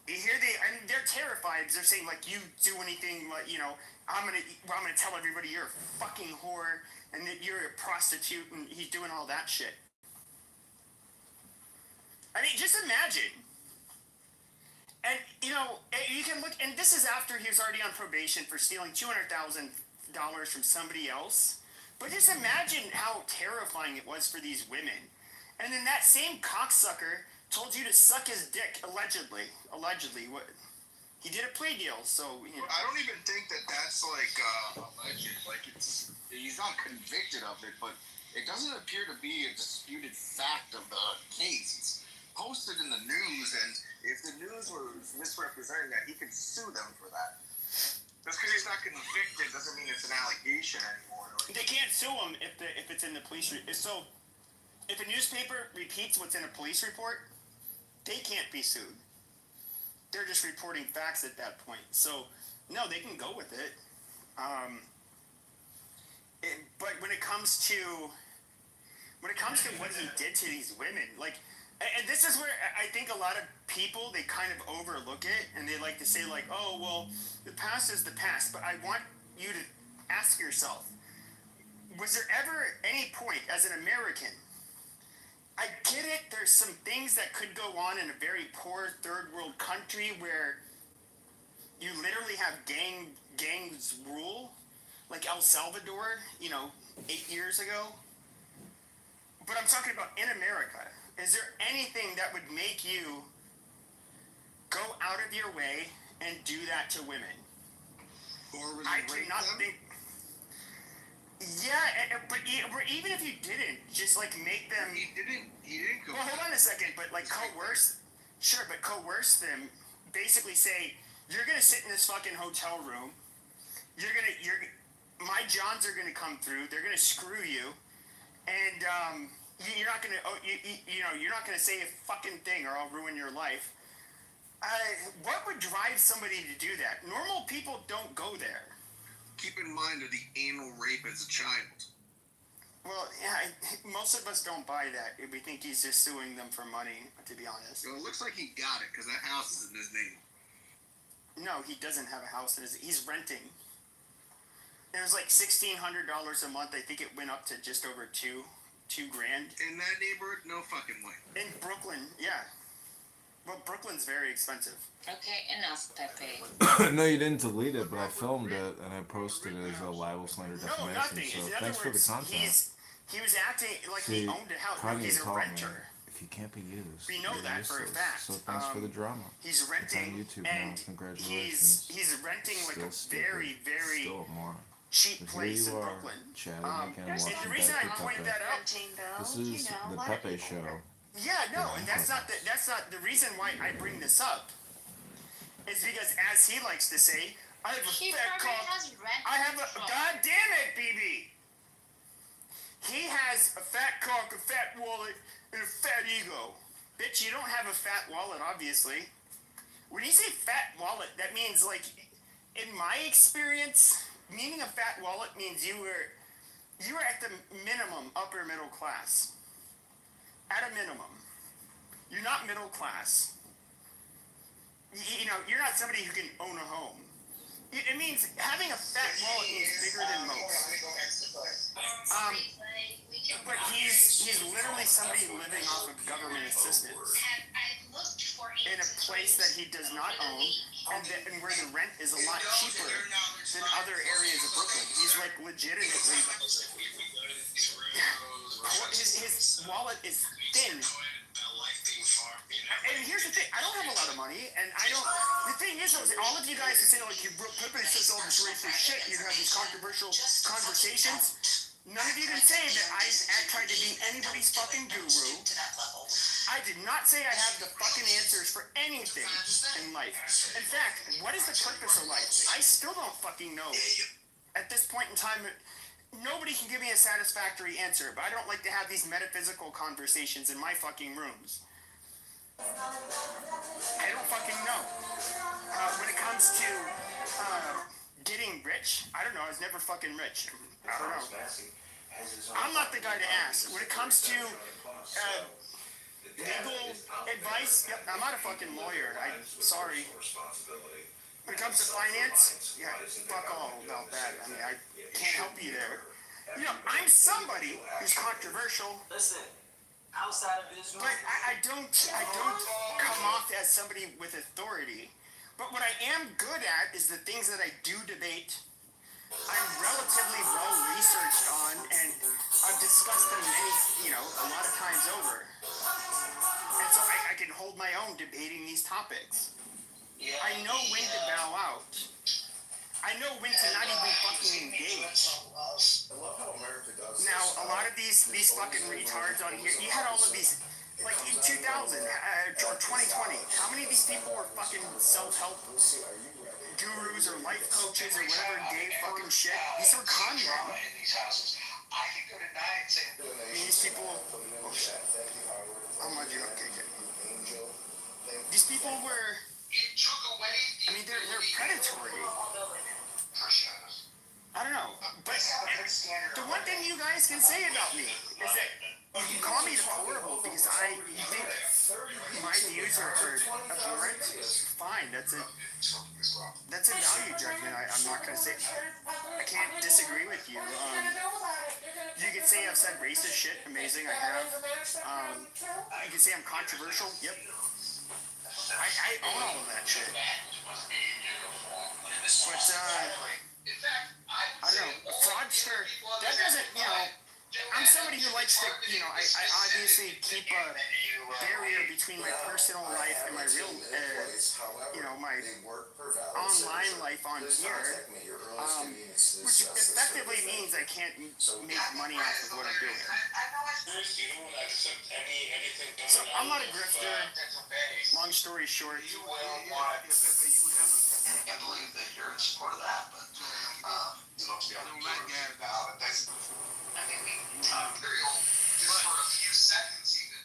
here they're terrified because they're saying like, you do anything, like, I'm gonna tell everybody you're a fucking whore and that you're a prostitute, and he's doing all that shit. I mean, just imagine. And you can look, and this is after he was already on probation for stealing $200,000 from somebody else. But just imagine how terrifying it was for these women. And then that same cocksucker told you to suck his dick, allegedly. What? He did a plea deal, so. I don't even think that's like alleged. Like he's not convicted of it, but it doesn't appear to be a disputed fact of the case. It's posted in the news, and if the news were misrepresenting that, he could sue them for that. Just because he's not convicted doesn't mean it's an allegation anymore. They can't sue him if it's in the police. So, if a newspaper repeats what's in a police report, they can't be sued. They're just reporting facts at that point. So, no, they can go with it. But when it comes to what he did to these women, like, and this is where I think a lot of people, they kind of overlook it, and they like to say like, oh, well, the past is the past. But I want you to ask yourself, was there ever any point as an American, I get it, there's some things that could go on in a very poor third world country where you literally have gangs rule, like El Salvador, 8 years ago. But I'm talking about in America. Is there anything that would make you go out of your way and do that to women? Or was I it do rape not them? think. Yeah, but even if you didn't, just like make them. He didn't go. Well, hold on a second, but like coerce. Sure, but coerce them. Basically say, you're gonna sit in this fucking hotel room. My Johns are gonna come through. They're gonna screw you, and you're not gonna, you're not gonna say a fucking thing or I'll ruin your life. What would drive somebody to do that? Normal people don't go there. Keep in mind of the anal rape as a child. Well, yeah, most of us don't buy that. We think he's just suing them for money, to be honest. Well, it looks like he got it because that house is in his name. No, he doesn't have a house. He's renting. It was like $1,600 a month. I think it went up to just over $2,000. In that neighborhood, no fucking way. In Brooklyn, yeah. Well, Brooklyn's very expensive. Okay, enough, Pepe. No, you didn't delete it, but I filmed it and I posted it as a libel slander defamation. No, nothing. So In thanks other words, for the content. he was acting like he owned a house. No, Kanye he's a taught me, renter. if you can't be used, We know you're that for a useless. fact. So thanks for the drama. He's renting, it's on YouTube and now. Congratulations. he's renting like a Still very, stupid. very Still more. cheap But place here in you are, Brooklyn. chatting again, And watching the reason I Bad pointed Pepe. that out, This is the Pepe show. yeah, no, and that's not the reason why I bring this up. It's because, as he likes to say, I have a fat cock. I have a God damn it, BB. He has a fat cock, a fat wallet, and a fat ego. Bitch, you don't have a fat wallet, obviously. When you say fat wallet, that means, like, in my experience, meaning a fat wallet means you were at the minimum upper middle class. At a minimum. You're not middle class. You're not somebody who can own a home. It means having a fat wallet means bigger than most. But he's literally somebody living off of government assistance in a place that he does not own, and where the rent is a lot cheaper than other areas of Brooklyn. He's like legitimately. His wallet is thin. And here's the thing, I don't have a lot of money, and the thing is, all of you guys who say, like, Pepe says all this racist shit, you have these controversial conversations, none of you can say that I tried to be anybody's fucking guru. I did not say I have the fucking answers for anything in life. In fact, what is the purpose of life? I still don't fucking know. At this point in time, nobody can give me a satisfactory answer, but I don't like to have these metaphysical conversations in my fucking rooms. I don't fucking know. When it comes to getting rich, I don't know. I was never fucking rich. I don't know. I'm not the guy to ask. When it comes to legal advice, yep, I'm not a fucking lawyer. I'm sorry. When it comes to finance, yeah, fuck all about that. I mean, I can't help you there. I'm somebody who's controversial. Listen. Outside of Israel. But I don't come off as somebody with authority. But what I am good at is the things that I do debate. I'm relatively well researched on, and I've discussed them a lot of times over. And so I can hold my own debating these topics. I know when to bow out. I know when to not even fucking engage. Now, a lot of these fucking retards on here, you had all of these, like in 2000 or 2020, how many of these people were fucking self-help gurus or life coaches or whatever gay fucking shit? These were con men. These people, how much you okay, these people were, they're predatory. I don't know, but the one thing you guys can say about me is that you can call me deplorable because you think my views are abhorrent. Fine, that's a value judgment. I'm not gonna say, I can't disagree with you. You can say I've said racist shit, amazing, I have. You can say I'm controversial, yep. I own all of that shit. But, I don't know, a fraudster, that doesn't, I'm somebody who likes to, I obviously keep a barrier between my personal life and my real, my online life on here, which effectively means I can't make money off of what I'm doing. So I'm not a grifter, long story short. I believe that you're in support of that, but I don't like that. I think very old, just for a few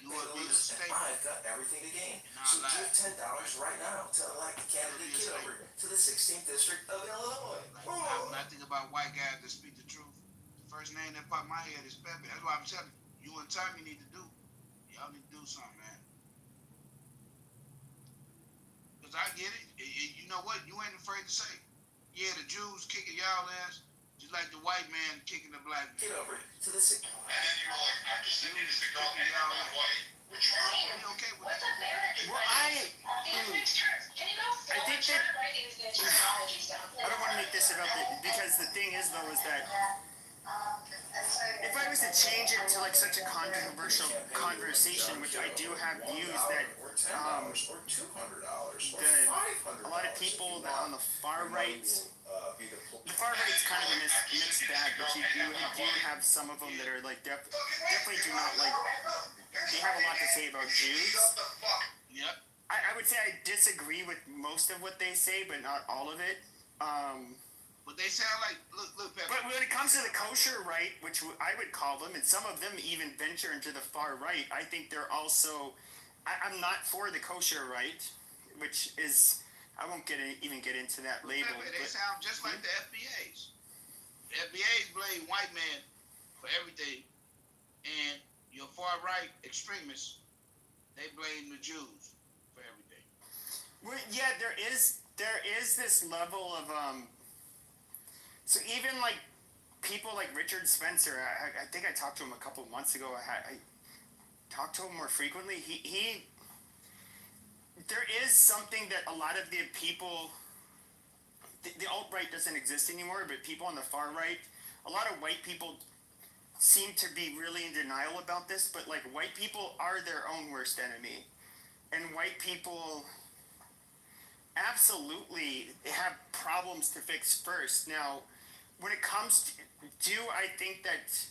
You would be a And staple. I've got everything to gain. Not So lie. give $10 right now to elect candidate Kitover to the 16th District of Illinois. When I think about white guys that speak the truth, the first name that popped my head is Pepe. That's why I'm telling you, and Tommy need to do. Y'all need to do something, man. Because I get it. You know what? You ain't afraid to say. Yeah, the Jews kicking y'all ass, just like the white man kicking the black man. Kitover to the 16th. And then you're like, I'm just kicking y'all ass. You okay with that? Well, I think that I don't want to make this about it because the thing is though is that if I was to change it to like such a controversial conversation, which I do have views that a lot of people that on the far right, the far right's kind of a mixed bag, but you do have some of them that are like definitely do not like. They have a lot to say about Jews. Yep. I would say I disagree with most of what they say, but not all of it. But they sound like look. Pepper. But when it comes to the kosher right, which I would call them, and some of them even venture into the far right, I think they're also. I'm not for the kosher right, which is I won't even get into that label. Pepper, they sound just like the FBAs. The FBAs blame white man for everything, and your far right extremists, they blame the Jews for everything. Well, yeah, there is this level of So even like people like Richard Spencer, I think I talked to him a couple of months ago. I talked to him more frequently. He there is something that a lot of the people, the alt-right doesn't exist anymore, but people on the far right, a lot of white people seem to be really in denial about this, but like white people are their own worst enemy. And white people absolutely have problems to fix first. Now, when it comes to, do I think that,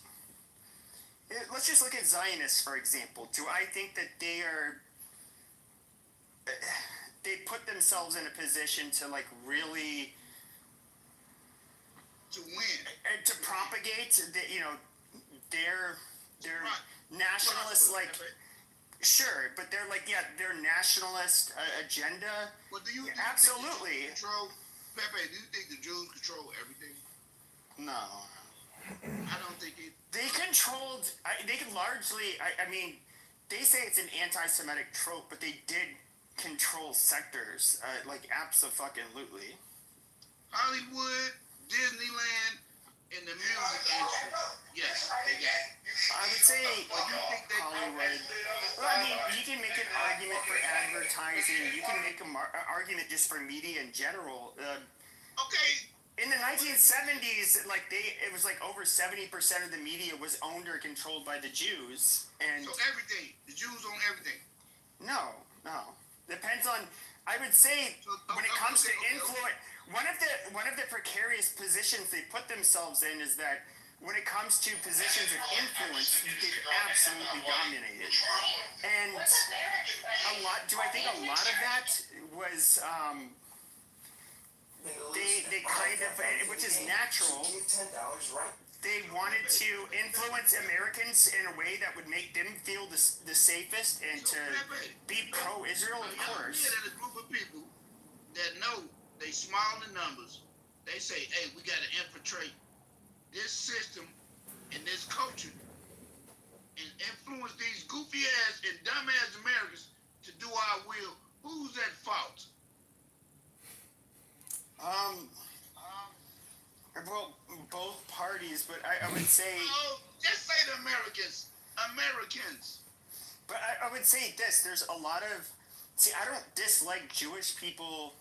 let's just look at Zionists, for example. Do I think that they put themselves in a position to like really to win, to propagate their nationalist sure, but they're like their nationalist agenda. Well, do you absolutely control? Pepe, do you think the Jews control everything? No, I don't think it. They controlled. They could largely. I mean, they say it's an anti-Semitic trope, but they did control sectors like absolutely. Hollywood, Disneyland, and the music industry. Yes, they got it. I would say Hollywood. Well, I mean, you can make an argument for advertising. You can make an argument just for media in general. Okay. In the 1970s, it was like over 70% of the media was owned or controlled by the Jews, and so everything, the Jews own everything. No. Depends on. I would say when it comes to influence, one of the precarious positions they put themselves in is that when it comes to positions of influence, they've absolutely dominated. And do I think a lot of that was they kind of, which is natural. They wanted to influence Americans in a way that would make them feel the safest and to be pro-Israel, of course. Yeah, there's a group of people that know they small in numbers. They say, hey, we got to infiltrate this system and this culture and influence these goofy ass and dumb ass Americans to do our will. Who's at fault? Well, both parties, but I would say. Oh, just say the Americans. Americans. But I would say this: there's a lot of. See, I don't dislike Jewish people,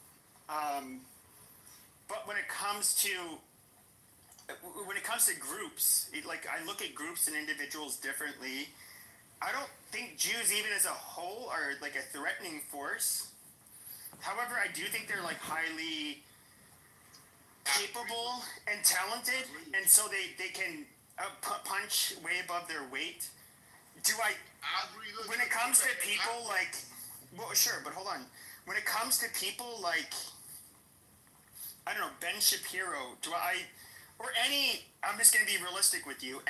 but when it comes to groups, I look at groups and individuals differently. I don't think Jews, even as a whole, are like a threatening force. However, I do think they're like highly capable and talented, and so they can punch way above their weight. When it comes to people like, well, sure, but hold on. When it comes to people like, I don't know, Ben Shapiro, I'm just going to be realistic with you.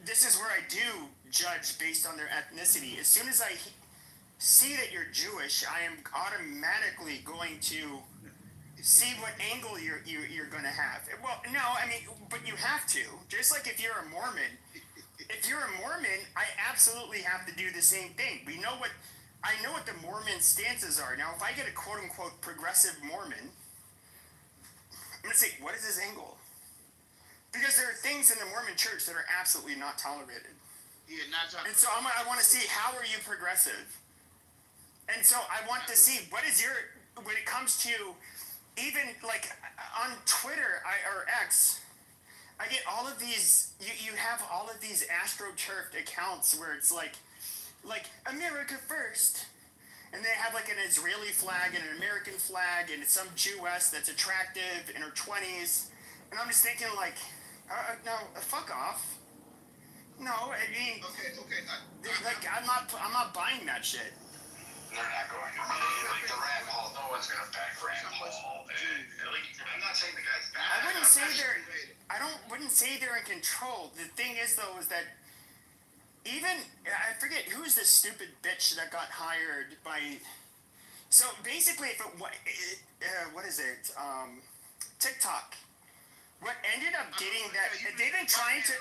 This is where I do judged based on their ethnicity. As soon as I see that you're Jewish, I am automatically going to see what angle you're going to have. Well, no, I mean, but you have to. Just like if you're a Mormon, I absolutely have to do the same thing. I know what the Mormon stances are. Now, if I get a quote unquote progressive Mormon, I'm going to say, what is his angle? Because there are things in the Mormon church that are absolutely not tolerated. Yeah, not tolerated. And so I want to see, how are you progressive? And so I want to see, what is your, when it comes to, even like on Twitter or X, I get all of these, you have all of these astroturfed accounts where it's like America first. And they have like an Israeli flag and an American flag and some Jewess that's attractive in her 20s. And I'm just thinking like, no, fuck off. No, I mean, like I'm not buying that shit. They're not going to be. Like the Rand Paul, no one's going to back Rand Paul. I'm not saying the guy's bad. I wouldn't say they're in control. The thing is though, is that even, I forget who's the stupid bitch that got hired by, so basically if what is it, TikTok. What ended up getting that, they've been trying to,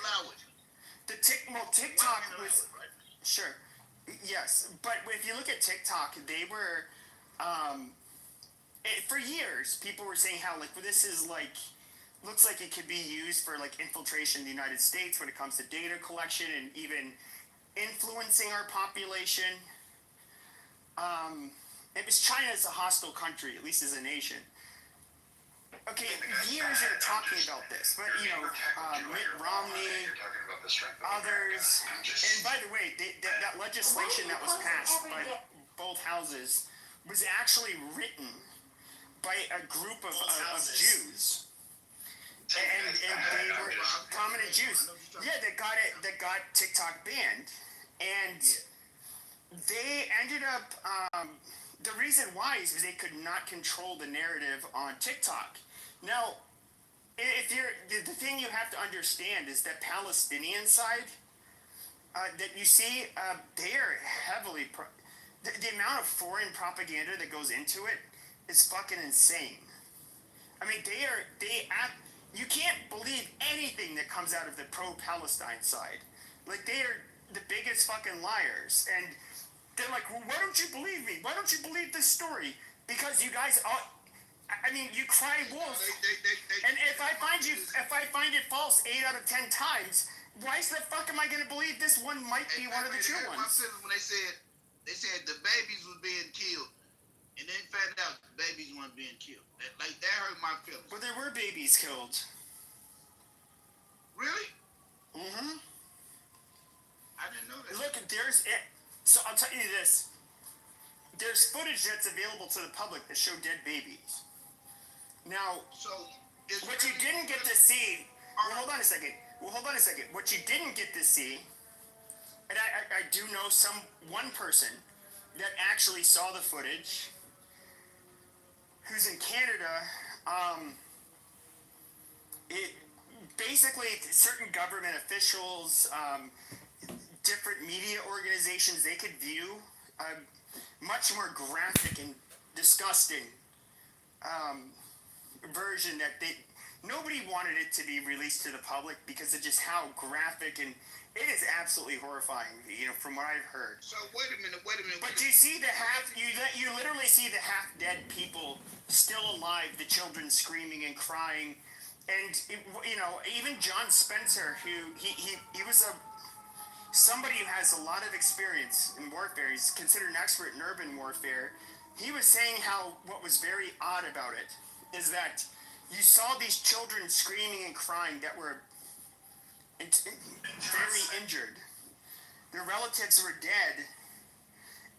TikTok was, sure, yes, but if you look at TikTok, they were, for years, people were saying how, like, well, this is, like, looks like it could be used for, like, infiltration in the United States when it comes to data collection and even influencing our population. It was China as a hostile country, at least as a nation. Okay, years are talking about this, but you know, Mitt Romney, others, and by the way, that legislation that was passed by both houses was actually written by a group of Jews, and they were prominent Jews. Yeah, that got TikTok banned, and they ended up. The reason why is because they could not control the narrative on TikTok. Now, if the thing you have to understand is that Palestinian side that you see, they are heavily the amount of foreign propaganda that goes into it is fucking insane. I mean, you can't believe anything that comes out of the pro-Palestine side. Like, they are the biggest fucking liars, and they're like, well, why don't you believe me? Why don't you believe this story? Because you guys all, I mean, you cry wolf. And if I find it false 8 out of 10 times, why the fuck am I going to believe this one might be one of the true ones? My feelings when they said the babies was being killed, and then found out the babies weren't being killed. That hurt my feelings. But there were babies killed. Really? Mm-hmm. I didn't know that. Look, so I'll tell you this. There's footage that's available to the public that show dead babies. Now, what you didn't get to see, hold on a second. What you didn't get to see, and I do know one person that actually saw the footage, who's in Canada. It basically, certain government officials, different media organizations, they could view much more graphic and disgusting version that nobody wanted it to be released to the public because of just how graphic, and it is absolutely horrifying, you know, from what I've heard. So wait a minute. But you see you literally see the half dead people still alive, the children screaming and crying, and you know, even John Spencer, who he was somebody who has a lot of experience in warfare. He's considered an expert in urban warfare. He was saying how what was very odd about it is that you saw these children screaming and crying that were very injured. Their relatives were dead,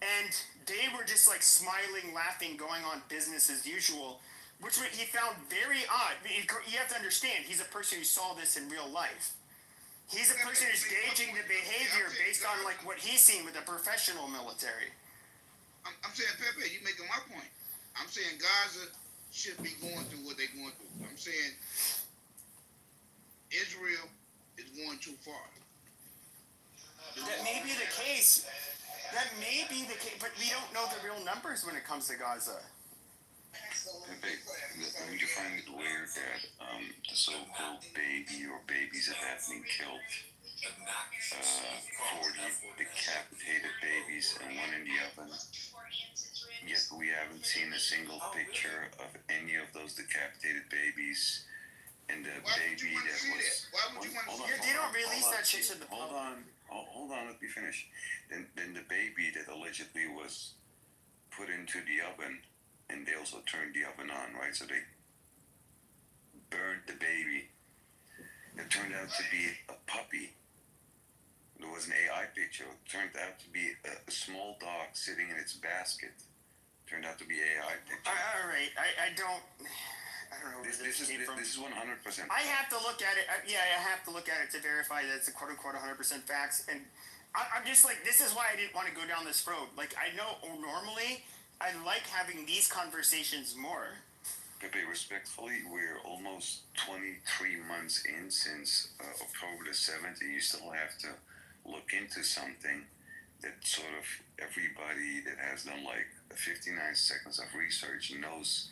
and they were just like smiling, laughing, going on business as usual, which he found very odd. You have to understand, he's a person who saw this in real life. He's a person who's gauging the behavior based on like what he's seen with the professional military. I'm saying, Pepe, you making my point. I'm saying Gaza should be going through what they're going through. I'm saying Israel is going too far. That may be the case. That may be the case, but we don't know the real numbers when it comes to Gaza. Don't you find it weird that the so-called baby or babies that have been killed, 40 decapitated babies and one in the oven, yet we haven't seen a single picture of any of those decapitated babies, and the baby that was... Why would you want to see that? They don't release that shit to the public. Hold on, let me finish. Then the baby that allegedly was put into the oven, and they also turned the oven on, right? So they burned the baby. It turned out to be a puppy. There was an AI picture. It turned out to be a small dog sitting in its basket. Turned out to be AI picture. All right, I don't know where this came from. This is 100%. I have to look at it. I have to look at it to verify that it's a quote unquote 100% facts. And I'm just like, this is why I didn't want to go down this road. Like, I know normally I like having these conversations more. Pepe, respectfully, we're almost 23 months in since October the 7th, and you still have to look into something that sort of everybody that has done like 59 seconds of research knows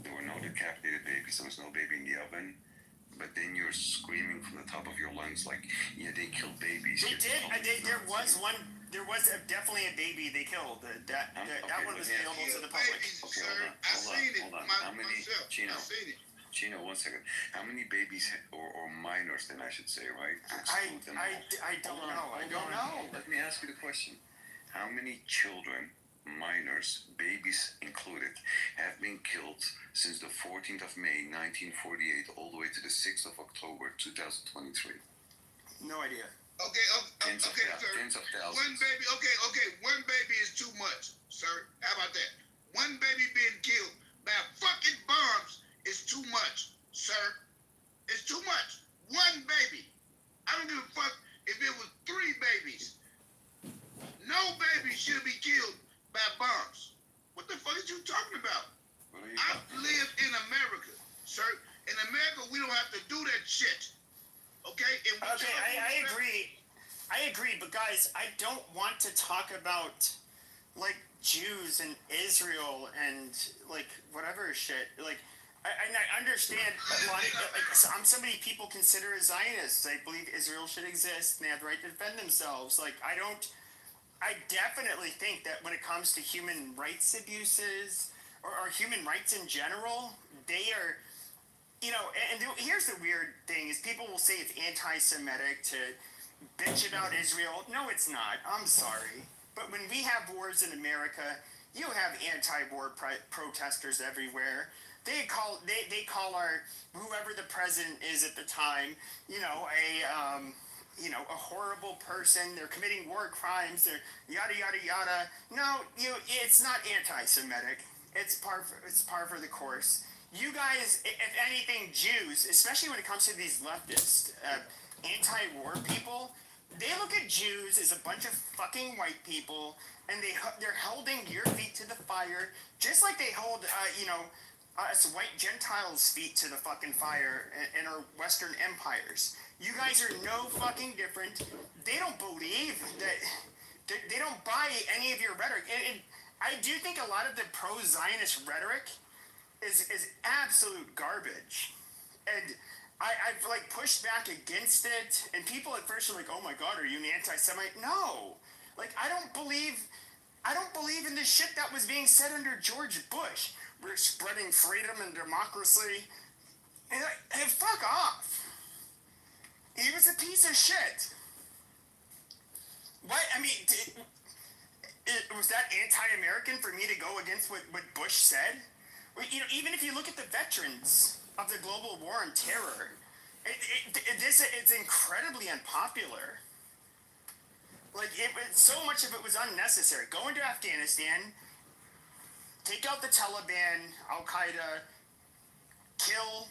there were no decapitated babies, there was no baby in the oven, but then you're screaming from the top of your lungs like, yeah, they killed babies. They did. There was definitely a baby they killed. That one was available to the public. Okay, hold on. How many, Chino, 1 second. How many babies or minors then I should say, right? I don't know. I don't know. Let me ask you the question. How many children, minors, babies included, have been killed since the 14th of May, 1948, all the way to the 6th of October, 2023? No idea. Okay, Tens of thousands. One baby, one baby is too much, sir. How about that? One baby being killed by fucking bombs is too much, sir. It's too much. One baby. I don't give a fuck if it was 3 babies. No baby should be killed by bombs. What the fuck is you talking about? I live in America, sir. In America, we don't have to do that shit. Okay? I agree. I agree, but guys, I don't want to talk about like Jews and Israel and like whatever shit. Like, I understand a lot. Somebody people consider as Zionists. I believe Israel should exist and they have the right to defend themselves. Like, I definitely think that when it comes to human rights abuses or human rights in general, they are. You know, and here's the weird thing is people will say it's anti-Semitic to bitch about Israel. No, it's not. I'm sorry. But when we have wars in America, you have anti-war protesters everywhere. They call our whoever the president is at the time, a horrible person. They're committing war crimes. They're yada yada yada. No, it's not anti-Semitic. It's par for the course. You guys, if anything, Jews, especially when it comes to these leftist, anti-war people, they look at Jews as a bunch of fucking white people, and they're holding your feet to the fire, just like they hold, us white Gentiles' feet to the fucking fire in our Western empires. You guys are no fucking different. They don't believe that. They don't buy any of your rhetoric. And I do think a lot of the pro-Zionist rhetoric is absolute garbage, and I've like pushed back against it, and people at first are like, oh my god, are you an anti-Semite? No, like I don't believe in the shit that was being said under George Bush. We're spreading freedom and democracy, and fuck off. He was a piece of shit. What? I mean, was that anti-American for me to go against what Bush said? Even if you look at the veterans of the global war on terror, it's incredibly unpopular. Like, so much of it was unnecessary. Go into Afghanistan, take out the Taliban, Al-Qaeda, kill